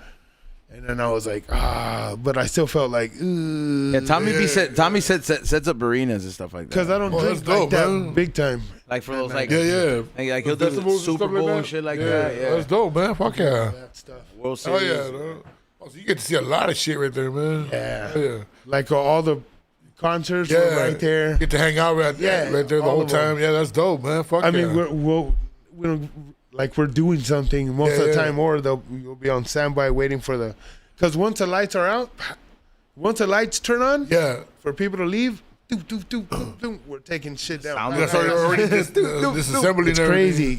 [SPEAKER 2] And then I was like, but I still felt like,
[SPEAKER 1] Yeah, Tommy sets up arenas and stuff like that.
[SPEAKER 2] because I don't drink like that big time.
[SPEAKER 1] Like for those like
[SPEAKER 4] like
[SPEAKER 1] he'll do
[SPEAKER 4] festivals and
[SPEAKER 1] Super
[SPEAKER 4] stuff like
[SPEAKER 1] Bowl
[SPEAKER 4] that?
[SPEAKER 1] and shit like that. Yeah,
[SPEAKER 4] That's dope, man. Fuck yeah.
[SPEAKER 2] That stuff.
[SPEAKER 1] World
[SPEAKER 4] Oh
[SPEAKER 1] Series.
[SPEAKER 4] yeah, no. Oh, so you get to see a lot of shit right there, man.
[SPEAKER 2] Yeah.
[SPEAKER 4] Oh, yeah.
[SPEAKER 2] Like all the concerts were right there.
[SPEAKER 4] Get to hang out right there the
[SPEAKER 2] all
[SPEAKER 4] whole
[SPEAKER 2] of them.
[SPEAKER 4] time. Yeah, that's dope, man. Fuck
[SPEAKER 2] I
[SPEAKER 4] yeah.
[SPEAKER 2] mean, we're doing something most of the time, or we'll be on standby waiting for the. Because once the lights are out, once the lights turn on, for people to leave, we're taking shit down.
[SPEAKER 4] That's already disassembling.
[SPEAKER 2] It's crazy.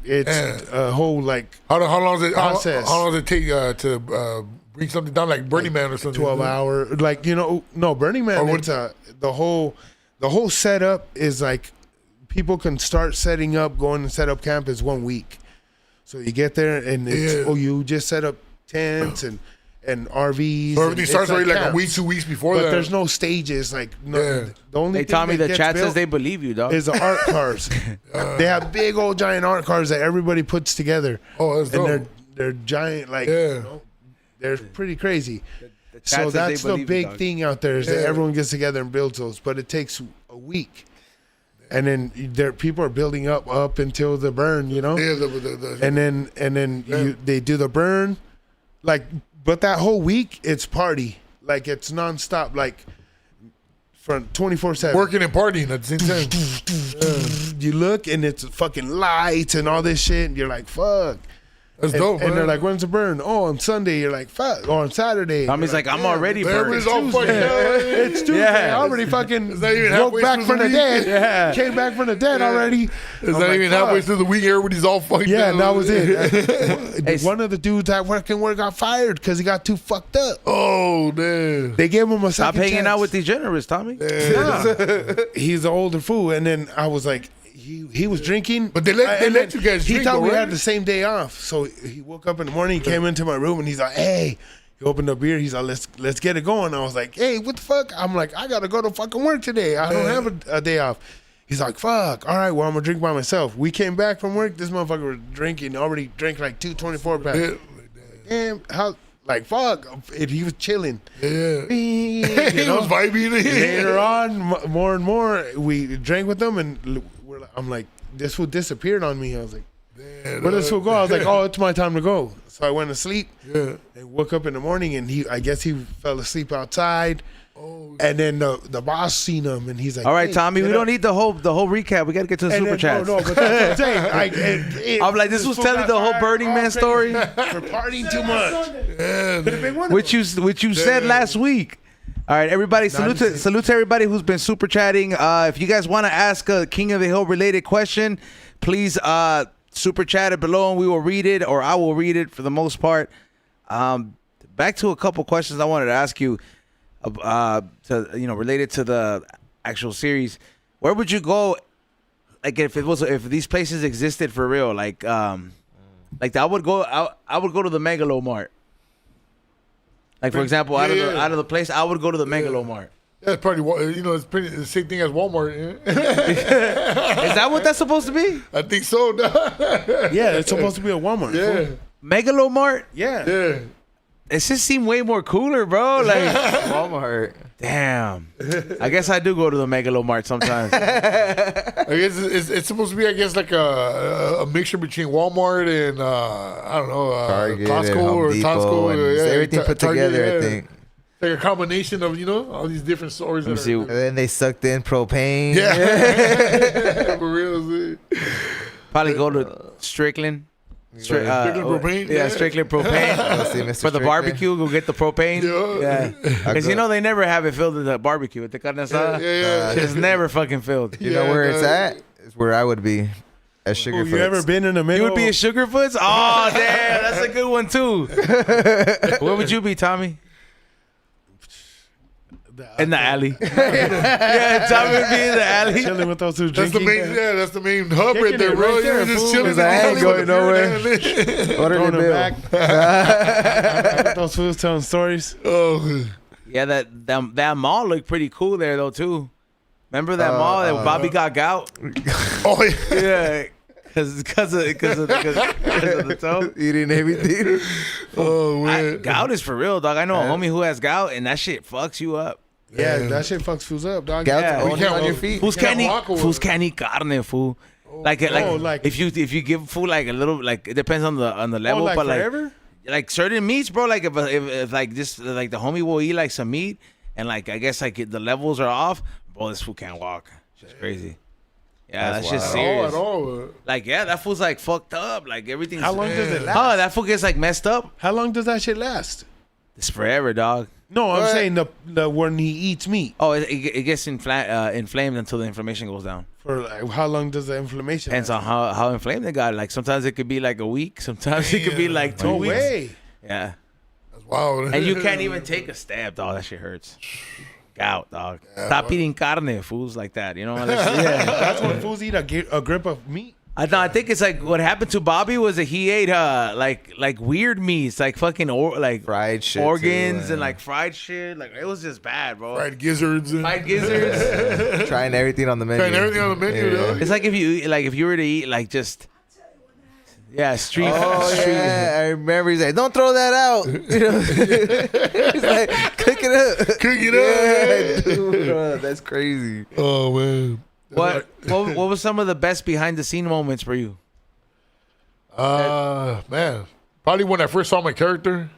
[SPEAKER 2] It's a whole like
[SPEAKER 4] how long does it
[SPEAKER 2] process.
[SPEAKER 4] How long does it take to bring something down like Burning Man or something?
[SPEAKER 2] 12-hour, like no Burning Man. It's the whole setup is like people can start setting up, going and set up camp is 1 week. So you get there and it's, you just set up tents and RVs.
[SPEAKER 4] So everything starts already like
[SPEAKER 2] camps.
[SPEAKER 4] a week, 2 weeks before
[SPEAKER 2] but
[SPEAKER 4] that.
[SPEAKER 2] there's no stages. Like the only
[SPEAKER 1] Hey
[SPEAKER 2] thing
[SPEAKER 1] Tommy,
[SPEAKER 2] that
[SPEAKER 1] the
[SPEAKER 2] gets
[SPEAKER 1] chat
[SPEAKER 2] built
[SPEAKER 1] says they believe you, dog.
[SPEAKER 2] is the art cars. They have big old giant art cars that everybody puts together.
[SPEAKER 4] Oh, that's dope.
[SPEAKER 2] And they're giant, like they're pretty crazy. So
[SPEAKER 1] says they
[SPEAKER 2] that's the
[SPEAKER 1] believe you,
[SPEAKER 2] big
[SPEAKER 1] dog.
[SPEAKER 2] thing out there is that everyone gets together and builds those, but it takes a week. And then people are building up until the burn,
[SPEAKER 4] Yeah,
[SPEAKER 2] and then they do the burn, like. But that whole week, it's party. Like, it's nonstop, like, from 24/7.
[SPEAKER 4] working and partying at the same time.
[SPEAKER 2] You look, and it's fucking lights and all this shit, and you're like, fuck.
[SPEAKER 4] That's dope, man.
[SPEAKER 2] And they're like, when's the burn? Oh, on Sunday. You're like, fuck. Or on Saturday.
[SPEAKER 1] Tommy's like, I'm already burned.
[SPEAKER 4] Everybody's all fucking
[SPEAKER 2] It's Tuesday.
[SPEAKER 1] Yeah.
[SPEAKER 2] I already fucking
[SPEAKER 4] It's not even
[SPEAKER 2] woke
[SPEAKER 4] halfway
[SPEAKER 2] back
[SPEAKER 4] through
[SPEAKER 2] from
[SPEAKER 4] the
[SPEAKER 2] the
[SPEAKER 4] week.
[SPEAKER 2] dead.
[SPEAKER 1] Yeah.
[SPEAKER 2] Came back from the dead already.
[SPEAKER 4] It's not even halfway through the week. Everybody's all fucking
[SPEAKER 2] Yeah,
[SPEAKER 4] down.
[SPEAKER 2] that was it. One of the dudes at work got fired because he got too fucked up.
[SPEAKER 4] Oh, damn.
[SPEAKER 2] They gave him a
[SPEAKER 1] Stop
[SPEAKER 2] second
[SPEAKER 1] hanging
[SPEAKER 2] chance.
[SPEAKER 1] out with degenerates, Tommy.
[SPEAKER 2] He's an older fool. And then I was like, he was drinking.
[SPEAKER 4] But they let you guys
[SPEAKER 2] He
[SPEAKER 4] drink,
[SPEAKER 2] thought
[SPEAKER 4] though,
[SPEAKER 2] we
[SPEAKER 4] right?
[SPEAKER 2] had the same day off. So he woke up in the morning, he came into my room, and he's like, hey. He opened a beer. He's like, let's get it going. I was like, hey, what the fuck? I'm like, I got to go to fucking work today. I don't have a day off. He's like, fuck. All right, well, I'm going to drink by myself. We came back from work. This motherfucker was drinking. Already drank like 2 24-packs.
[SPEAKER 4] Yeah.
[SPEAKER 2] Damn, how, like, fuck. And he was chilling.
[SPEAKER 4] Yeah.
[SPEAKER 2] He
[SPEAKER 4] He was vibing.
[SPEAKER 2] Later on, more and more, we drank with them, and I'm like, this fool disappeared on me. I was like, where does this fool go? I was like, oh, it's my time to go. So I went to sleep.
[SPEAKER 4] Yeah.
[SPEAKER 2] And woke up in the morning, and I guess he fell asleep outside. Oh, and then the boss seen him, and he's like,
[SPEAKER 1] All right,
[SPEAKER 2] hey,
[SPEAKER 1] Tommy, we
[SPEAKER 2] get
[SPEAKER 1] don't
[SPEAKER 2] up.
[SPEAKER 1] need the whole recap. We got to get to the
[SPEAKER 2] And
[SPEAKER 1] super
[SPEAKER 2] then,
[SPEAKER 1] chats.
[SPEAKER 2] No, but that's what I'm saying.
[SPEAKER 1] I'm like, this was
[SPEAKER 2] fool
[SPEAKER 1] telling
[SPEAKER 2] got
[SPEAKER 1] the whole
[SPEAKER 2] fired
[SPEAKER 1] Burning Man
[SPEAKER 2] crazy
[SPEAKER 1] story,
[SPEAKER 2] for partying too much. Could've been one of
[SPEAKER 1] which
[SPEAKER 2] them.
[SPEAKER 1] you said last week. All right, everybody, salute to everybody who's been super chatting. If you guys want to ask a King of the Hill related question, please super chat it below, and we will read it, or I will read it for the most part. Back to a couple questions I wanted to ask you, related to the actual series. Where would you go, like if these places existed for real? Like I would go to the Megalo Mart. Like, for example, out of the place, I would go to the Megalo Mart.
[SPEAKER 4] That's probably, it's pretty the same thing as Walmart. Yeah?
[SPEAKER 1] Is that what that's supposed to be?
[SPEAKER 4] I think so.
[SPEAKER 2] Yeah, it's supposed to be a Walmart.
[SPEAKER 4] Yeah.
[SPEAKER 2] fool.
[SPEAKER 1] Megalo Mart?
[SPEAKER 2] Yeah.
[SPEAKER 4] Yeah.
[SPEAKER 1] It just seemed way more cooler, bro. Like,
[SPEAKER 3] Walmart.
[SPEAKER 1] damn. I guess I do go to the Megalo Mart sometimes.
[SPEAKER 4] I guess it's supposed to be, I guess, like a mixture between Walmart and I don't know,
[SPEAKER 3] Target,
[SPEAKER 4] Costco
[SPEAKER 3] Home
[SPEAKER 4] or
[SPEAKER 3] Depot,
[SPEAKER 4] Costco.
[SPEAKER 3] and everything put
[SPEAKER 4] Target,
[SPEAKER 3] together,
[SPEAKER 4] yeah.
[SPEAKER 3] I think.
[SPEAKER 4] Like a combination of all these different stores.
[SPEAKER 1] Let me see.
[SPEAKER 3] And then they sucked in propane.
[SPEAKER 4] Yeah, for real.
[SPEAKER 1] Probably go to Strickland.
[SPEAKER 4] Strickland propane?
[SPEAKER 1] Yeah,
[SPEAKER 4] Yeah.
[SPEAKER 1] Strickland propane.
[SPEAKER 3] Go see Mr.
[SPEAKER 1] For the
[SPEAKER 3] Strickland.
[SPEAKER 1] barbecue, go get the propane.
[SPEAKER 4] Yeah.
[SPEAKER 1] Because they never have it filled in the barbecue. At the carne asada,
[SPEAKER 4] Yeah.
[SPEAKER 1] it's never fucking filled.
[SPEAKER 3] You know where it's at? It's where I would be. At Sugar
[SPEAKER 2] You ever been in the
[SPEAKER 1] You
[SPEAKER 2] middle?
[SPEAKER 1] would be a Sugarfoots? Oh, damn. That's a good one, too. What would you be, Tommy? In the alley. Yeah, Tommy would be in the alley.
[SPEAKER 2] chilling with those two
[SPEAKER 4] That's the
[SPEAKER 2] drinking.
[SPEAKER 4] main, that's the main hub right
[SPEAKER 2] Kicking
[SPEAKER 4] there,
[SPEAKER 2] it
[SPEAKER 4] bro.
[SPEAKER 2] right there,
[SPEAKER 4] You're just
[SPEAKER 2] fool.
[SPEAKER 4] chilling.
[SPEAKER 2] His
[SPEAKER 3] I ain't
[SPEAKER 4] in the
[SPEAKER 3] going nowhere.
[SPEAKER 4] alley.
[SPEAKER 3] What are
[SPEAKER 2] Throwing
[SPEAKER 3] they
[SPEAKER 2] it
[SPEAKER 3] bill?
[SPEAKER 2] back. Those fools telling stories.
[SPEAKER 4] Oh,
[SPEAKER 1] Yeah, that mall looked pretty cool there, though, too. Remember that mall that Bobby got gout?
[SPEAKER 4] oh yeah.
[SPEAKER 1] Yeah. Because of the toe.
[SPEAKER 3] Eating everything.
[SPEAKER 4] Oh man.
[SPEAKER 1] Gout is for real, dog. I know a homie who has gout, and that shit fucks you up.
[SPEAKER 2] Yeah,
[SPEAKER 4] Yeah.
[SPEAKER 2] that shit fucks fools up, dog.
[SPEAKER 3] Gout
[SPEAKER 1] Yeah.
[SPEAKER 3] only
[SPEAKER 4] We can't
[SPEAKER 3] on your
[SPEAKER 4] walk.
[SPEAKER 3] feet.
[SPEAKER 1] Fools can't
[SPEAKER 4] walk or
[SPEAKER 1] fools
[SPEAKER 4] what?
[SPEAKER 1] can't eat carne, fool. Like
[SPEAKER 2] like-
[SPEAKER 1] if you give food like a little, like it depends on the level,
[SPEAKER 2] like
[SPEAKER 1] but
[SPEAKER 2] forever?
[SPEAKER 1] like certain meats, bro. Like if like just like the homie will eat like some meat, and like I guess like the levels are off, bro. This fool can't walk. It's crazy. Yeah,
[SPEAKER 3] That's
[SPEAKER 1] that's just
[SPEAKER 3] wild.
[SPEAKER 1] serious.
[SPEAKER 4] At all.
[SPEAKER 1] Like yeah, that fool's like fucked up. Like everything's.
[SPEAKER 2] How long does it last?
[SPEAKER 1] Oh, that fool gets like messed up.
[SPEAKER 2] How long does that shit last?
[SPEAKER 1] It's forever, dog.
[SPEAKER 2] No, I'm
[SPEAKER 4] What?
[SPEAKER 2] saying the when he eats meat.
[SPEAKER 1] Oh, it gets inflamed until the inflammation goes down.
[SPEAKER 2] For like, how long does the inflammation
[SPEAKER 1] Depends
[SPEAKER 2] last?
[SPEAKER 1] on how inflamed they got. Like sometimes it could be like a week. Sometimes it could be like 2
[SPEAKER 2] No
[SPEAKER 1] weeks.
[SPEAKER 2] way.
[SPEAKER 1] Yeah.
[SPEAKER 4] That's wild.
[SPEAKER 1] And you can't even take a stab, dog. That shit hurts. Gout, dog. Stop eating carne, fools like that. You know? Yeah.
[SPEAKER 2] That's when fools eat a grip of meat.
[SPEAKER 1] I think it's like what happened to Bobby was that he ate like weird meats, like fucking like
[SPEAKER 3] Fried shit.
[SPEAKER 1] organs
[SPEAKER 3] too,
[SPEAKER 1] and like fried shit. Like it was just bad, bro.
[SPEAKER 4] Fried gizzards.
[SPEAKER 1] Fried gizzards.
[SPEAKER 3] Trying everything on the menu.
[SPEAKER 4] Trying everything on the menu, though.
[SPEAKER 1] It's like if you were to eat like just street.
[SPEAKER 3] Oh
[SPEAKER 1] street.
[SPEAKER 3] yeah, I remember. He's like, "Don't throw that out." You know? He's like, "Cook it up."
[SPEAKER 4] Cook it up.
[SPEAKER 3] Yeah, dude, that's crazy.
[SPEAKER 4] Oh man.
[SPEAKER 1] What was some of the best behind the scene moments for you?
[SPEAKER 4] Man, probably when I first saw my character.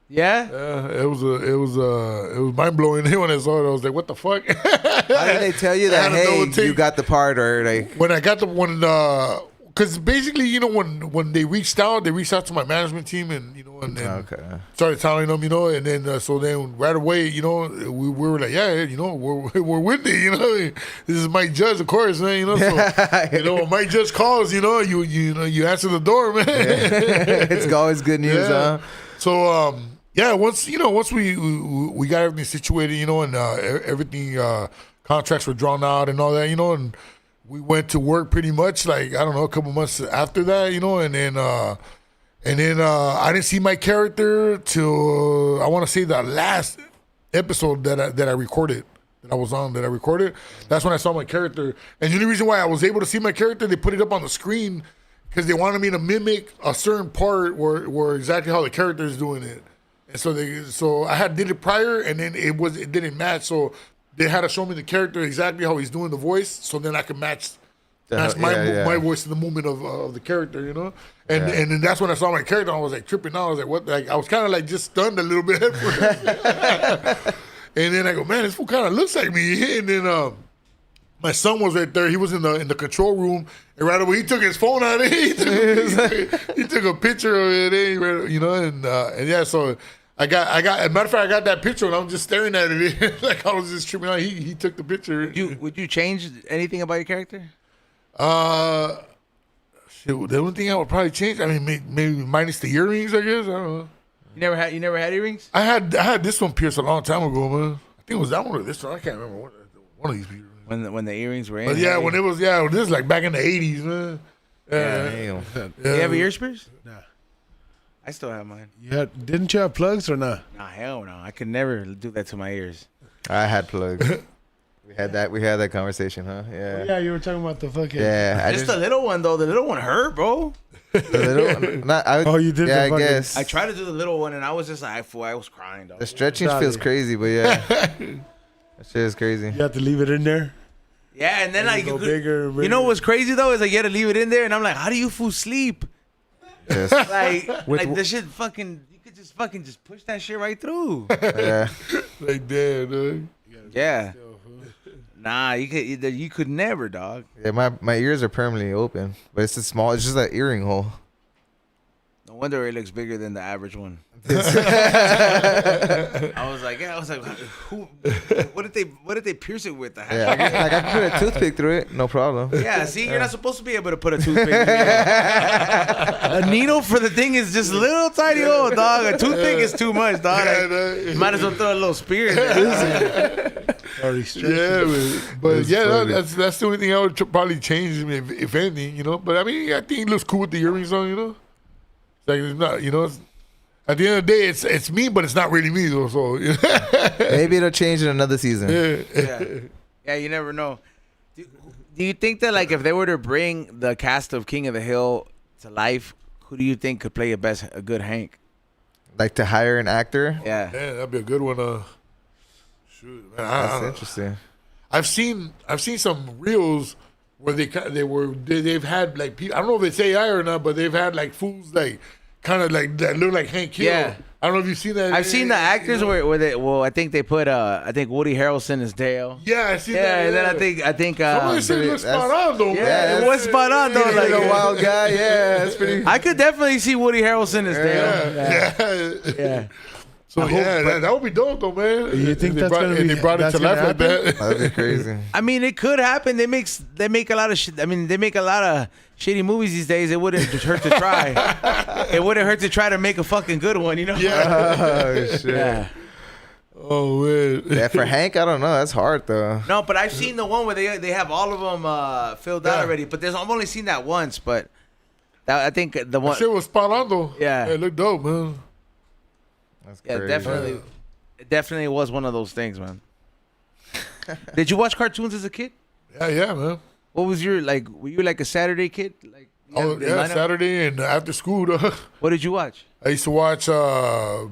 [SPEAKER 1] Yeah.
[SPEAKER 4] It was mind blowing. When I saw it, I was like, "What the fuck?"
[SPEAKER 3] How did they tell you that?
[SPEAKER 4] I don't know
[SPEAKER 3] Hey,
[SPEAKER 4] what take-
[SPEAKER 3] you got the part, or like?
[SPEAKER 4] when I got the one, because basically, when they reached out to my management team, and and then
[SPEAKER 3] Okay.
[SPEAKER 4] started telling them, and then so then right away, we were like, yeah, we're with it, this is Mike Judge, of course, man, so when Mike Judge calls, you answer the door, man.
[SPEAKER 3] It's always good news, huh?
[SPEAKER 4] So once we got everything situated, and everything contracts were drawn out and all that, and we went to work pretty much like I don't know a couple months after that, and then I didn't see my character till I want to say the last episode that I recorded. That I was on, that I recorded. That's when I saw my character. And the only reason why I was able to see my character, they put it up on the screen because they wanted me to mimic a certain part where exactly how the character is doing it. And so I did it prior, and then it didn't match. So they had to show me the character exactly how he's doing the voice, so then I could match my voice to the movement of the character, And then that's when I saw my character. I was like tripping out. I was like, what? Like I was kind of like just stunned a little bit. And then I go, man, this fool kind of looks like me. And then my son was right there. He was in the control room, and right away he took his phone out. He took a picture of it. And yeah. So I got. As a matter of fact, I got that picture, and I'm just staring at it like I was just tripping out. He took the picture.
[SPEAKER 1] Would you change anything about your character?
[SPEAKER 4] Shit, the only thing I would probably change, I mean, maybe minus the earrings, I guess. I don't know.
[SPEAKER 1] You never had earrings?
[SPEAKER 4] I had this one pierced a long time ago, man. I think it was that one or this one. I can't remember one of these earrings.
[SPEAKER 1] When the earrings were in.
[SPEAKER 4] But yeah, this is like back in the 80s, man.
[SPEAKER 3] Damn.
[SPEAKER 1] You have ear spears?
[SPEAKER 2] Nah.
[SPEAKER 1] I still have mine.
[SPEAKER 2] Didn't you have plugs or not?
[SPEAKER 1] Nah, hell no. I could never do that to my ears.
[SPEAKER 3] I had plugs. We had that conversation, huh? Yeah.
[SPEAKER 2] Yeah, you were talking about the fucking.
[SPEAKER 3] Yeah. I
[SPEAKER 1] Just the little one though. The little one hurt, bro.
[SPEAKER 3] the little, not, I,
[SPEAKER 2] Oh, you did
[SPEAKER 3] Yeah,
[SPEAKER 2] the
[SPEAKER 3] I
[SPEAKER 2] fucking-
[SPEAKER 3] guess.
[SPEAKER 1] I tried to do the little one, and I was just like, I was crying, dog.
[SPEAKER 3] The stretching
[SPEAKER 2] Sorry.
[SPEAKER 3] feels crazy, but yeah. That shit is crazy.
[SPEAKER 2] You have to leave it in there.
[SPEAKER 1] Yeah, and then
[SPEAKER 2] Go bigger,
[SPEAKER 1] you know
[SPEAKER 2] bigger.
[SPEAKER 1] what's crazy though is like you had to leave it in there, and I'm like, how do you fool sleep?
[SPEAKER 3] Yes.
[SPEAKER 1] Like this shit fucking. You could just push that shit right through.
[SPEAKER 3] Yeah.
[SPEAKER 4] Like that, dog.
[SPEAKER 1] Yeah. Nah, you could never, dog.
[SPEAKER 3] Yeah, my ears are permanently open, but it's just that earring hole.
[SPEAKER 1] No wonder it looks bigger than the average one. I was like, who? What did they pierce it with?
[SPEAKER 3] Yeah, I can put a toothpick through it, no problem.
[SPEAKER 1] Yeah, see, you're not supposed to be able to put a toothpick. A needle for the thing is just little tiny hole, dog. A toothpick is too much, dog. You might as well throw a little spear in there.
[SPEAKER 4] But that's the only thing I would probably change, if anything, you know. But I mean, I think it looks cool with the earrings on, you know. Like it's not, you know. At the end of the day, it's me, but it's not really me though. So
[SPEAKER 3] maybe it'll change in another season.
[SPEAKER 1] Yeah, you never know. Do you think that like if they were to bring the cast of King of the Hill to life, who do you think could play a good Hank?
[SPEAKER 3] Like to hire an actor?
[SPEAKER 1] Yeah,
[SPEAKER 4] that'd be a good one. Shoot, man,
[SPEAKER 3] that's interesting.
[SPEAKER 4] I've seen some reels where they've had like people, I don't know if it's AI or not, but they've had like fools like kind of like that look like Hank Hill.
[SPEAKER 1] Yeah.
[SPEAKER 4] I don't know if you've seen that.
[SPEAKER 1] I've seen the actors where they. Well, I think they put. I think Woody Harrelson is Dale.
[SPEAKER 4] Yeah, I see that.
[SPEAKER 1] Yeah, and then I think.
[SPEAKER 4] Somebody said it looks spot on though.
[SPEAKER 1] Yeah, it was spot on though. Like
[SPEAKER 3] a wild guy. Yeah, that's pretty.
[SPEAKER 1] I could definitely see Woody Harrelson as Dale. Yeah.
[SPEAKER 4] So that would be dope though, man.
[SPEAKER 2] You think that's gonna be?
[SPEAKER 4] They brought it to life like that.
[SPEAKER 3] That'd be crazy.
[SPEAKER 1] I mean, it could happen. They make a lot of shit. I mean, they make a lot of shitty movies these days. It wouldn't hurt to try. It wouldn't hurt to try to make a fucking good one, you know?
[SPEAKER 4] Yeah.
[SPEAKER 3] Oh shit.
[SPEAKER 1] Yeah.
[SPEAKER 4] Oh man.
[SPEAKER 3] Yeah, for Hank, I don't know. That's hard though.
[SPEAKER 1] No, but I've seen the one where they have all of them filled out already. But I've only seen that once. But I think the one.
[SPEAKER 4] That shit was spot on though.
[SPEAKER 1] Yeah.
[SPEAKER 4] It looked dope, man.
[SPEAKER 3] That's crazy.
[SPEAKER 1] Yeah, definitely. Yeah. It definitely was one of those things, man. Did you watch cartoons as a kid?
[SPEAKER 4] Yeah, man.
[SPEAKER 1] What was your like? Were you like a Saturday kid? Like
[SPEAKER 4] Saturday and after school.
[SPEAKER 1] What did you watch?
[SPEAKER 4] I used to watch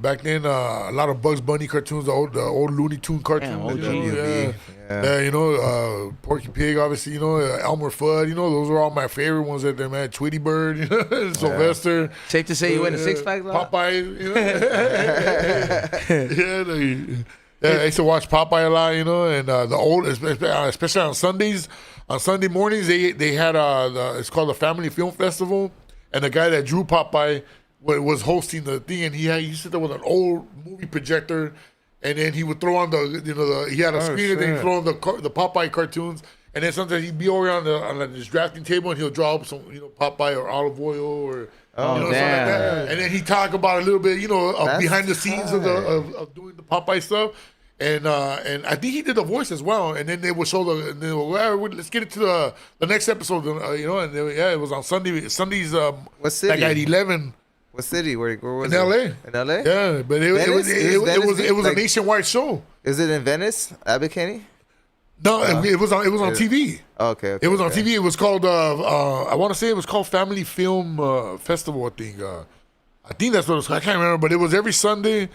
[SPEAKER 4] back then a lot of Bugs Bunny cartoons, the old Looney Tune cartoons. You know, Porky Pig, obviously. You know, Elmer Fudd. You know, those are all my favorite ones right there, man. Tweety Bird, you know, Sylvester.
[SPEAKER 1] Safe to say you went to Six Flags.
[SPEAKER 4] Popeye. You know. Yeah, I used to watch Popeye a lot, you know, and the old, especially on Sundays. On Sunday mornings, they had it's called the Family Film Festival, and the guy that drew Popeye was hosting the thing, and he sit there with an old movie projector, and then he would throw on he had a screen, and then he'd throw on the Popeye cartoons, and then sometimes he'd be over on this drafting table, and he'll draw up some Popeye or olive oil or. Something like that. And then he talk about a little bit, behind the scenes of doing the Popeye stuff. And I think he did the voice as well. And then they would show let's get into the next episode, And it was on Sunday. Sundays.
[SPEAKER 3] What city?
[SPEAKER 4] Like at 11.
[SPEAKER 3] What city? Where was
[SPEAKER 4] it? In LA.
[SPEAKER 3] In LA?
[SPEAKER 4] Yeah, but it was a nationwide show.
[SPEAKER 3] Is it in Venice, Abbot Kinney?
[SPEAKER 4] No, it was on TV.
[SPEAKER 3] Okay.
[SPEAKER 4] It was on TV. It was called I want to say it was called Family Film Festival. I think that's what it was. I can't remember, but it was every Sunday,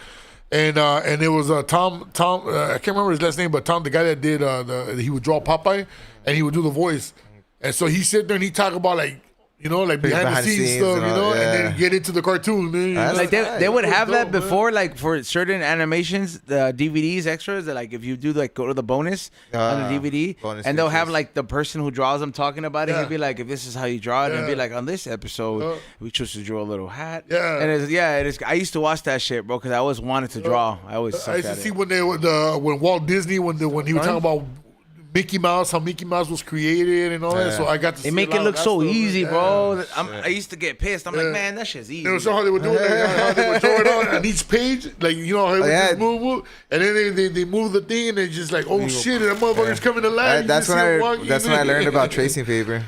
[SPEAKER 4] and it was Tom. I can't remember his last name, but Tom, the guy that did he would draw Popeye, and he would do the voice, and so he sit there and he talk about like behind the scenes stuff, and then get into the cartoon. Man,
[SPEAKER 1] like they would have that before, like for certain animations, the DVDs extras. That like if you do like go to the bonus on the DVD, and they'll have like the person who draws them talking about it. He'll be like, if this is how you draw it, and be like, on this episode, we chose to draw a little hat.
[SPEAKER 4] Yeah,
[SPEAKER 1] and it is. I used to watch that shit, bro, because I always wanted to draw. I always sucked
[SPEAKER 4] I used to
[SPEAKER 1] at
[SPEAKER 4] see
[SPEAKER 1] it.
[SPEAKER 4] when Walt Disney when he was talking about Mickey Mouse, how Mickey Mouse was created and all that. So I got to see
[SPEAKER 1] they make it look so easy, bro.
[SPEAKER 4] Yeah.
[SPEAKER 1] I used to get pissed. I'm like, man, that shit's easy.
[SPEAKER 4] They would show how they would do it, how they would throw it on each page, like how it would just move, and then they move the thing, and they just like, oh shit, that motherfucker's coming to life.
[SPEAKER 3] That's when I learned about tracing paper.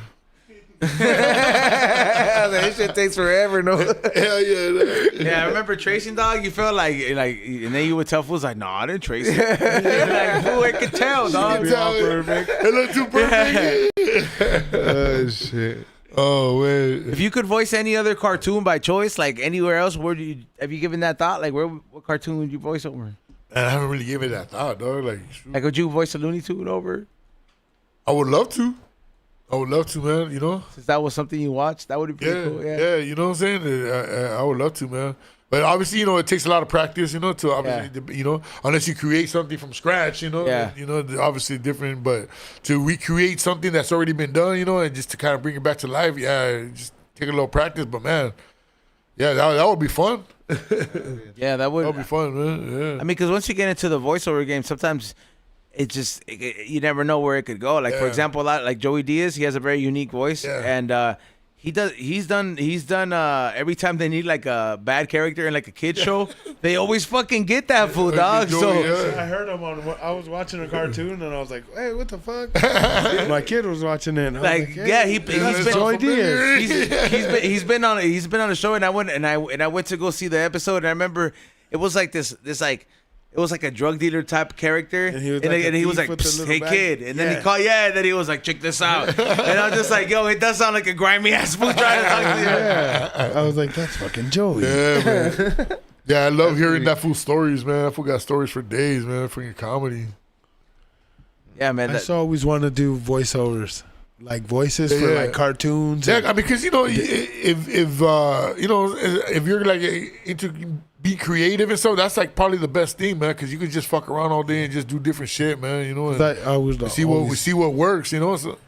[SPEAKER 3] That shit takes forever, no?
[SPEAKER 4] Hell yeah.
[SPEAKER 1] Yeah, I remember tracing, dog. You felt like, and then you would tell fools like, "No, I didn't trace it." Like, fool, I could tell, dog.
[SPEAKER 4] It looked too perfect.
[SPEAKER 3] Oh shit.
[SPEAKER 4] Oh man.
[SPEAKER 1] If you could voice any other cartoon by choice, like anywhere else, have you given that thought? Like, what cartoon would you voice over?
[SPEAKER 4] And I haven't really given it that thought, dog.
[SPEAKER 1] Like, would you voice a Looney Tune over?
[SPEAKER 4] I would love to. Man,
[SPEAKER 1] Since that was something you watched, that would be pretty cool. Yeah,
[SPEAKER 4] you know what I'm saying? I would love to, man. But obviously, it takes a lot of practice, to obviously, unless you create something from scratch, obviously different. But to recreate something that's already been done, and just to kind of bring it back to life, just take a little practice. But man, Yeah, that would be fun.
[SPEAKER 1] Yeah, that would
[SPEAKER 4] be fun, man. Yeah.
[SPEAKER 1] I mean, because once you get into the voiceover game, sometimes you never know where it could go. Like for example, like Joey Diaz, he has a very unique voice, and he's done every time they need like a bad character in like a kid show, they always fucking get that fool, dog. So
[SPEAKER 2] I heard him I was watching a cartoon and I was like, hey, what the fuck? My kid was watching it. And I was
[SPEAKER 1] he's been
[SPEAKER 2] Joey Diaz.
[SPEAKER 1] he's been on the show, and I went to go see the episode, and I remember it was like this like. It was like a drug dealer type character, and he was like, "Psst, hey kid," and then he called, and then he was like, "Check this out," and I was just like, "Yo, it does sound like a grimy ass fool trying to talk to you."
[SPEAKER 2] Yeah, I was like, "That's fucking Joey."
[SPEAKER 4] Yeah, man. Yeah, I love hearing that fool stories, man. That fool got stories for days, man. Freaking comedy.
[SPEAKER 1] Yeah, man.
[SPEAKER 2] I always want to do voiceovers, like voices for like cartoons.
[SPEAKER 4] Yeah, I mean, because if you're like into be creative and stuff, that's like probably the best thing, man. Because you can just fuck around all day and just do different shit, man. You know, and see what works. You know, so.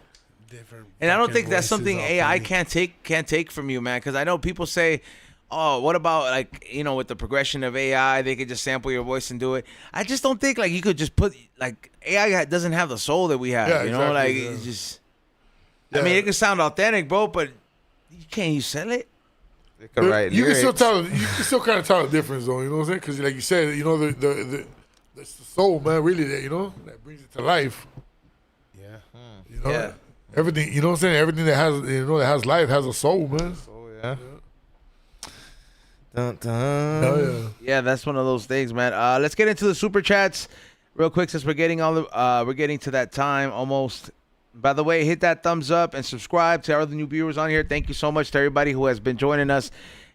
[SPEAKER 1] And I don't think that's something AI can't take from you, man. Because I know people say, "Oh, what about like with the progression of AI, they could just sample your voice and do it." I just don't think like you could just put like AI doesn't have the soul that we have.
[SPEAKER 4] Yeah,
[SPEAKER 1] you know,
[SPEAKER 4] exactly,
[SPEAKER 1] like it's just. Yeah. I mean, it can sound authentic, bro, but you sell it?
[SPEAKER 4] You can still tell. You can still kind of tell the difference, though. You know what I'm saying? Because like you said, the soul, man, really that brings it to life.
[SPEAKER 2] Yeah.
[SPEAKER 1] Yeah.
[SPEAKER 4] Everything, you know what I'm saying? Everything that has life has a soul, man.
[SPEAKER 3] Oh yeah. Dun, dun.
[SPEAKER 4] Oh,
[SPEAKER 1] Yeah, that's one of those things, man. Let's get into the super chats real quick since we're getting to that time almost. By the way, hit that thumbs up and subscribe to our other new viewers on here. Thank you so much to everybody who has been joining us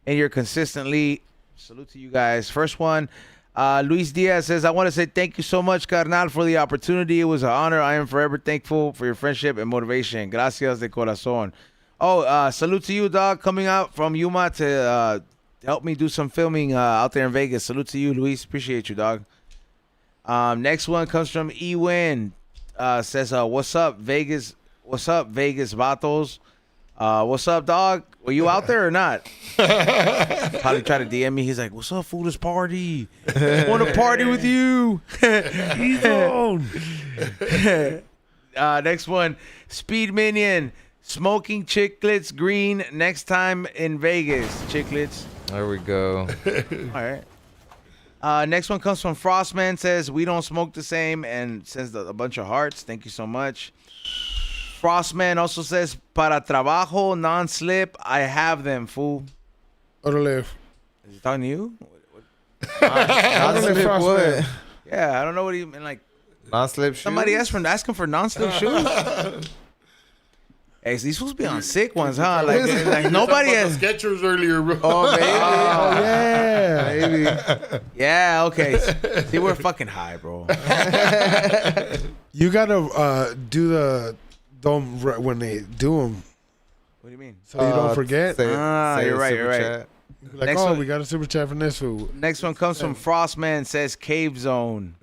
[SPEAKER 1] and you're consistently. Salute to you guys. First one, Luis Diaz says, I want to say thank you so much, carnal, for the opportunity. It was an honor. I am forever thankful for your friendship and motivation. Gracias de corazón. Oh, salute to you, dog, coming out from Yuma to help me do some filming out there in Vegas. Salute to you, Luis. Appreciate you, dog. Next one comes from Ewin. Says, what's up, Vegas? What's up, Vegas vatos? What's up, dog? Were you out there or not? Probably try to DM me. He's like, what's up, fool? This party. Want to party with you? He's on. Next one, Speed Minion. Smoking Chiclets green next time in Vegas. Chiclets.
[SPEAKER 3] There we go.
[SPEAKER 1] All right. Next one comes from Frostman, says, we don't smoke the same, and sends a bunch of hearts. Thank you so much. Frostman also says, para trabajo, non-slip, I have them, fool.
[SPEAKER 2] Orale.
[SPEAKER 1] Is he talking to you?
[SPEAKER 3] Non-slip what?
[SPEAKER 1] Yeah, I don't know what he mean. Like,
[SPEAKER 3] Non-slip shoes?
[SPEAKER 1] somebody asking for non-slip shoes. Hey, so these fools be on sick ones, huh? Like nobody has.
[SPEAKER 4] Skechers earlier, bro.
[SPEAKER 3] Oh, maybe.
[SPEAKER 2] Oh, yeah.
[SPEAKER 3] Maybe.
[SPEAKER 1] Yeah, okay. See, we're fucking high, bro.
[SPEAKER 2] You got to do the dome when they do them.
[SPEAKER 1] What do you mean?
[SPEAKER 2] So you don't forget.
[SPEAKER 1] You're right, you're right.
[SPEAKER 2] Like,
[SPEAKER 1] Next
[SPEAKER 2] oh,
[SPEAKER 1] one-
[SPEAKER 2] we got a super chat from this fool.
[SPEAKER 1] Next one comes from Frostman, says Cave Zone.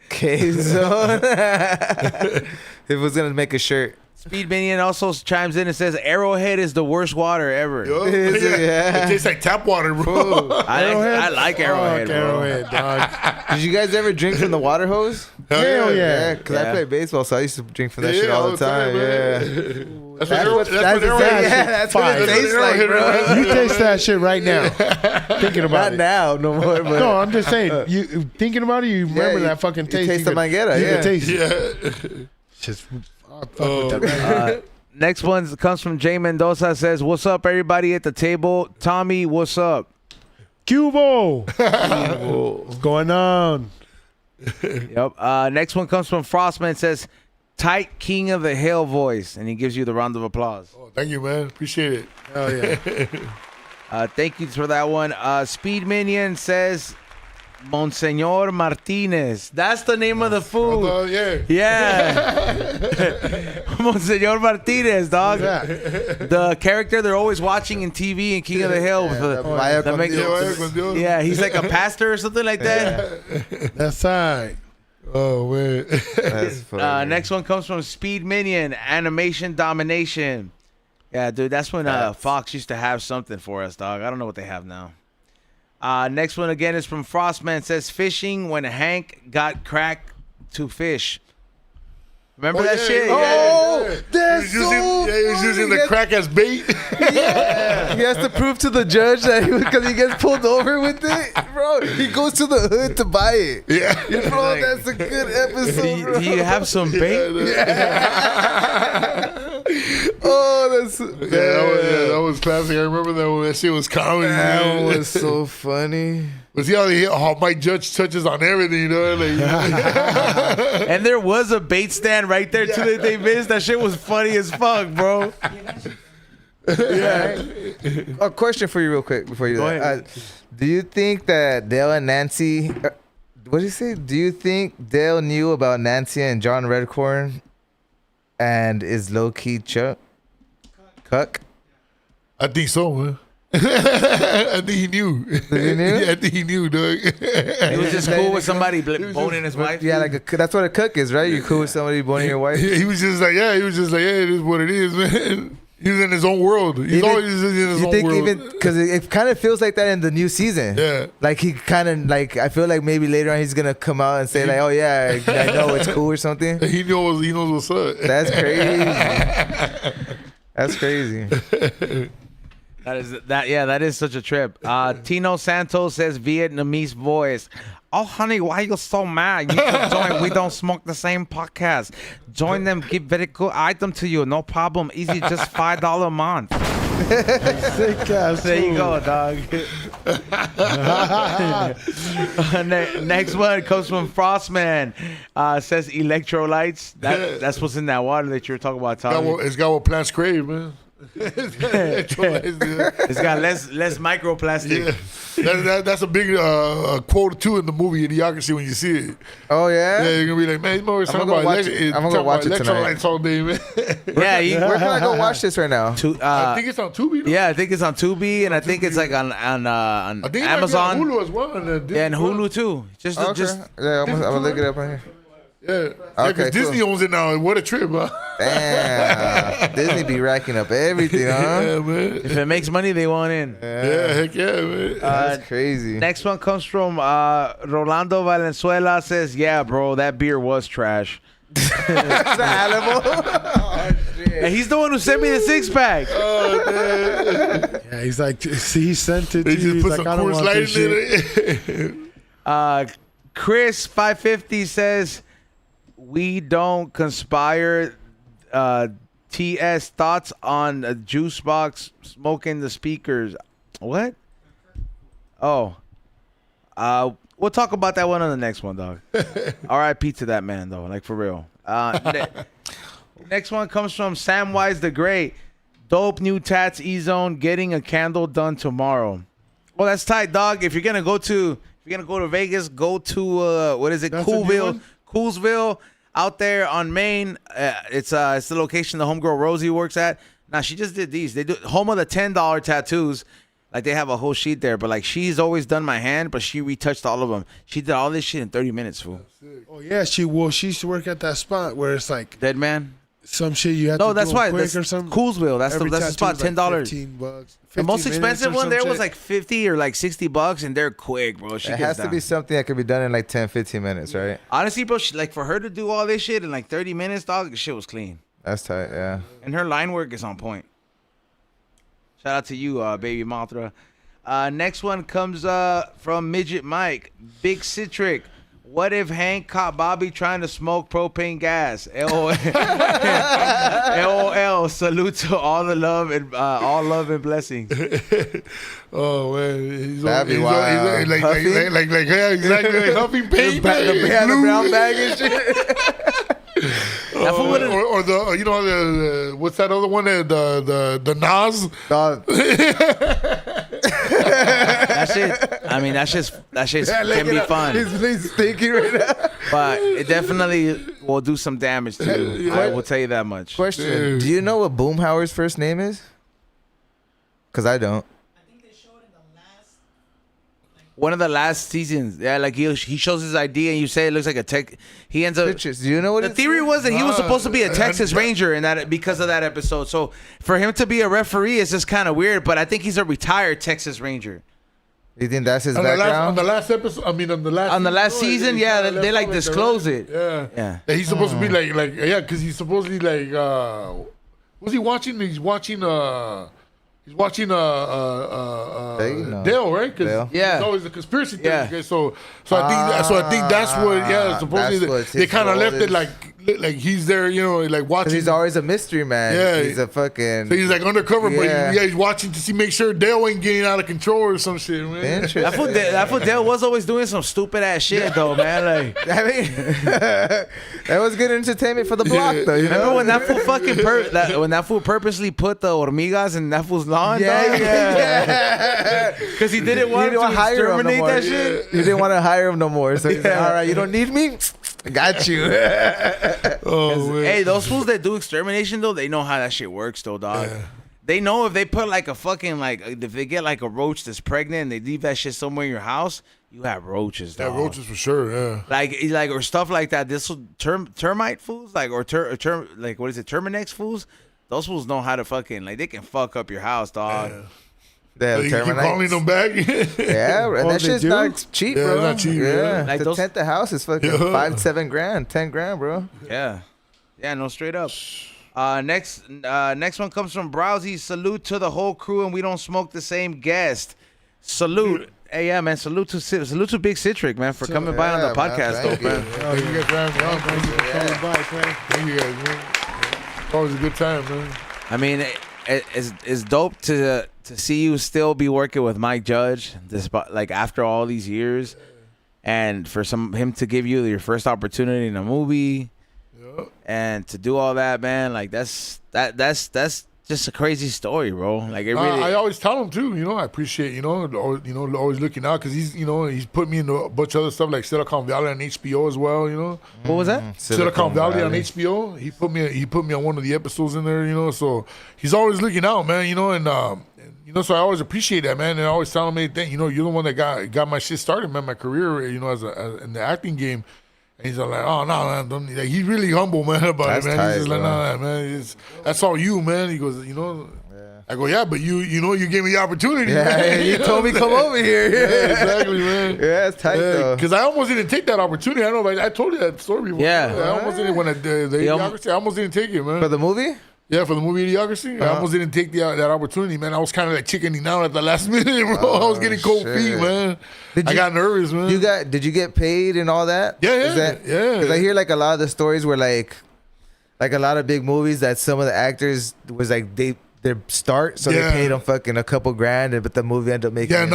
[SPEAKER 3] Cave zone. It was gonna make a shirt.
[SPEAKER 1] Speed Minion also chimes in and says Arrowhead is the worst water ever.
[SPEAKER 3] Is it? Yeah.
[SPEAKER 4] It tastes like tap water, bro.
[SPEAKER 1] I like Arrowhead,
[SPEAKER 2] Fuck
[SPEAKER 1] bro.
[SPEAKER 2] Arrowhead, dog.
[SPEAKER 3] Did you guys ever drink from the water hose?
[SPEAKER 2] Hell yeah.
[SPEAKER 3] Because
[SPEAKER 1] Yeah.
[SPEAKER 3] I play baseball, so I used to drink from that shit all the time.
[SPEAKER 4] Man.
[SPEAKER 3] That's
[SPEAKER 4] That's what
[SPEAKER 3] exactly-
[SPEAKER 4] Arrowhead
[SPEAKER 3] yeah, that's what
[SPEAKER 2] Fire.
[SPEAKER 3] it tastes like, bro.
[SPEAKER 2] You taste that shit right now. Thinking about
[SPEAKER 3] Not
[SPEAKER 2] it.
[SPEAKER 3] now, no more. But
[SPEAKER 2] No, I'm just saying. You thinking about it, you remember
[SPEAKER 3] you-
[SPEAKER 2] that fucking
[SPEAKER 3] you
[SPEAKER 2] taste.
[SPEAKER 3] taste the manguera,
[SPEAKER 2] You
[SPEAKER 3] yeah.
[SPEAKER 2] can taste it.
[SPEAKER 4] Yeah.
[SPEAKER 2] Just fuck with that.
[SPEAKER 1] Next one comes from Jay Mendoza, says, what's up, everybody at the table? Tommy, what's up?
[SPEAKER 2] Cubo. What's going on?
[SPEAKER 1] Yep. Next one comes from Frostman, says, tight king of the hill voice. And he gives you the round of applause.
[SPEAKER 4] Oh, thank you, man. Appreciate it.
[SPEAKER 2] Hell yeah.
[SPEAKER 1] Thank you for that one. Speed Minion says, Monseñor Martinez. That's the name of the food.
[SPEAKER 4] Yeah.
[SPEAKER 1] Yeah. Monseñor Martinez, dog.
[SPEAKER 2] That.
[SPEAKER 1] The character they're always watching in TV in King of the Hill. with the-
[SPEAKER 3] Vaya
[SPEAKER 1] that
[SPEAKER 3] con
[SPEAKER 1] make-
[SPEAKER 3] Dios.
[SPEAKER 1] yeah, he's like a pastor or something like that.
[SPEAKER 2] That's right.
[SPEAKER 4] Oh, man.
[SPEAKER 3] That's funny.
[SPEAKER 1] Next one comes from Speed Minion, Animation Domination. Yeah, dude, that's when Fox used to have something for us, dog. I don't know what they have now. Next one again is from Frostman. It says fishing when Hank got cracked to fish. Remember that shit?
[SPEAKER 2] That's
[SPEAKER 4] he was using the crack as bait.
[SPEAKER 3] Yeah. He has to prove to the judge that because he gets pulled over with it, bro. He goes to the hood to buy it.
[SPEAKER 4] Yeah.
[SPEAKER 3] Bro, that's a good episode, bro.
[SPEAKER 1] Do you have some bait?
[SPEAKER 3] Oh, that's
[SPEAKER 4] that was classic. I remember that when that shit was comedy.
[SPEAKER 3] that was so funny.
[SPEAKER 4] But see how Mike Judge touches on everything, you know? Like,
[SPEAKER 1] And there was a bait stand right there too that they missed. That shit was funny as fuck, bro.
[SPEAKER 3] Yeah. A question for you, real quick, before you.
[SPEAKER 1] Go ahead.
[SPEAKER 3] Do you think that Dale and Nancy? What did you say? Do you think Dale knew about Nancy and John Redcorn, and is low key Cuck?
[SPEAKER 4] I think so, man. I think he knew.
[SPEAKER 3] He knew?
[SPEAKER 4] Yeah, I think he knew, dog.
[SPEAKER 1] He was just cool with somebody boning his wife.
[SPEAKER 3] Yeah, that's what a cook is, right? You cool with somebody boning your wife?
[SPEAKER 4] He was just like, it is what it is, man. He was in his own world. He's always in his own world.
[SPEAKER 3] Even because it kind of feels like that in the new season.
[SPEAKER 4] Yeah.
[SPEAKER 3] Like he kind of like I feel like maybe later on he's gonna come out and say like, oh yeah, I know it's cool or something.
[SPEAKER 4] He knows what's up.
[SPEAKER 3] That's crazy. That's crazy.
[SPEAKER 1] That is such a trip. Tino Santos says Vietnamese voice. Oh, honey, why are you so mad? You need to join. We don't smoke the same podcast. Join them. Give very good item to you. No problem. Easy, just $5 a month.
[SPEAKER 2] Sick ass.
[SPEAKER 1] There you go, dog. Next one comes from Frostman. Says electrolytes. That's what's in that water that you were talking about, Tommy.
[SPEAKER 4] It's got what plants crave, man.
[SPEAKER 1] It's got less microplastic.
[SPEAKER 4] Yeah. That's a big quote too in the movie Idiocracy when you see it.
[SPEAKER 3] Oh yeah.
[SPEAKER 4] Yeah, you're gonna be like, man, you always talking about
[SPEAKER 3] I'm gonna go watch it tonight.
[SPEAKER 4] Electrolytes all day, man.
[SPEAKER 1] Yeah,
[SPEAKER 3] Where can I go watch this right now?
[SPEAKER 4] I think it's on Tubi. No?
[SPEAKER 1] Yeah, I think it's on Tubi, and I think it's like on
[SPEAKER 4] I think it
[SPEAKER 1] Amazon.
[SPEAKER 4] might be on Hulu as well.
[SPEAKER 1] And Hulu too. Just
[SPEAKER 3] Yeah, I'm gonna look it up right here.
[SPEAKER 4] Yeah,
[SPEAKER 3] Okay,
[SPEAKER 4] because Disney owns it now. What a trip, huh?
[SPEAKER 3] Damn. Disney be racking up everything, huh?
[SPEAKER 4] Yeah, man.
[SPEAKER 1] if it makes money, they want in.
[SPEAKER 4] Yeah, heck yeah, man.
[SPEAKER 3] That's crazy.
[SPEAKER 1] Next one comes from Rolando Valenzuela. Says, "Yeah, bro, that beer was trash."
[SPEAKER 3] It's an animal. Oh, shit.
[SPEAKER 1] And he's the one who sent me the 6-pack.
[SPEAKER 4] Oh, man.
[SPEAKER 2] Yeah, he's like, he sent it to
[SPEAKER 4] They
[SPEAKER 2] you.
[SPEAKER 4] just
[SPEAKER 2] He's
[SPEAKER 4] put
[SPEAKER 2] like,
[SPEAKER 4] some
[SPEAKER 2] I don't
[SPEAKER 4] Coors
[SPEAKER 2] want
[SPEAKER 4] Light
[SPEAKER 2] this
[SPEAKER 4] in
[SPEAKER 2] shit.
[SPEAKER 4] it.
[SPEAKER 1] Chris 550 says, "We don't conspire." TS thoughts on a juice box smoking the speakers. What? Oh. We'll talk about that one on the next one, dog. R.I.P. to that man, though. Like, for real. Next one comes from Samwise the Great. Dope new tats E-Zone getting a candle done tomorrow. Well, that's tight, dog. If you're gonna go to Vegas, go to what is it?
[SPEAKER 2] That's a new one?
[SPEAKER 1] Coolsville. Out there on Main, it's the location the homegirl Rosie works at. Now she just did these. They do home of the $10 tattoos. Like they have a whole sheet there, but like she's always done my hand, but she retouched all of them. She did all this shit in 30 minutes, fool.
[SPEAKER 2] Oh yeah, she used to work at that spot where it's like
[SPEAKER 1] Dead man.
[SPEAKER 2] some shit you have
[SPEAKER 1] No,
[SPEAKER 2] to
[SPEAKER 1] that's
[SPEAKER 2] do
[SPEAKER 1] why.
[SPEAKER 2] quick
[SPEAKER 1] That's
[SPEAKER 2] or something.
[SPEAKER 1] Coolsville. That's
[SPEAKER 2] Every
[SPEAKER 1] the
[SPEAKER 2] tattoo
[SPEAKER 1] spot.
[SPEAKER 2] is like
[SPEAKER 1] $10.
[SPEAKER 2] $15.
[SPEAKER 1] The most
[SPEAKER 2] 15
[SPEAKER 1] expensive
[SPEAKER 2] minutes or
[SPEAKER 1] one there
[SPEAKER 2] some
[SPEAKER 1] was
[SPEAKER 2] shit.
[SPEAKER 1] like $50 or like $60, and they're quick, bro. She
[SPEAKER 3] It
[SPEAKER 1] gets
[SPEAKER 3] has to
[SPEAKER 1] down.
[SPEAKER 3] be something that could be done in like 10, 15 minutes, right?
[SPEAKER 1] Honestly, bro, like for her to do all this shit in like 30 minutes, dog, the shit was clean.
[SPEAKER 3] That's tight, yeah.
[SPEAKER 1] And her line work is on point. Shout out to you, baby Mothra. Next one comes from Midget Mike. Big CiTRiC. What if Hank caught Bobby trying to smoke propane gas? LOL. LOL. Salute to all the love and blessings.
[SPEAKER 4] Oh man,
[SPEAKER 3] That'd be wild.
[SPEAKER 4] Like yeah, exactly. Like huffing paint,
[SPEAKER 3] The brown bag and shit.
[SPEAKER 4] or the the what's that other one? The Nas.
[SPEAKER 1] That shit. I mean, that shit can be fun,
[SPEAKER 3] He's thinking right now.
[SPEAKER 1] but it definitely will do some damage to you. I will tell you that much.
[SPEAKER 3] Question: do you know what Boomhauer's first name is? Because I don't.
[SPEAKER 5] I think they showed in the last, like
[SPEAKER 1] one of the last seasons. Yeah, like he shows his ID and you say it looks like a tech. He ends up.
[SPEAKER 3] Pictures. Do you know what
[SPEAKER 1] The theory was that he was supposed to be a Texas Ranger in that because of that episode. So for him to be a referee is just kind of weird. But I think he's a retired Texas Ranger.
[SPEAKER 3] You think that's his
[SPEAKER 4] on
[SPEAKER 3] background?
[SPEAKER 4] The last episode, I mean, on the last
[SPEAKER 1] season, yeah, they like disclose it.
[SPEAKER 4] Yeah,
[SPEAKER 1] yeah.
[SPEAKER 4] That he's supposed to be like, yeah, because he's supposedly like, what's he watching? He's watching Dale, right? Because
[SPEAKER 1] yeah,
[SPEAKER 4] it's always a conspiracy theory.
[SPEAKER 1] Yeah.
[SPEAKER 4] Okay, so I think that's what. Yeah, supposedly they kind of left it like he's there, you know, like watching.
[SPEAKER 3] He's always a mystery man.
[SPEAKER 4] Yeah,
[SPEAKER 3] he's a fucking.
[SPEAKER 4] So he's like undercover, but he's watching to make sure Dale ain't getting out of control or some shit, man.
[SPEAKER 3] Interesting.
[SPEAKER 1] That fool Dale was always doing some stupid ass shit though, man. Like,
[SPEAKER 3] I mean, that was good entertainment for the block, though. You know,
[SPEAKER 1] when that fool when that fool purposely put the hormigas in that fool's lawn,
[SPEAKER 3] yeah.
[SPEAKER 1] because he didn't want to exterminate that shit.
[SPEAKER 3] He didn't want to hire him no more. So he's like, all right, you don't need me. I got you.
[SPEAKER 1] Hey, those fools that do extermination though, they know how that shit works though, dog. Yeah. They know if they put like a fucking if they get like a roach that's pregnant and they leave that shit somewhere in your house, you have roaches, dog.
[SPEAKER 4] Yeah, roaches for sure, yeah.
[SPEAKER 1] Like or stuff like that. This termite fools, like like what is it, Terminex fools? Those fools know how to fucking they can fuck up your house, dog.
[SPEAKER 4] Yeah. So you keep calling them back?
[SPEAKER 3] Yeah, and that shit's not cheap, bro.
[SPEAKER 4] Not cheap, yeah.
[SPEAKER 3] Like to tent the house is fucking $5-7 grand, $10 bro.
[SPEAKER 1] Yeah, no, straight up. Next one comes from Browsy. Salute to the whole crew, and we don't smoke the same guest. Salute. Hey, yeah, man. Salute to Big CiTRiC, man, for coming by on the podcast, though, man.
[SPEAKER 4] Thank you guys for having me on. Thank you guys, man. It's always a good time, man.
[SPEAKER 1] I mean, it's dope to see you still be working with Mike Judge, despite after all these years, and for him to give you your first opportunity in a movie, and to do all that, man. Like that's just a crazy story, bro. Like it really.
[SPEAKER 4] I always tell him too. You know, I appreciate always looking out because he's put me into a bunch of other stuff like Silicon Valley on HBO as well. You know,
[SPEAKER 1] what was that?
[SPEAKER 4] Silicon Valley on HBO. He put me on one of the episodes in there. You know, so he's always looking out, man. You know, and so I always appreciate that, man. And I always tell him, hey, you're the one that got my shit started, man. My career, you know, as in the acting game. And he's like, oh no, man, don't. Like, he's really humble, man, about it, man. He's just like, no, man, that's all you, man. He goes, you know. Yeah. I go, yeah, but you gave me the opportunity.
[SPEAKER 3] Yeah, man. You told me come over here.
[SPEAKER 4] Yeah, exactly, man.
[SPEAKER 3] Yeah, it's tight though.
[SPEAKER 4] Because I almost didn't take that opportunity. I know, like, I told you that story before.
[SPEAKER 1] Yeah.
[SPEAKER 4] I almost didn't when I almost didn't take it, man.
[SPEAKER 3] For the movie?
[SPEAKER 4] Yeah, for the movie Idiocracy, I almost didn't take that opportunity, man. I was kind of like chickening out at the last minute, bro. I was getting cold feet, man. I got nervous, man.
[SPEAKER 3] Did you get paid and all that?
[SPEAKER 4] Yeah.
[SPEAKER 3] Because I hear like a lot of the stories where like a lot of big movies that some of the actors was like their start, so they paid them fucking a couple grand, but the movie ended up making.
[SPEAKER 4] Yeah,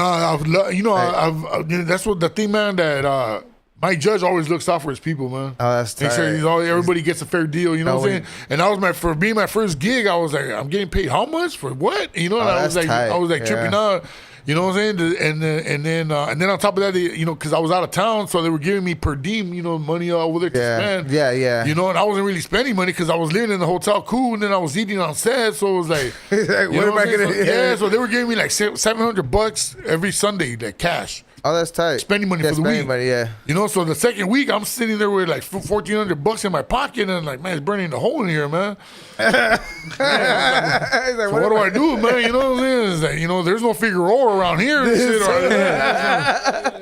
[SPEAKER 4] that's what the thing, man. That Mike Judge always looks out for his people, man.
[SPEAKER 3] Oh, that's tight.
[SPEAKER 4] Make sure everybody gets a fair deal, you know what I'm saying? And that was for being my first gig, I was like, I'm getting paid how much? For what? You know, and I was like tripping out. You know what I'm saying? And then on top of that, because I was out of town, so they were giving me per diem, money over there to spend.
[SPEAKER 3] Yeah.
[SPEAKER 4] You know, and I wasn't really spending money because I was living in the hotel, cool, and then I was eating on set, so it was like,
[SPEAKER 3] what am I gonna?
[SPEAKER 4] So they were giving me like $700 every Sunday, like cash.
[SPEAKER 3] Oh, that's tight.
[SPEAKER 4] Spending money for the week.
[SPEAKER 3] Money, yeah.
[SPEAKER 4] You know, so the second week, I'm sitting there with like $1,400 in my pocket, and like, man, it's burning a hole in here, man.
[SPEAKER 3] Like,
[SPEAKER 4] so what do I do, man? You know what I'm saying? It's like, there's no Figueroa around here. And shit,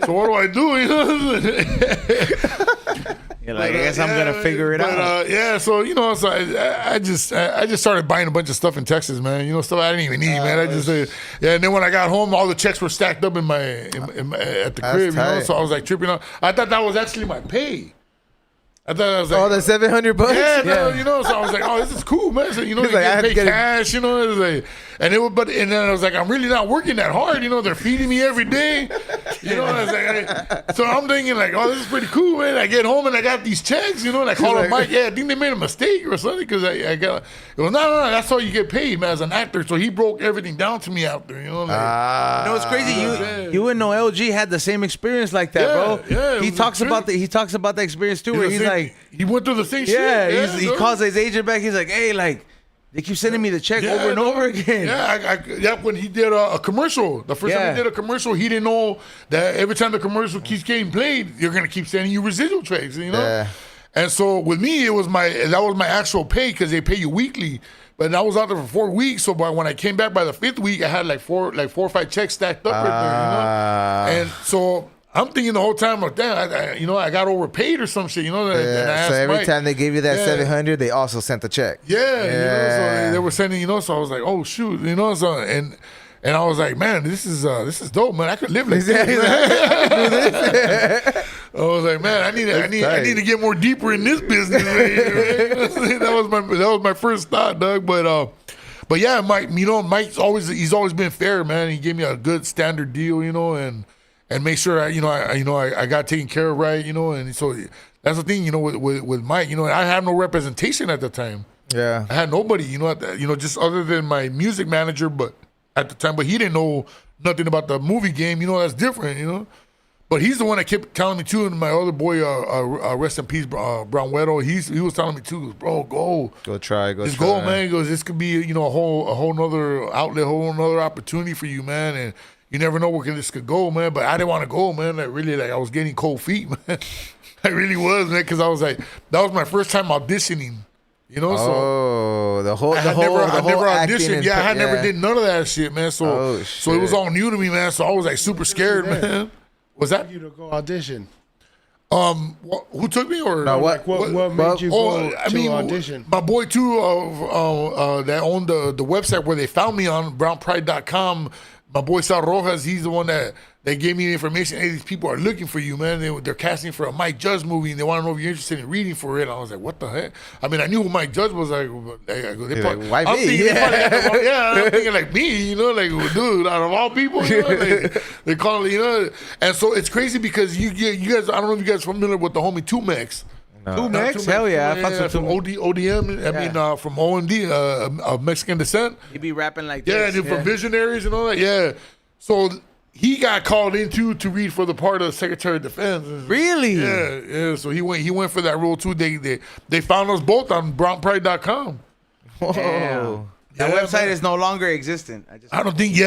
[SPEAKER 4] so what do I do? You know what I'm saying?
[SPEAKER 1] You're like, I guess I'm gonna figure it out.
[SPEAKER 4] So so I just started buying a bunch of stuff in Texas, man. Stuff I didn't even need, man. I just and then when I got home, all the checks were stacked up in at the crib, So I was like tripping out. I thought that was actually my pay. I thought I was like,
[SPEAKER 3] the $700.
[SPEAKER 4] Yeah. So I was like, oh, this is cool, man. So you get paid cash, it was like, and then I was like, I'm really not working that hard, they're feeding me every day, And I was like, so I'm thinking like, oh, this is pretty cool, man. I get home and I got these checks, and I call him Mike. Yeah, I think they made a mistake or something because I got. It was no, that's how you get paid, man, as an actor. So he broke everything down to me out there,
[SPEAKER 1] it's crazy. You and Noel G had the same experience like that, bro.
[SPEAKER 4] Yeah,
[SPEAKER 1] he talks about the experience too, where he's like,
[SPEAKER 4] he went through the same shit.
[SPEAKER 1] Yeah, he calls his agent back. He's like, hey, like, They keep sending me the check over and over again.
[SPEAKER 4] Yeah, when he did a commercial. The first time he did a commercial, he didn't know that every time the commercial keeps getting played, you're gonna keep sending you residual checks, you know? Yeah. And so with me, that was my actual pay because they pay you weekly. But I was out there for 4 weeks, so when I came back by the 5th week, I had like four or five checks stacked up right there, you know? And so I'm thinking the whole time, like, damn, I got overpaid or some shit, you know?
[SPEAKER 3] So every time they gave you that 700, they also sent the check.
[SPEAKER 4] Yeah, you know, so they were sending, you know, so I was like, oh shoot, you know, so and I was like, man, this is dope, man. I could live like this. I was like, man, I need to get more deeper in this business. Right? that was my first thought, Doug. But yeah, Mike, you know, he's always been fair, man. He gave me a good standard deal, you know, and make sure I got taken care of right, you know, and so that's the thing, you know, with Mike, you know, I had no representation at the time. Yeah, I had nobody, you know, just other than my music manager, but at the time, but he didn't know nothing about the movie game, you know, that's different, you know. But he's the one that kept telling me too, and my other boy, rest in peace, Brown Weddle, he was telling me too, bro, go try, go, man. He goes, this could be, you know, a whole nother outlet, whole nother opportunity for you, man, and you never know where this could go, man. But I didn't want to go, man. I was getting cold feet, man. I really was, man, because I was like, that was my first time auditioning, you know.
[SPEAKER 3] So I
[SPEAKER 4] never auditioned. Yeah, I never did none of that shit, man. So so it was all new to me, man. So I was like super scared, man. Was that
[SPEAKER 2] you to go audition?
[SPEAKER 4] Who took me or
[SPEAKER 2] what made you go to audition?
[SPEAKER 4] My boy too, that owned the website where they found me on brownpride.com. My boy Sal Rojas, he's the one that gave me the information. Hey, these people are looking for you, man. They're casting for a Mike Judge movie, and they want to know if you're interested in reading for it. And I was like, what the heck? I mean, I knew who Mike Judge was. Like,
[SPEAKER 3] why me?
[SPEAKER 4] I'm thinking like me, you know, like, dude, out of all people, you know, they call it, you know. And so it's crazy because you guys, I don't know if you guys are familiar with the homie Tumex.
[SPEAKER 1] Tumex? Hell yeah.
[SPEAKER 4] From ODM, I mean, from O&D, of Mexican descent.
[SPEAKER 1] He be rapping like this.
[SPEAKER 4] Yeah, from Visionaries and all that, yeah. So he got called in to read for the part of Secretary of Defense.
[SPEAKER 1] Really?
[SPEAKER 4] Yeah. So he went for that role too. They found us both on brownpride.com.
[SPEAKER 1] Whoa. That website is no longer existent.
[SPEAKER 4] I don't think. He's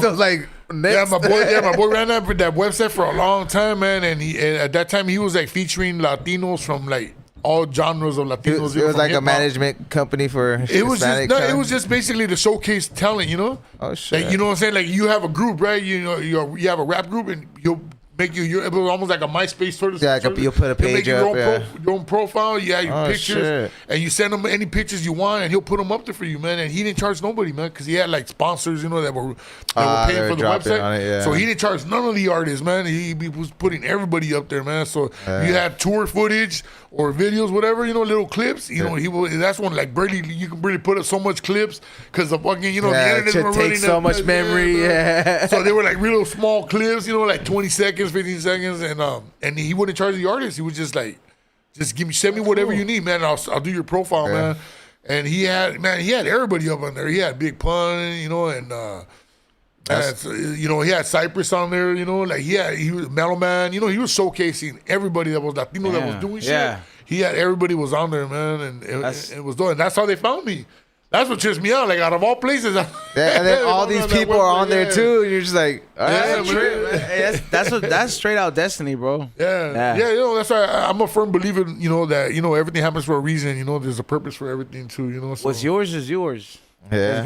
[SPEAKER 4] just like next. My boy ran that website for a long time, man. And at that time he was like featuring Latinos from like all genres of Latinos.
[SPEAKER 3] It was like a management company for Hispanic.
[SPEAKER 4] It was just basically to showcase talent, you know.
[SPEAKER 3] Oh shit.
[SPEAKER 4] Like, you know what I'm saying? Like you have a group, right? You know, you have a rap group, and you'll make it was almost like a MySpace sort of.
[SPEAKER 3] Yeah, you'll put a page up.
[SPEAKER 4] Your own profile. You have your pictures, and you send him any pictures you want, and he'll put them up there for you, man. And he didn't charge nobody, man, because he had like sponsors, you know, that were paying for the website. So he didn't charge none of the artists, man. He was putting everybody up there, man. So you had tour footage or videos, whatever, you know, little clips. You know, that's when like you can barely put up so much clips because the fucking, you know, the internet
[SPEAKER 3] takes so much memory.
[SPEAKER 4] So they were like real small clips, you know, like 20 seconds. 15 seconds, and he wouldn't charge the artist. He was just like, send me whatever you need, man. I'll do your profile, man. And he had everybody up on there. He had Big Pun, you know, and he had Cypress on there, you know, like he was Mellow Man, you know, he was showcasing everybody that was Latino that was doing shit. He had everybody was on there, man, and it was doing. That's how they found me. That's what trips me out. Like, out of all places.
[SPEAKER 3] And then all these people are on there, too. And you're just like,
[SPEAKER 1] that's straight out destiny, bro.
[SPEAKER 4] Yeah. You know, that's why I'm a firm believer, you know, that, you know, everything happens for a reason. You know, there's a purpose for everything, too, you know. So.
[SPEAKER 1] What's yours is yours.
[SPEAKER 3] Yeah.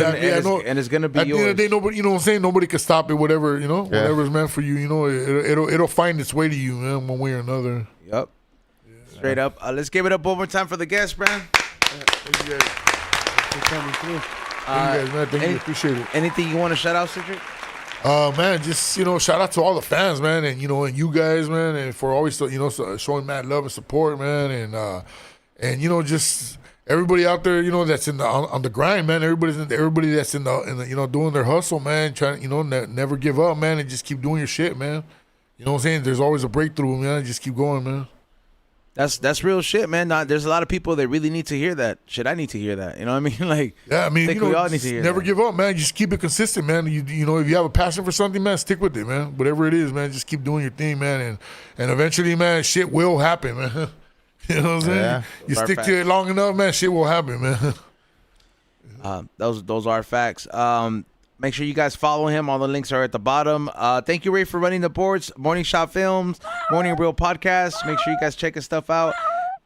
[SPEAKER 1] And it's going to be yours.
[SPEAKER 4] At the end of the day, nobody, you know what I'm saying? Nobody can stop it, whatever, you know, whatever's meant for you, you know, it'll find its way to you, man, one way or another.
[SPEAKER 1] Yep. Straight up. Let's give it up one more time for the guest, man.
[SPEAKER 4] Thank you guys. Coming through. Thank you guys, man. Thank you. Appreciate it.
[SPEAKER 1] Anything you want to shout out, CiTRiC?
[SPEAKER 4] Man, just, you know, shout out to all the fans, man, and, you know, and you guys, man, and for always, you know, showing mad love and support, man, and you know, just everybody out there, you know, that's on the grind, man. Everybody that's in the you know, doing their hustle, man, trying, you know, never give up, man, and just keep doing your shit, man. You know what I'm saying? There's always a breakthrough, man. Just keep going, man.
[SPEAKER 1] That's real shit, man. There's a lot of people that really need to hear that. Shit, I need to hear that. You know what I mean? Like,
[SPEAKER 4] yeah, I mean,
[SPEAKER 1] you know, we all need to hear
[SPEAKER 4] never give up, man. Just keep it consistent, man. You know, if you have a passion for something, man, stick with it, man. Whatever it is, man, just keep doing your thing, man. And eventually, man, shit will happen, man. You know what I'm saying?
[SPEAKER 3] Yeah.
[SPEAKER 4] You
[SPEAKER 1] Those are
[SPEAKER 4] stick
[SPEAKER 1] facts.
[SPEAKER 4] to it long enough, man, shit will happen, man.
[SPEAKER 1] Those are facts. Make sure you guys follow him. All the links are at the bottom. Thank you, Ray, for running the boards. Morning Shot Films, Morning Real Podcast. Make sure you guys check his stuff out.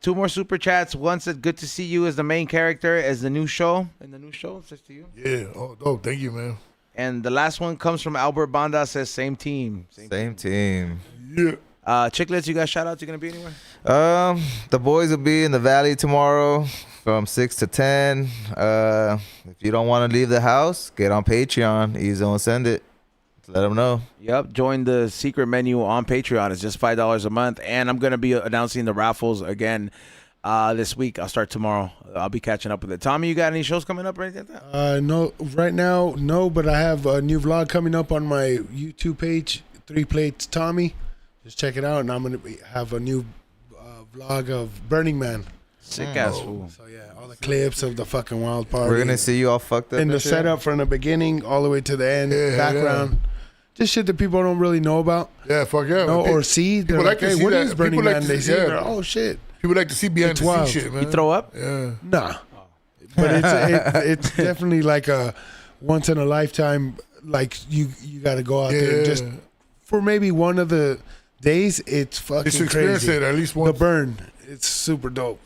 [SPEAKER 1] 2 more super chats. One said, "Good to see you as the main character as the new show." In the new show, it says to you.
[SPEAKER 4] Yeah. Oh, dope. Thank you, man.
[SPEAKER 1] And the last one comes from Albert Banda. Says, "Same team."
[SPEAKER 3] Same team.
[SPEAKER 4] Yeah.
[SPEAKER 1] Chiclets, you guys shout outs? You gonna be anywhere?
[SPEAKER 3] The boys will be in the valley tomorrow from 6 to 10. If you don't want to leave the house, get on Patreon. Easy on send it. Let them know.
[SPEAKER 1] Yep. Join the secret menu on Patreon. It's just $5 a month, and I'm gonna be announcing the raffles again this week. I'll start tomorrow. I'll be catching up with it. Tommy, you got any shows coming up or anything like that?
[SPEAKER 2] No, right now, no, but I have a new vlog coming up on my YouTube page, 3 Plates Tommy. Just check it out, and I'm gonna have a new vlog of Burning Man.
[SPEAKER 1] Sick ass fool.
[SPEAKER 2] So yeah, all the clips of the fucking wild party.
[SPEAKER 3] We're gonna see you all fucked up.
[SPEAKER 2] in the
[SPEAKER 3] and shit.
[SPEAKER 2] setup from the beginning all the way to the end,
[SPEAKER 4] Yeah,
[SPEAKER 2] background. Just shit that people don't really know about,
[SPEAKER 4] Yeah, fuck yeah.
[SPEAKER 2] no,
[SPEAKER 4] People
[SPEAKER 2] or see. They're
[SPEAKER 4] like
[SPEAKER 2] like,
[SPEAKER 4] to
[SPEAKER 2] hey,
[SPEAKER 4] see
[SPEAKER 2] what
[SPEAKER 4] that.
[SPEAKER 2] is Burning
[SPEAKER 4] People like
[SPEAKER 2] Man?
[SPEAKER 4] to
[SPEAKER 2] They
[SPEAKER 4] see-
[SPEAKER 2] see it,
[SPEAKER 4] yeah.
[SPEAKER 2] they're, oh shit,
[SPEAKER 4] like to see behind
[SPEAKER 2] It's
[SPEAKER 4] the scenes
[SPEAKER 2] wild.
[SPEAKER 4] shit, man.
[SPEAKER 1] You throw up?
[SPEAKER 4] Yeah.
[SPEAKER 2] nah. But it's definitely like a once in a lifetime. Like you got to go out there and just for maybe one of the days. It's fucking
[SPEAKER 4] Just to experience
[SPEAKER 2] crazy.
[SPEAKER 4] it at least
[SPEAKER 2] The
[SPEAKER 4] once.
[SPEAKER 2] burn, it's super dope.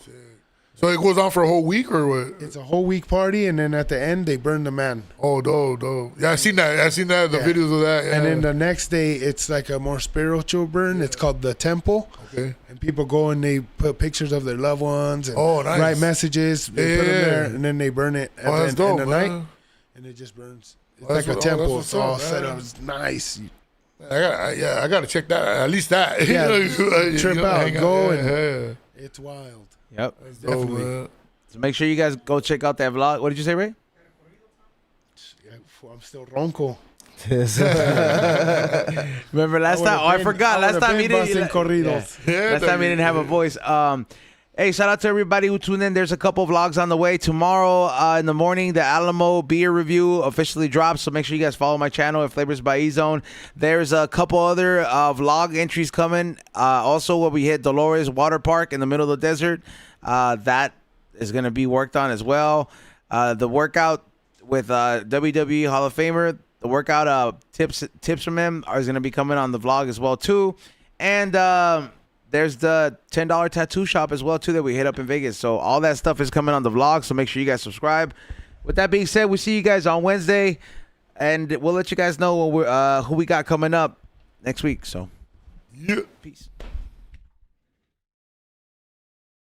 [SPEAKER 4] So it goes on for a whole week or what?
[SPEAKER 2] It's a whole week party, and then at the end they burn the man.
[SPEAKER 4] Oh, dope. Yeah, I seen that. The videos of that. Yeah.
[SPEAKER 2] And then the next day, it's like a more spiritual burn. It's called the temple.
[SPEAKER 4] Okay.
[SPEAKER 2] And people go and they put pictures of their loved ones and
[SPEAKER 4] nice.
[SPEAKER 2] write messages. They put them
[SPEAKER 4] Yeah.
[SPEAKER 2] there, and then they burn it at
[SPEAKER 4] Oh, that's
[SPEAKER 2] the end
[SPEAKER 4] dope,
[SPEAKER 2] of the night,
[SPEAKER 4] man.
[SPEAKER 2] and it just burns. It's
[SPEAKER 4] Well,
[SPEAKER 2] like
[SPEAKER 4] that's
[SPEAKER 2] a
[SPEAKER 4] what- oh,
[SPEAKER 2] temple.
[SPEAKER 4] that's
[SPEAKER 2] It's all
[SPEAKER 4] what's up,
[SPEAKER 2] set
[SPEAKER 4] man.
[SPEAKER 2] up. It's nice.
[SPEAKER 4] I gotta check that. At least that.
[SPEAKER 2] Yeah,
[SPEAKER 4] You
[SPEAKER 2] trip
[SPEAKER 4] know,
[SPEAKER 2] out,
[SPEAKER 4] hang
[SPEAKER 2] go
[SPEAKER 4] yeah,
[SPEAKER 2] and-
[SPEAKER 4] yeah.
[SPEAKER 2] It's wild.
[SPEAKER 1] Yep.
[SPEAKER 4] Dope, man.
[SPEAKER 1] So make sure you guys go check out that vlog. What did you say, Ray?
[SPEAKER 2] I'm still ronco.
[SPEAKER 1] Remember last time? Oh, I forgot. Last time he didn't.
[SPEAKER 2] corridos.
[SPEAKER 4] Yeah,
[SPEAKER 1] Last time he didn't have a voice. Hey, shout out to everybody who tuned in. There's a couple vlogs on the way. Tomorrow in the morning, the Alamo beer review officially drops. So make sure you guys follow my channel at Flavors by E-Zone. There's a couple other vlog entries coming. Also, where we hit Dolores Water Park in the middle of the desert. That is going to be worked on as well. The workout with WWE Hall of Famer. The workout tips from him is going to be coming on the vlog as well, too. And there's the $10 tattoo shop as well, too, that we hit up in Vegas. So all that stuff is coming on the vlog, so make sure you guys subscribe. With that being said, we'll see you guys on Wednesday, and we'll let you guys know when who we got coming up next week. So,
[SPEAKER 4] Yeah.
[SPEAKER 1] peace.